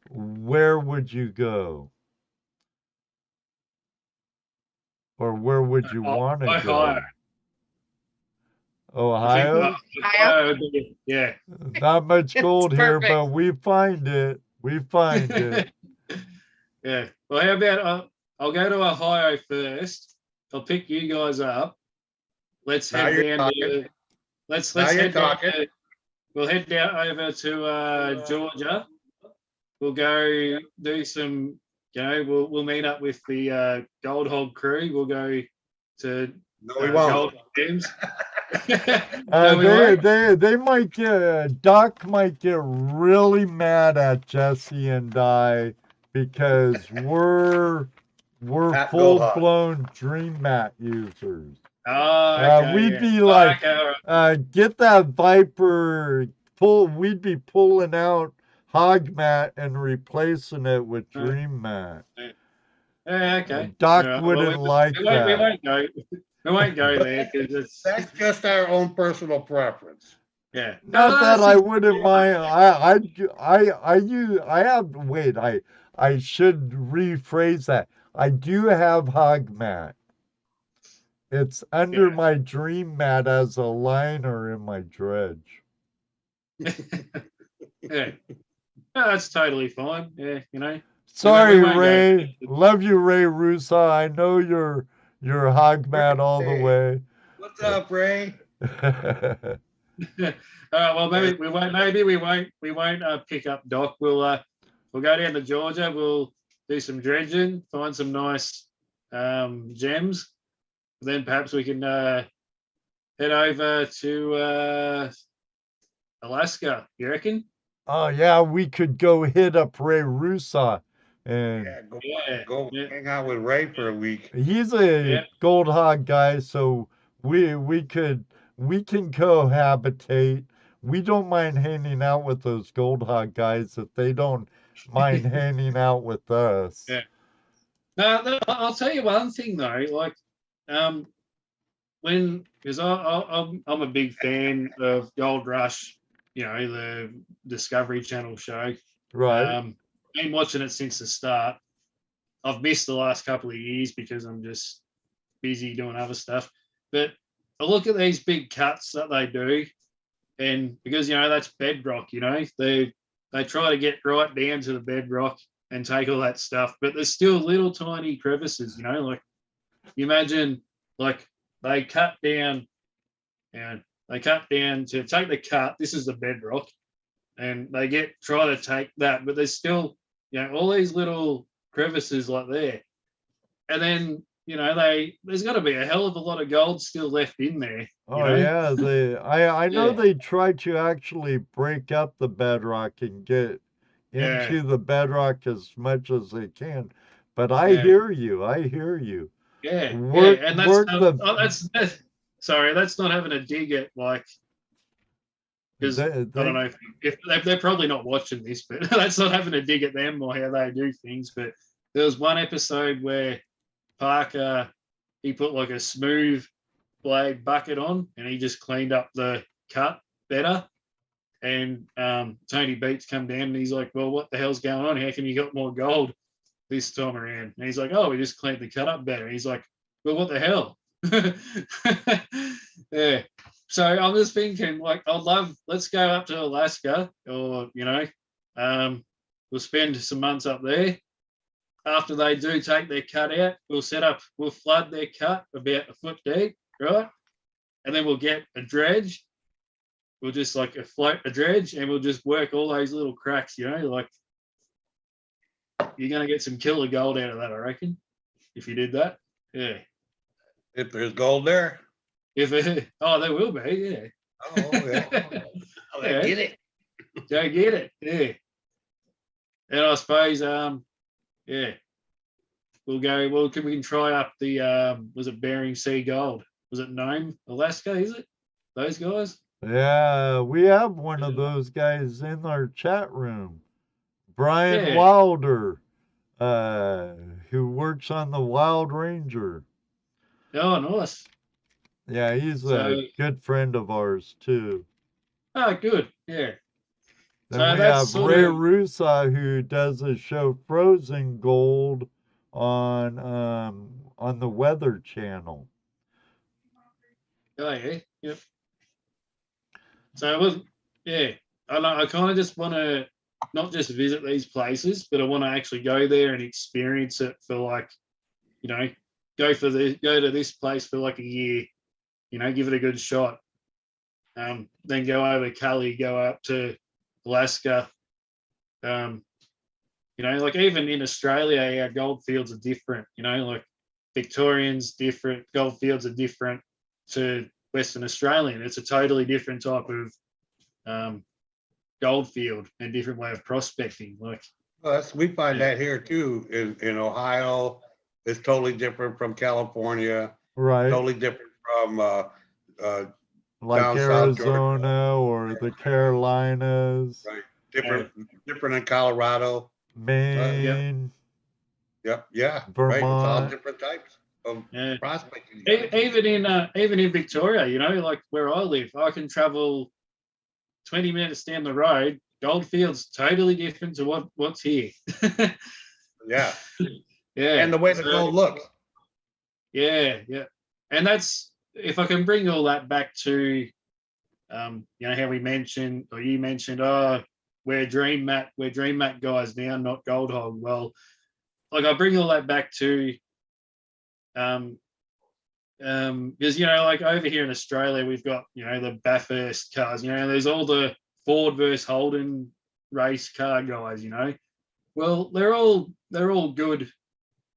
Where would you go? Or where would you want to Ohio. go? I think Ohio? Ohio would be, yeah. Not much It's gold here, perfect. but we find it. We find it. Yeah. Well, how about I'll go to Ohio first. I'll pick you guys up. Let's Now head you're down talking. to let's Now you're head down talking. to, we'll head down over to Georgia. We'll go do some, we'll meet up with the Gold Hog crew. We'll go to No, we won't. Gold Games. No, we They, won't. they might get, Doc might get really mad at Jesse and I because we're Pat full Goldhog. blown Dream Mat users. Oh, okay, We'd yeah. be Oh, like, okay, all right. get that Viper, we'd be pulling out Hog Mat and replacing it with Dream Mat. Yeah, okay. Doc All right. Well, wouldn't like we that. won't go. We won't go there because it's That's just our own personal preference. yeah. Not that that's I just- wouldn't mind. I have. Wait, I should rephrase that. I do have Hog Mat. It's under Yeah. my Dream Mat as a liner in my dredge. Yeah. No, that's totally fine. Yeah, Sorry, we won't go. Ray. Love you, Ray Russo. I know you're Hog Mat all the way. What's up, Ray? Well, maybe we won't. Maybe we won't pick up Doc. We'll go down to Georgia. We'll do some dredging, find some nice gems. Then perhaps we can head over to Alaska. You reckon? Oh yeah, we could go hit up Ray Russo and Yeah, go hang out with Ray for a week. he's a gold hog guy, so we can cohabitate. We don't mind hanging out with those gold hog guys if they don't mind hanging out with us. Yeah. No, I'll tell you one thing though. Like, because I'm a big fan of Gold Rush. The Discovery Channel show. Right. Been watching it since the start. I've missed the last couple of years because I'm just busy doing other stuff. But I look at these big cuts that they do, and because that's bedrock. They try to get right down to the bedrock and take all that stuff, but there's still little tiny crevices. Like you imagine, like they cut down to take the cut. This is the bedrock, and they try to take that, but there's still all these little crevices like there. And then you know, there's got to be a hell of a lot of gold still left in there. You Oh know? yeah, I know Yeah. they try to actually break up the bedrock and get Yeah. into the bedrock as much as they can. But I Yeah. hear you. I hear you. Yeah. Work And that's work not, the sorry, that's not having a dig at like, because I don't know if they're probably not watching this, but that's not having a dig at them or how they do things. But there was one episode where Parker, he put like a smooth blade bucket on and he just cleaned up the cut better. And Tony Beats come down and he's like, well, what the hell's going on? How come you got more gold this time around? And he's like, oh, we just cleaned the cut up better. And he's like, well, what the hell? Yeah. So I'm just thinking, like, let's go up to Alaska, or, you know, we'll spend some months up there. After they do take their cut out, we'll flood their cut about a foot deep, right? And then we'll get a dredge. We'll just like float a dredge and we'll just work all those little cracks, you know, like you're going to get some killer gold out of that, I reckon, if you did that. Yeah. If there's gold there. Oh, there will be, yeah. Oh, yeah. Yeah. Get it. Go get it, yeah. And I suppose, yeah, we can try up the, was it Bering Sea Gold? Was it Nome, Alaska, is it? Those guys? Yeah, we have one of those guys in our chat room. Brian Yeah. Wilder, who works on the Wild Ranger. Oh, nice. Yeah, he's a good friend of ours too. Oh, good. Yeah. Then we have Ray Rusa, who does a show Frozen Gold on the Weather Channel. Oh yeah, yep. So it was, yeah. I kind of just want to not just visit these places, but I want to actually go there and experience it for like, you know, go to this place for like a year, you know, give it a good shot. Then go over Cully, go up to Alaska. You know, like even in Australia, our gold fields are different, you know, like Victorians different, gold fields are different to Western Australian. It's a totally different type of gold field and different way of prospecting. Like, well, we find that here too in Ohio. It's totally different from California. Right. Totally different from like Arizona or the Carolinas. Right. Different in Colorado. Maine. Yep. Yeah. Vermont. Right. It's all different types of prospecting. Even in Victoria, you know, like where I live, I can travel 20 minutes down the road. Goldfields totally different to what's here. Yeah. Yeah. And the way the gold looks. Yeah, yeah. And that's, if I can bring all that back to, you know, how we mentioned, or you mentioned, we're Dream Mat guys now, not Gold Hog. Well, like I bring all that back to, because, you know, like over here in Australia, we've got, you know, the Bathurst cars, you know, there's all the Ford versus Holden race car guys, you know. Well, they're all good.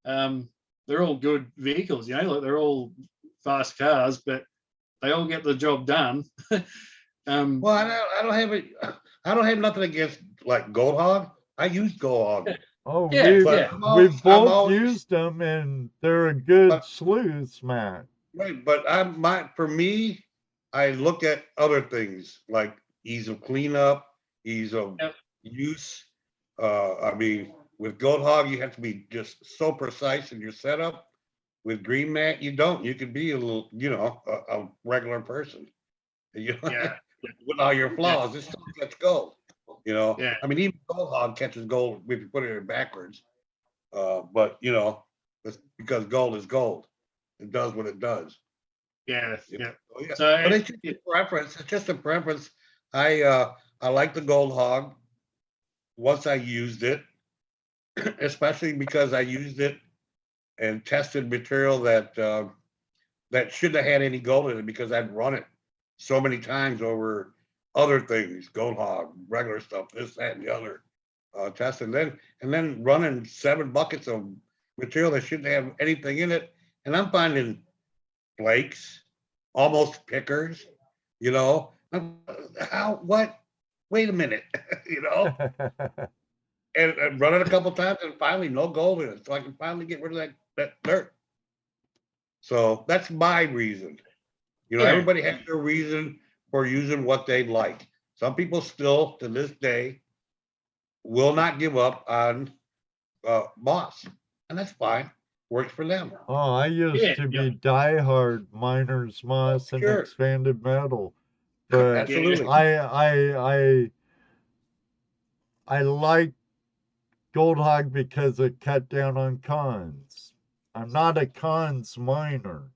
They're all good vehicles, you know, like they're all fast cars, but they all get the job done. Well, I don't have nothing against like Gold Hog. I use Gold Hog. Oh, yeah, we've both used them, and they're a good sleuths, man. Right, but for me, I look at other things like ease of cleanup, ease of use. I mean, with Gold Hog, you have to be just so precise in your setup. With Green Mat, you don't. You can be a little, you know, a regular person. You know, with all your flaws, it still gets gold. You know, I mean, even Gold Hog catches gold if you put it in backwards. But you know, it's because gold is gold. It does what it does. Yeah. So, but it's just a preference. It's just a preference. I like the Gold Hog. Once I used it, especially because I used it and tested material that shouldn't have had any gold in it because I'd run it so many times over other things, Gold Hog, regular stuff, this, that, and the other, testing. And then running 7 buckets of material that shouldn't have anything in it, and I'm finding flakes, almost pickers, you know. How, what? Wait a minute, you know, and run it a couple times and finally no gold in it. So I can finally get rid of that dirt. So that's my reason. You know, Yeah. everybody has their reason for using what they like. Some people still, to this day, will not give up on moss, and that's fine. Works for them. Oh, I used Yeah, to yeah. be diehard Miners Moss and Sure. Expanded Metal, but Absolutely. I like Gold Hog because it cut down on cons. I'm not a cons miner.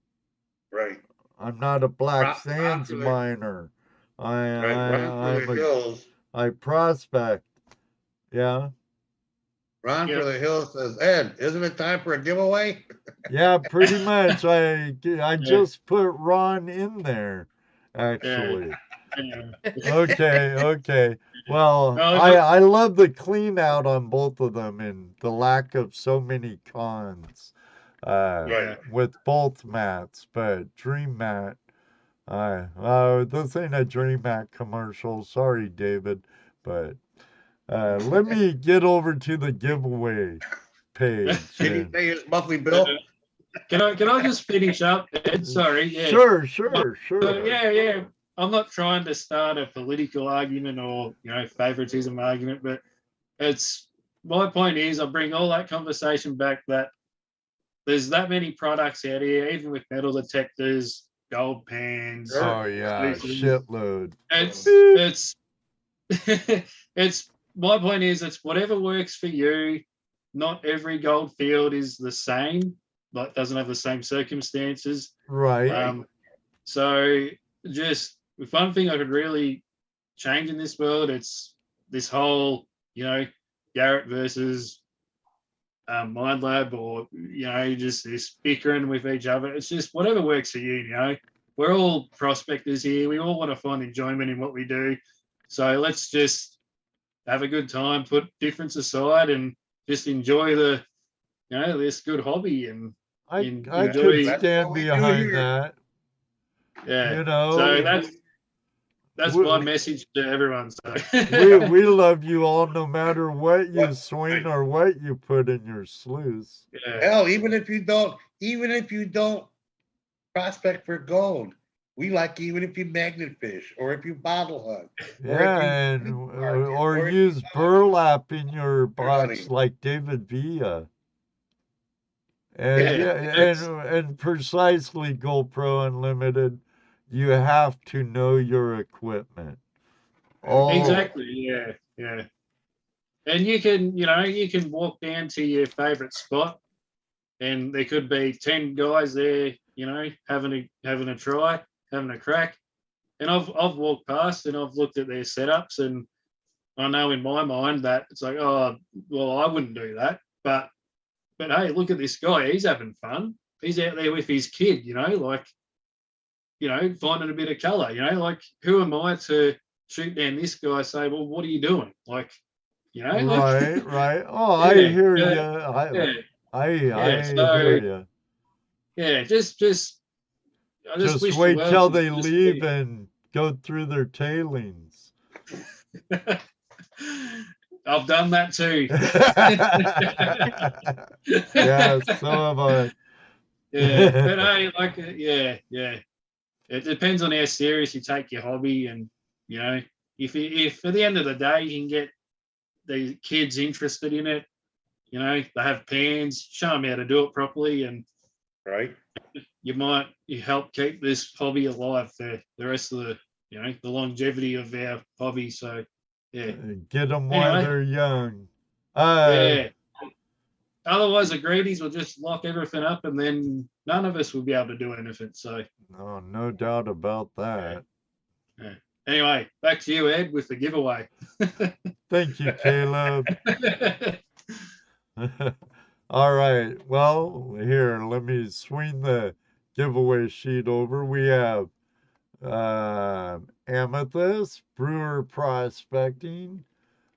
Right. I'm not a Black Ron Sands for the miner. Ron for the hills. I prospect. Yeah. Ron Yep. for the hills says, Ed, isn't it time for a giveaway? Yeah, pretty much. I Yeah. just put Ron in there, actually. Yeah. Okay. Well, No, I love the clean out on both of them and the lack of so many cons Right. with both mats. But Dream Mat, this ain't a Dream Mat commercial. Sorry, David. But let me get over to the giveaway page. Did he and- pay his monthly bill? Can I just finish up, Ed? Sorry. Yeah. Sure. Yeah. I'm not trying to start a political argument or favoritism argument, but it's my point is I bring all that conversation back that there's that many products out here, even with metal detectors, gold pans. Oh yeah, shitload. It's it's my point is it's whatever works for you. Not every gold field is the same, like doesn't have the same circumstances. Right. So just if one thing I could really change in this world, it's this whole, Garrett versus Mind Lab, or just this bickering with each other. It's just whatever works for you. We're all prospectors here. We all want to find enjoyment in what we do. So let's just have a good time, put difference aside, and just enjoy this good hobby. And I enjoy. could That's stand what we do behind here. that. Yeah. You know. So that's my message to everyone. So we love you all no matter what you swing or what you put in your sluice. Yeah. Hell, even if you don't prospect for gold, we like you even if you magnet fish or if you bottle hunt. Yeah, or use burlap in your box honey. like David Villa. And and precisely GoPro Unlimited, you have to know your equipment. Exactly. Yeah. And you can walk down to your favorite spot, and there could be 10 guys there, having a try, having a crack. And I've walked past and I've looked at their setups, and I know in my mind that it's like, oh, well, I wouldn't do that. But hey, look at this guy. He's having fun. He's out there with his kid, finding a bit of color, like who am I to shoot down this guy, say, well, what are you doing? Right. Oh, I hear you. I hear you. Yeah, just wait till they leave and go through their tailings. I've done that too. Yeah, so have I. Yeah, but yeah. It depends on how serious you take your hobby, and if at the end of the day you can get the kids interested in it, they have pans, show them how to do it properly, and right, you help keep this hobby alive for the rest of the the longevity of our hobby. So yeah, get them while they're young. Yeah. Otherwise, the greedies will just lock everything up, and then none of us will be able to do anything. So no doubt about that. Yeah. Anyway, back to you, Ed, with the giveaway. Thank you, Caleb. All right. Well, here, let me swing the giveaway sheet over. We have Amethyst, Brewer Prospecting,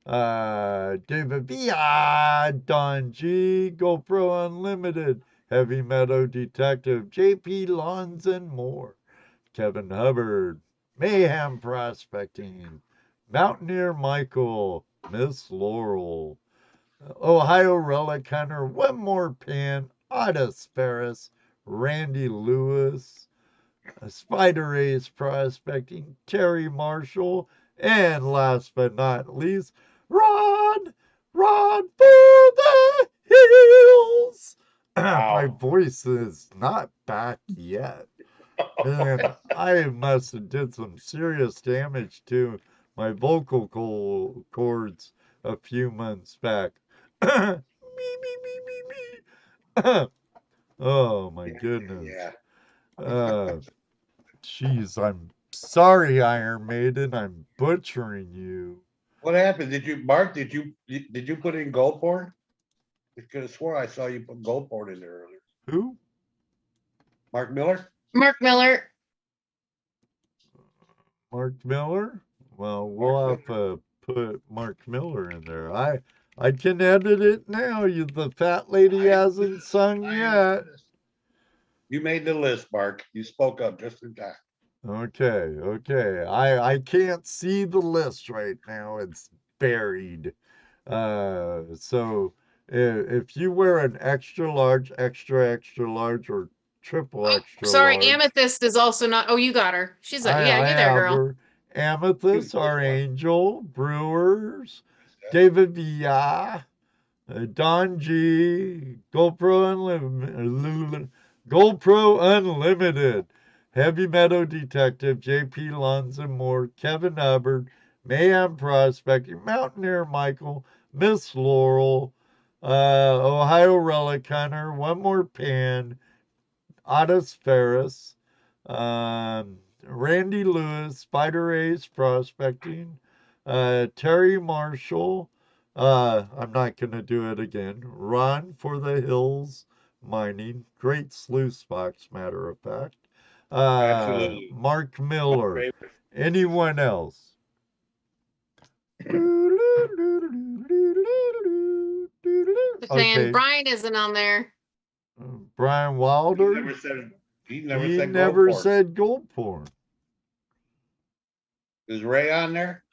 David V. Don G, GoPro Unlimited, Heavy Meadow Detective, J.P. Lawns and more. Kevin Hubbard, Mayhem Prospecting, Mountaineer Michael, Miss Laurel, Ohio Relic Hunter, One More Pan, Otis Ferris, Randy Lewis, Spider Ace Prospecting, Terry Marshall, and last but not least, Rod for the Hills. My Wow. voice is not back yet. And I must have did some serious damage to my vocal cords a few months back. Me, me, me, me, me. Oh my goodness. Yeah. Jeez, I'm sorry, Iron Maiden. I'm butchering you. What happened? Did you, Mark? Did you put in gold porn? I could have swore I saw you put gold porn in there earlier. Who? Mark Miller. Mark Miller. Mark Miller? Well, we'll have to put Mark Miller in there. I can edit it now. The fat lady hasn't sung yet. You made the list, Mark. You spoke up just in time. Okay. I can't see the list right now. It's buried. So if you wear an extra large, extra large, or triple extra Sorry, large, Amethyst is also not. Oh, you got her. She's like, I yeah, you're there, have girl. her. Amethyst, our angel, Brewers, David Villa, Don G, GoPro Unlimited, Heavy Meadow Detective, JP Lons and more, Kevin Hubbard, Mayhem Prospecting, Mountaineer Michael, Miss Laurel, Ohio Relic Hunter, One More Pan, Otis Ferris, Randy Lewis, Spider Ace Prospecting, Terry Marshall. I'm not going to do it again. Ron for the Hills Mining. Great sluice box, matter of fact. Absolutely. Mark Miller. Anyone else? And Brian isn't on there. Brian Wilder. He He never never said said gold porn. Is Ray on there?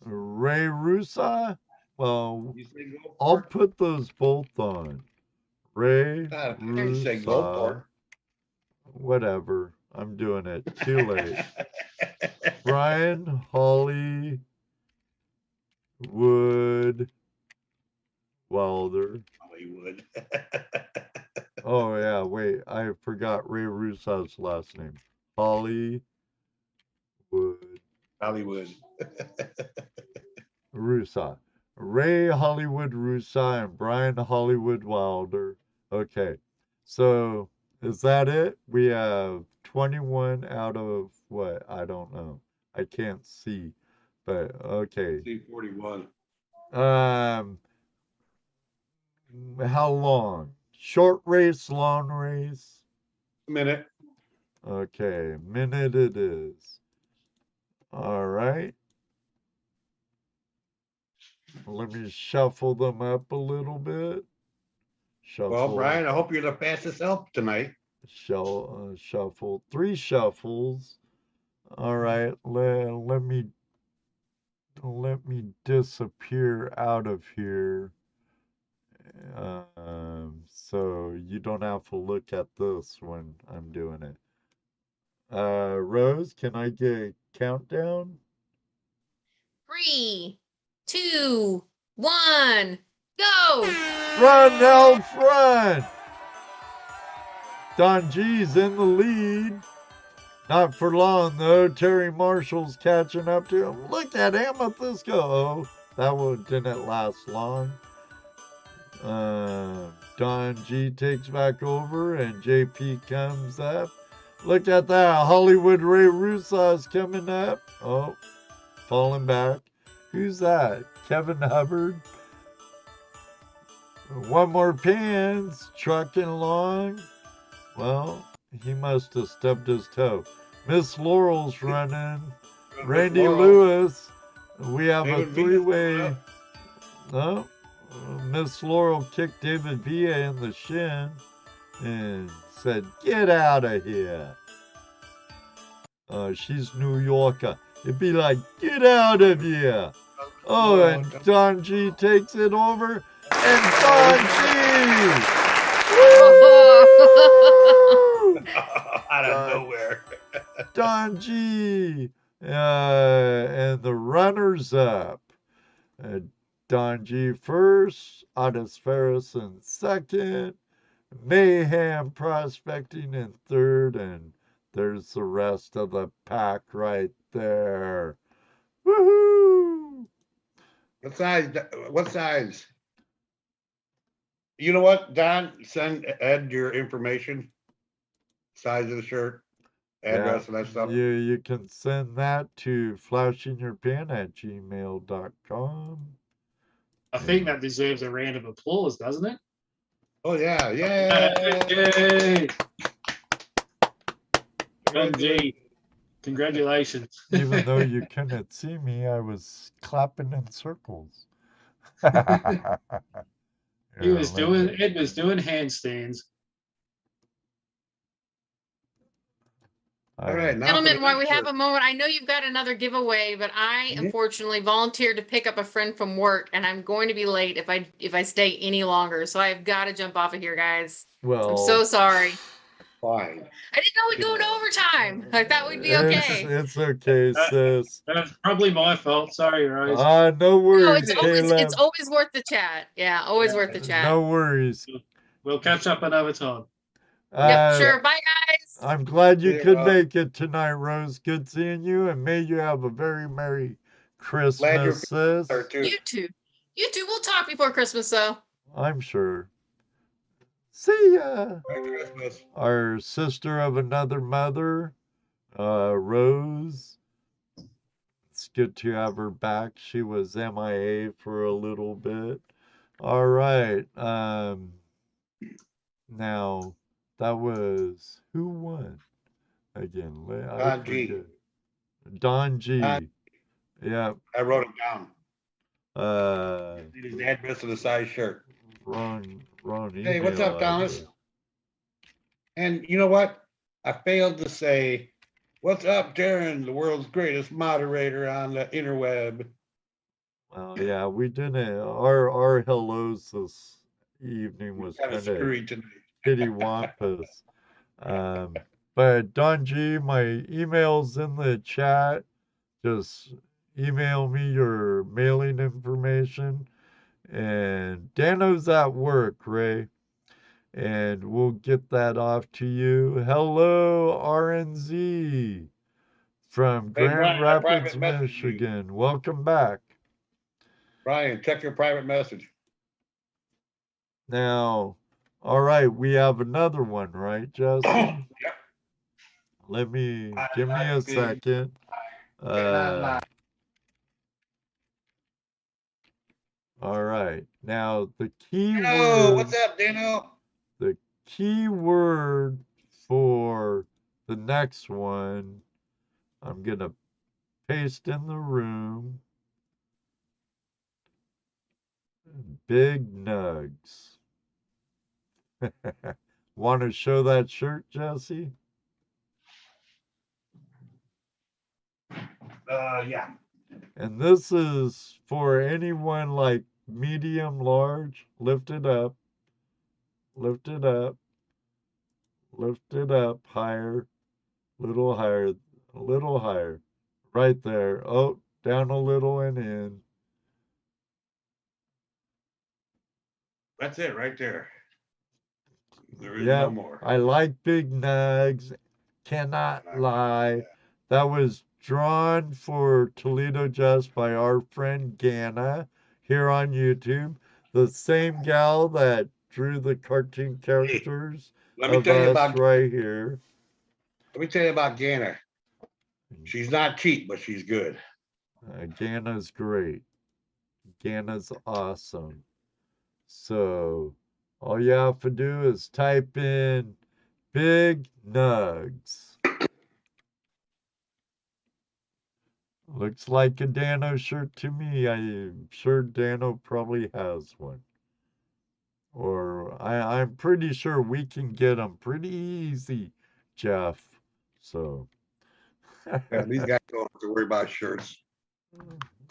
Ray Rusa? Well, You say gold I'll porn? put those both on. Ray You say gold porn. Rusa. Whatever. I'm doing it. Too late. Brian Hollywood Wilder. Hollywood. Oh, yeah. Wait. I forgot Ray Rusa's last name. Hollywood Rusa. Ray Hollywood Rusa and Brian Hollywood Wilder. Okay. So is that it? We have 21 out of what? I don't know. I can't see. But okay. C41. How long? Short race, long race? A minute. Okay, minute it is. All right. Let me shuffle them up a little bit. Shuffle. Well, Brian, I hope you're the fastest help tonight. Shuffle. 3 shuffles. All right. Let me disappear out of here. So you don't have to look at this when I'm doing it. Rose, can I get a countdown? 3, 2, 1, go! Run, Elf, run! Don G's in the lead. Not for long, though. Terry Marshall's catching up to him. Look at Amethyst go. Oh, that one didn't last long. Don G takes back over, and JP comes up. Look at that. Hollywood Ray Rusa's coming up. Oh, falling back. Who's that? Kevin Hubbard. One More Pans trucking along. Well, he must have stubbed his toe. Miss Laurel's running. Randy Lewis. We have a 3-way. Oh, Miss Laurel kicked David Villa in the shin. and said, "Get out of here." She's New Yorker. It'd be like, "Get out of here." Oh, and Don G takes it over, and Don G! Woo! Out of nowhere. Don G! And the runners up. Don G first, Otis Ferris in second, Mayhem Prospecting in third, and there's the rest of the pack right there. Woohoo! What size? What size? You know what, Don? Send Ed your information, size of the shirt, address, and that stuff. You can send that to flashingyourpin@gmail.com. I think that deserves a round of applause, doesn't it? Oh yeah, yeah. Yay! Don G, congratulations. Even though you couldn't see me, I was clapping in circles. Ed was doing handstands. All right, now Gentlemen, for the while we next have a shirt. moment, I know you've got another giveaway, but I unfortunately volunteered to pick up a friend from work, and I'm going to be late if I stay any longer. So I've got to jump off of here, guys. I'm so sorry. Fine. I didn't know we'd go into overtime. I thought we'd be okay. It's okay, sis. That's probably my fault. Sorry, Rose. No No, worries, it's Caleb. always worth the chat. Yeah, always worth the chat. No worries. We'll catch up another time. Yep, sure. Bye, guys. I'm glad you See you, could Rob. make it tonight, Rose. Good seeing you, and may you have a very Merry Glad you're Christmas, sis. there too. You too. You too. We'll talk before Christmas, though. I'm sure. See ya. Merry Christmas. Our sister of another mother, Rose. It's good to have her back. She was MIA for a little bit. All right. Now that was who won again? I Don G. forget. Don G. Yeah. I wrote it down. Need his Wrong address of the size shirt. Hey, what's up, Thomas? And you know what? I failed to say, what's up, Darren, the world's greatest moderator on the interweb. Well, yeah, we didn't. Our hellos this evening was Kind of screwy tonight. kittywampus. But Don G, my email's in the chat. Just email me your mailing information. And Dano's at work, Ray. And we'll get that off to you. Hello, RNZ from Grand Brian, I Rapids, private messaged you. Michigan. Welcome back. Brian, check your private message. Now, all right, we have another one, right, Jesse? Yep. Give me a second. All right. Now the key Dano, word. what's up, Dano? The key word for the next one, I'm gonna paste in the room. Big nugs. Want to show that shirt, Jesse? Yeah. And this is for anyone like medium, large. Lift it up. Lift it up. Lift it up higher. Little higher. A little higher. Right there. Oh, down a little and in. That's it right there. There is no more. I like big nugs. Cannot lie. That was drawn for ToledoJess by our friend Ganna here on YouTube. The same gal that drew the cartoon characters Let me of tell you us about right here. Let me tell you about Ganna. She's not cheap, but she's good. Ganna's great. Ganna's awesome. So all you have to do is type in big nugs. Looks like a Dano shirt to me. I'm sure Dano probably has one. Or I'm pretty sure we can get them pretty easy, Jeff. So. Yeah, these guys don't have to worry about shirts.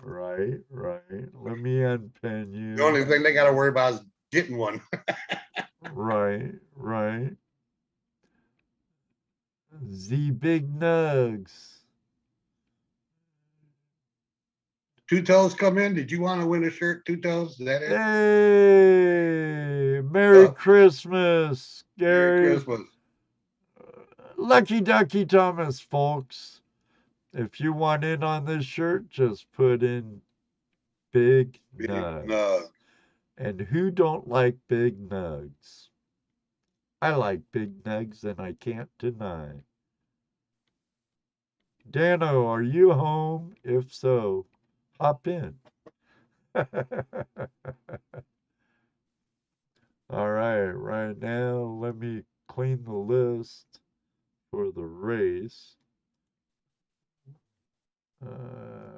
Right, right. Let me unpin you. The only thing they got to worry about is getting one. Right, right. The Big Nugs. Two Toes come in. Did you want to win a shirt, Two Toes? Is that it? Hey, Merry Christmas, Gary. Merry Christmas. Lucky Ducky Thomas, folks. If you want in on this shirt, just put in Big Nugs. Nug. And who don't like Big Nugs? I like Big Nugs, and I can't deny. Dano, are you home? If so, hop in. All right now, let me clean the list for the race.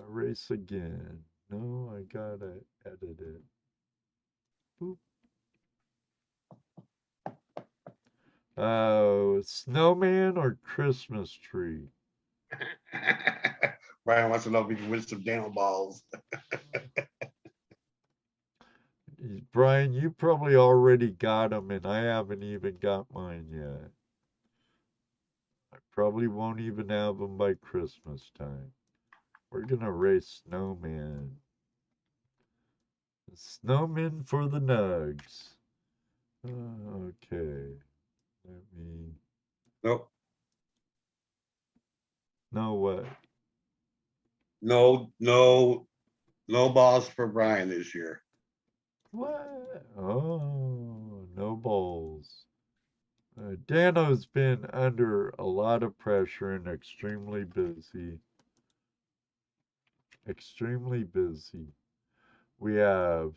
Race again. No, I gotta edit it. Boop. Snowman or Christmas tree? Brian wants to know if he can win some Dano balls. Brian, you probably already got them, and I haven't even got mine yet. I probably won't even have them by Christmas time. We're gonna race Snowman. Snowman for the Nugs. Okay. Let me. Nope. No what? No balls for Brian this year. What? Oh, no balls. Dano's been under a lot of pressure and extremely busy. Extremely busy. We have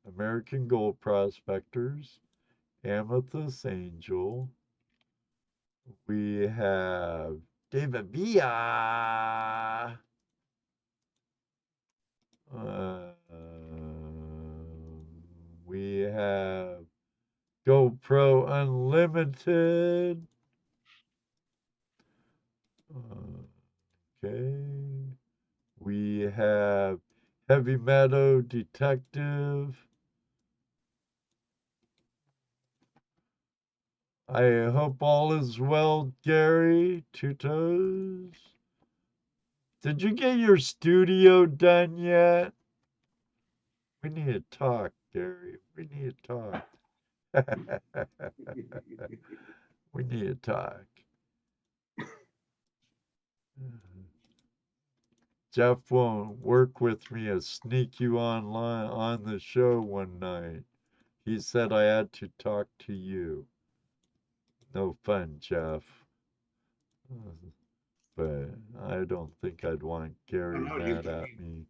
American Gold Prospectors, Amethyst Angel. We have David Villa. We have GoPro Unlimited. Okay. We have Heavy Meadow Detective. I hope all is well, Gary. Two Toes. Did you get your studio done yet? We need to talk, Gary. We need to talk. We need to talk. Jeff won't work with me to sneak you online on the show one night. He said I had to talk to you. No fun, Jeff. But I don't think I'd want Gary mad at me.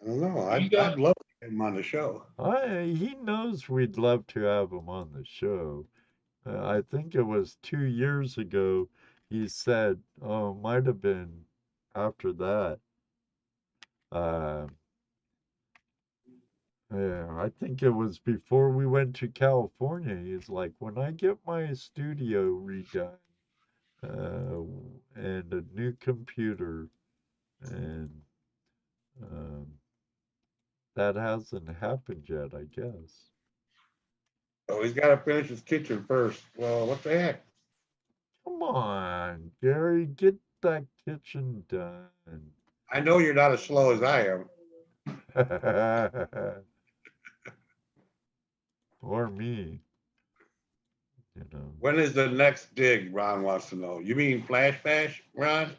I don't know. I'd love to have him on the show. He knows we'd love to have him on the show. I think it was 2 years ago he said, oh, might have been after that. Yeah, I think it was before we went to California. He's like, when I get my studio redone, and a new computer, and that hasn't happened yet, I guess. Oh, he's got to finish his kitchen first. Well, what the heck? Come on, Gary, get that kitchen done. I know you're not as slow as I am. Or me. You know. When is the next dig? Ron wants to know. You mean Flash Bash, Ron?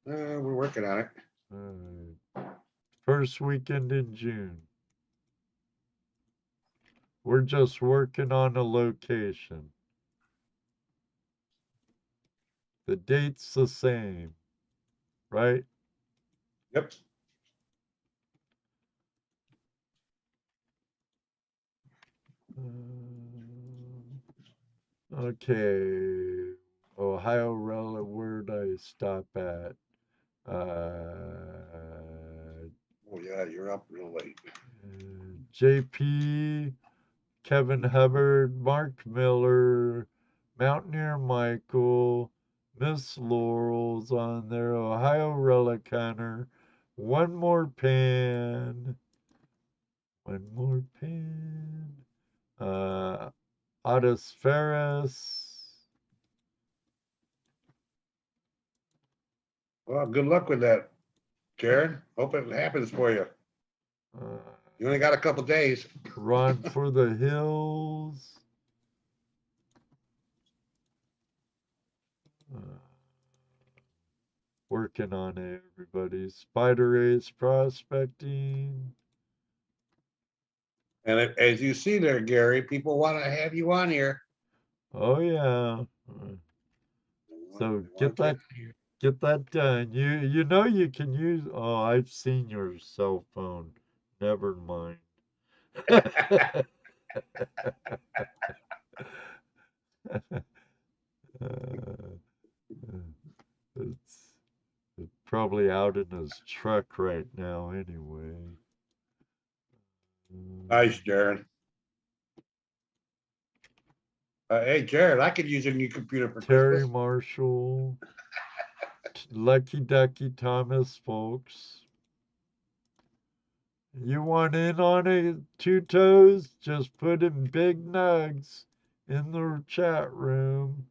We're working on it. First weekend in June. We're just working on a location. The date's the same, right? Yep. Okay. Ohio relative, where'd I stop at? Oh, yeah. Yeah, you're up real late. JP, Kevin Hubbard, Mark Miller, Mountaineer Michael, Miss Laurel's on there, Ohio Relic Hunter, one more pen. One more pen. Otis Ferris. Well, good luck with that, Jared. Hope it happens for you. You only got a couple days. Run for the Hills. Working on it, everybody. Spider Ace Prospecting. And as you see there, Gary, people want to have you on here. Oh yeah. So get that done. You know you can use. Oh, I've seen your cell phone. Never mind. It's probably out in his truck right now anyway. Nice, Jared. Hey, Jared, I could use a new computer for Terry Christmas. Marshall, Lucky Ducky Thomas, folks. You want in on it, Two Toes? Just put in big nugs in the chat room.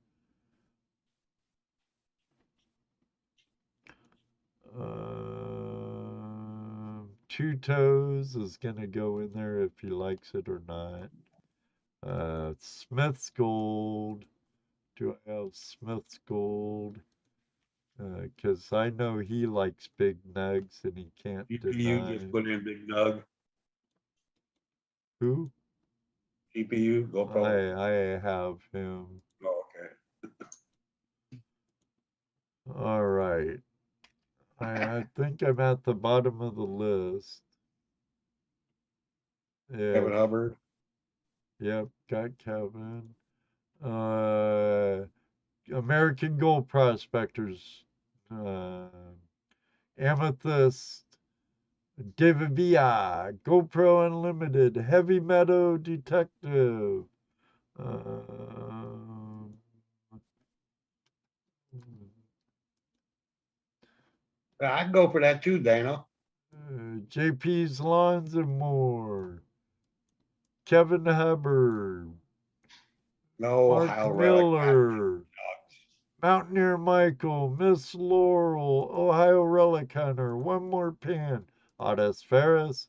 Two Toes is gonna go in there if he likes it or not. Smith's Gold. Do I have Smith's Gold? Because I know he likes big nugs and he can't GPU deny. just put in Big Nug. Who? GPU, GoPro. I have him. Oh, okay. All right. I think I'm at the bottom of the list. Yeah. Kevin Hubbard. Yep, got Kevin. American Gold Prospectors. Amethyst. David Villa. GoPro Unlimited. Heavy Meadow Detective. I'd go for that too, Dano. JP's Lawns and More. Kevin Hubbard. No, Mark Miller. Mountaineer Michael. Miss Laurel. Ohio Relic Hunter. One more pin. Otis Ferris.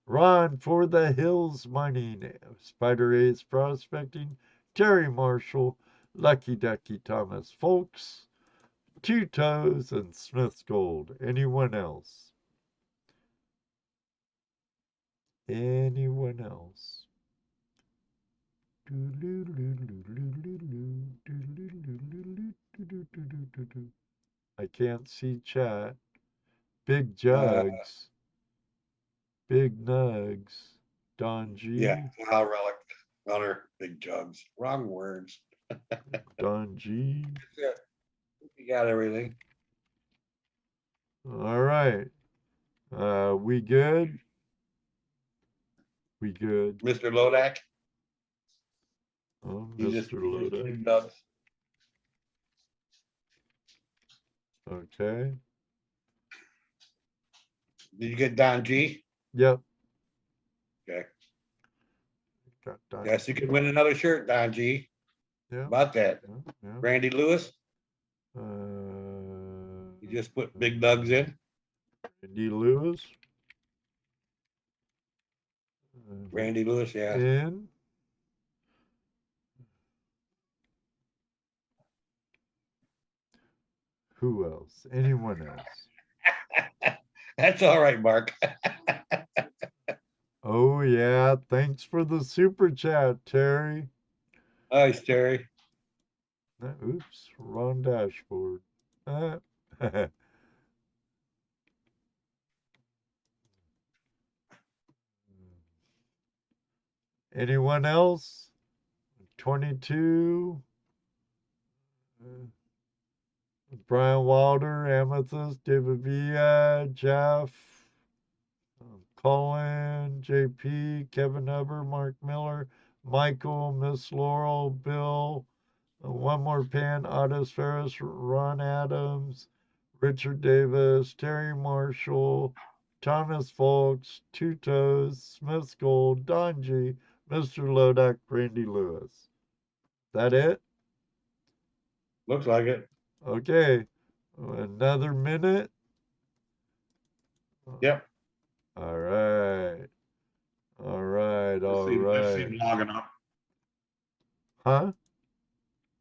Ron for the Hills Mining. Spider Ace Prospecting. Terry Marshall. Lucky Ducky Thomas Folks. Two Toes and Smith's Gold. Anyone else? Anyone else? I can't see chat. Big Jugs. Big Nugs. Don G. Yeah, Ohio Relic Hunter, Big Jugs. Wrong words. Don G. You got everything. All right. We good? We good. Mr. Lodak. Oh, You just Mr. Big Lodak. Nugs. Okay. Did you get Don G? Yep. Okay. Got Don Yes, you could win another shirt, Don G. Yeah. About that. Yeah. Randy Lewis. You just put Big Nugs in. Randy Lewis. Randy Lewis, yeah. In. Who else? Anyone else? That's all right, Mark. Oh, yeah. Thanks for the super chat, Terry. Nice, Terry. Oops. Wrong dashboard. Anyone else? 22. Brian Wilder, Amethyst, David Villa, Jeff. Colin, JP, Kevin Huber, Mark Miller, Michael, Miss Laurel, Bill, One More Pan, Otis Ferris, Ron Adams, Richard Davis, Terry Marshall, Thomas Folks, Two Toes, Smith Gold, Don G, Mr. Lodak, Brandy Lewis. Is that it? Looks like it. Okay. Another minute. Yep. All right. All right. All That right. seemed long enough. Huh?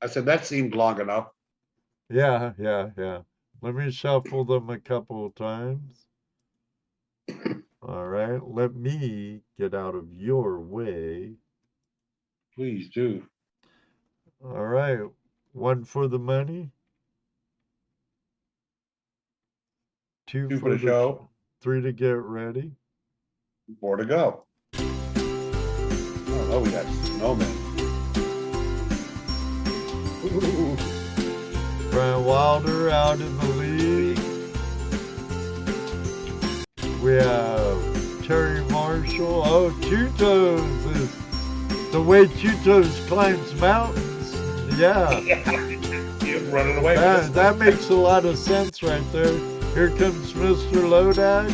I said that seemed long enough. Yeah. Let me shuffle them a couple of times. All right. Let me get out of your way. Please do. All right. One for the money. Two Two for the show. Three to get ready. 4 to go. Oh, we got snowmen. Ooh. Brian Wilder out in the lead. We have Terry Marshall. Oh, Two Toes is the way Two Toes climbs mountains. Yeah. You're running away. That makes a lot of sense right there. Here comes Mr. Lodak.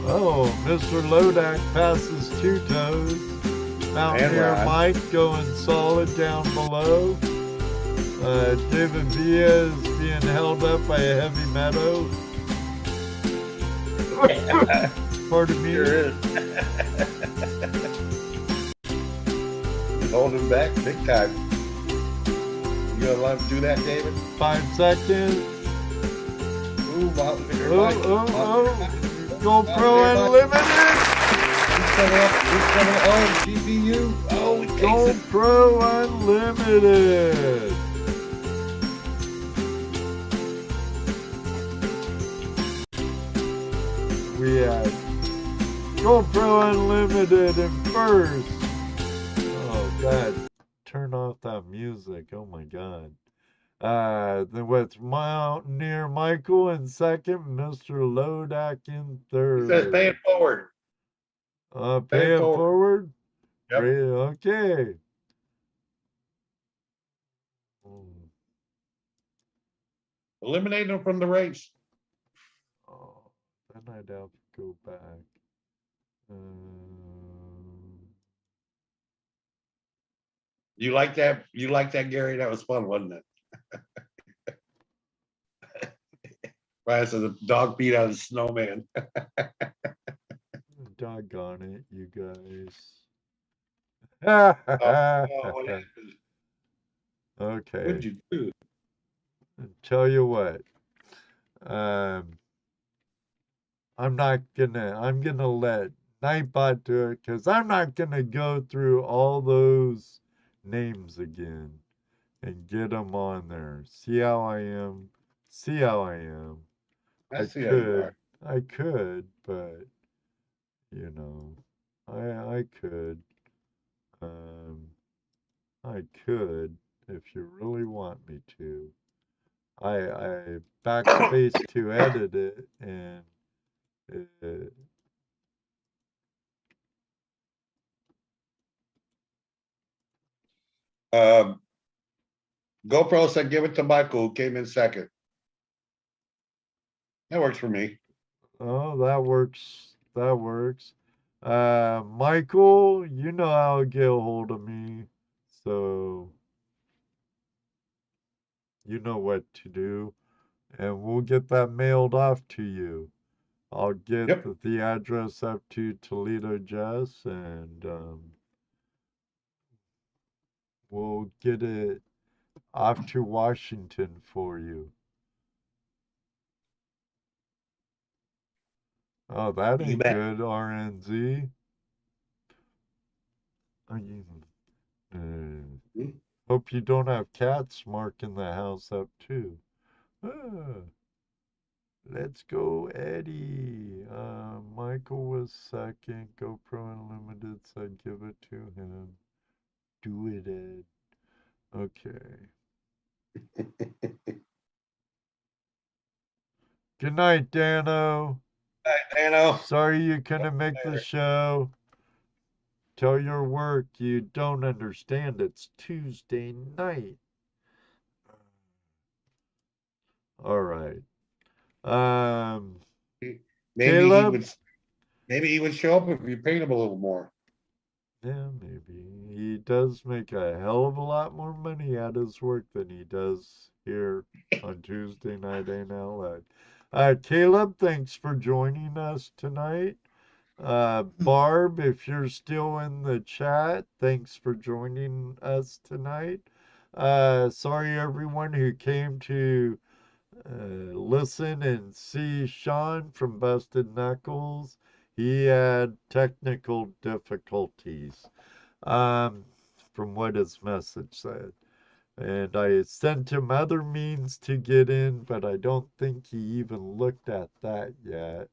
Oh, Mr. Lodak passes Two Toes. Mountaineer Mike going solid down below. David Villa is being held up by a heavy meadow. Pardon me. Sure is. Holding back big time. You gonna let him do that, David? 5 seconds. Ooh, Mountaineer Oh, Mike. GoPro Unlimited. He's coming up. Oh, GPU. Oh, he takes it. GoPro Unlimited. We had GoPro Unlimited in first. Oh God, turn off that music. Oh my God. Then with Mountaineer Michael in second, Mr. Lodak in third. He says pay it forward. Pay it forward. Yep. Okay. Eliminate him from the race. Oh, then I'd have to go back. You like that? You like that, Gary? That was fun, wasn't it? Right, so the dog beat out a snowman. Doggone it, you guys. What happened? Okay. What'd you do? Tell you what. I'm gonna let Nightbot do it because I'm not gonna go through all those names again and get them on there. See how I am. I see how you are. I could, but you know, I could. I could if you really want me to. I backspace to edit it and GoPro said give it to Michael, who came in second. That works for me. oh, that works. That works. Michael, you know how to get a hold of me, so you know what to do, and we'll get that mailed off to you. I'll get the address up to ToledoJess, and we'll get it off to Washington for you. Oh, that ain't good, RNZ. Hope you don't have cats marking the house up, too. Let's go, Eddie. Michael was second. GoPro Unlimited said give it to him. Do it, Ed. Okay. Good night, Dano. Dano. Sorry you couldn't make the Later. show. Tell your work you don't understand. It's Tuesday night. All right. Maybe he Caleb? would. Maybe he would show up if you paid him a little more. Yeah, maybe. He does make a hell of a lot more money at his work than he does here on Tuesday Night Hangout. Caleb, thanks for joining us tonight. Barb, if you're still in the chat, thanks for joining us tonight. Sorry, everyone who came to listen and see Sean from Busted Knuckles. He had technical difficulties, from what his message said. And I sent him other means to get in, but I don't think he even looked at that yet.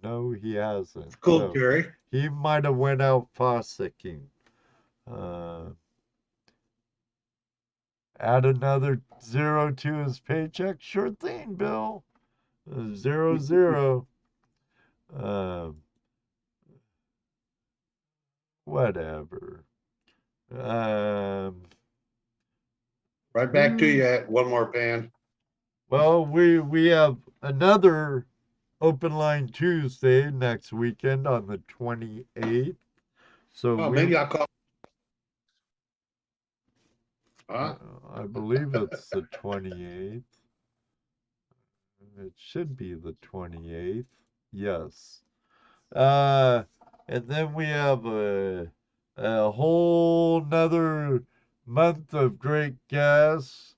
No, he hasn't. Cool, So Terry. he might have went out fossicking. Add another zero to his paycheck. Sure thing, Bill. 0, 0. Whatever. Right back to you at one more pan. Well, we have another Open Line Tuesday next weekend on the 28th. So Maybe I'll call. Huh? I believe it's the 28th. It should be the 28th. Yes. And then we have a whole nother month of great guests.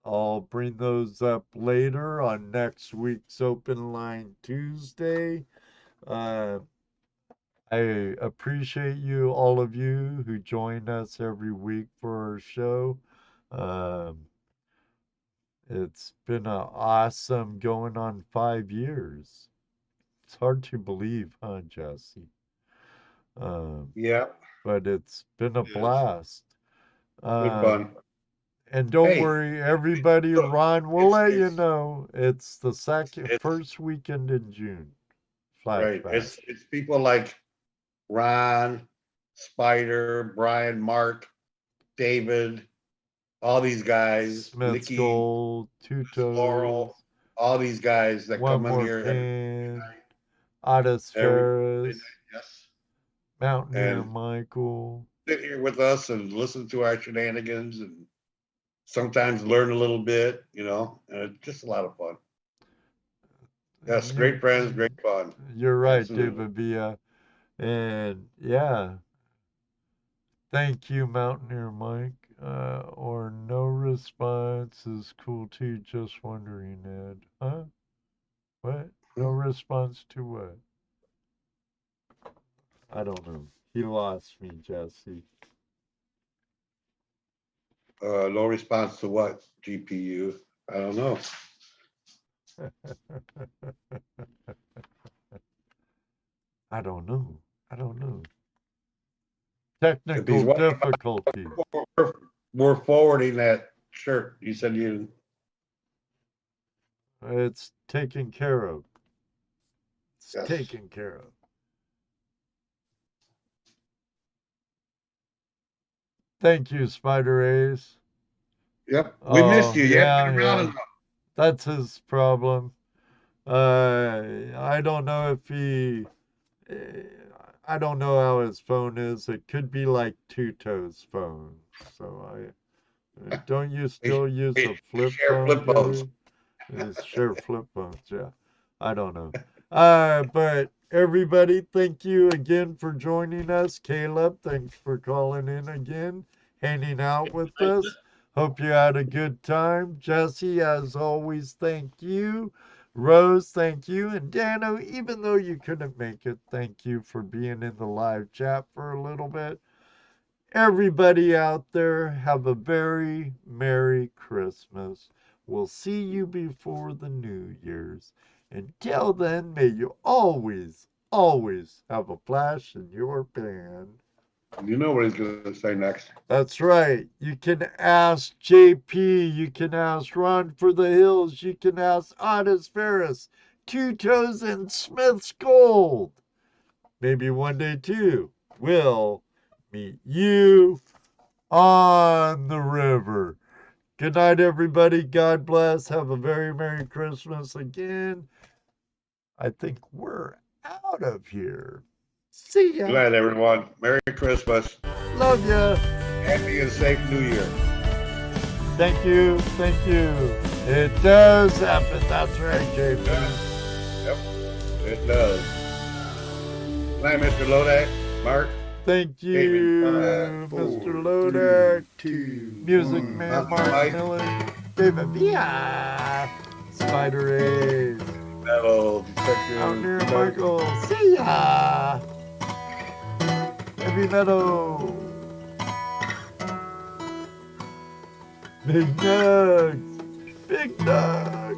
I'll bring those up later on next week's Open Line Tuesday. I appreciate you, all of you who join us every week for our show. It's been an awesome going on 5 years. It's hard to believe, huh, Jesse? Yeah. But it's been a blast. Good fun. And don't Hey, worry, everybody, look, Ron will let you it's know it's the first weekend in June. right. Flashback. It's people like Ron, Spider, Brian, Mark, David, all these guys, Smith's Nikki, Gold, Two Toes, Laurel, all these guys that One come on More here Pan, Otis every Ferris, night. Yes. Mountaineer And Michael. sit here with us and listen to our shenanigans and sometimes learn a little bit, and it's just a lot of fun. Yes, great friends, great fun. You're right, Absolutely. David Villa. And yeah, thank you, Mountaineer Mike. Or no response is cool too. Just wondering, Ed. Huh? What? No response to what? I don't know. He lost me, Jesse. No response to what? GPU? I don't know. I don't know. I don't know. If Technical he's wondering, difficulty. we're forwarding that shirt. You said you. It's taken care of. It's Yes. taken care of. Thank you, Spider Ace. Yep. We missed you. You haven't been around enough. That's his problem. I don't know if he. I don't know how his phone is. It could be like Two Toes' phone. So don't you still use a flip Share phone, flip phones. Jerry? Share flip phones, yeah. I don't know. But everybody, thank you again for joining us. Caleb, thanks for calling in again, hanging out with us. Hope you had a good time. Jesse, as always, thank you. Rose, thank you. And Dano, even though you couldn't make it, thank you for being in the live chat for a little bit. Everybody out there, have a very Merry Christmas. We'll see you before the New Year's. Until then, may you always, always have a flash in your pan. You know what he's gonna say next. That's right. You can ask JP. You can ask Ron for the Hills. You can ask Honest Ferris, Two Toes, and Smith's Gold. Maybe one day, too, we'll meet you on the river. Good night, everybody. God bless. Have a very Merry Christmas again. I think we're out of here. See ya. Good night, everyone. Merry Christmas. Love ya. Happy and safe New Year. Thank you. Thank you. It does happen. That's right, JP. Yep, it does. Good night, Mr. Lodak. Mark. Thank you, David, Mr. Lodak. 2, Music Man, Mark Miller. David Via. Spider A's. Metal Detective. Out near Michael. See ya. Heavy Meadow. Big Nugs. Big Nugs.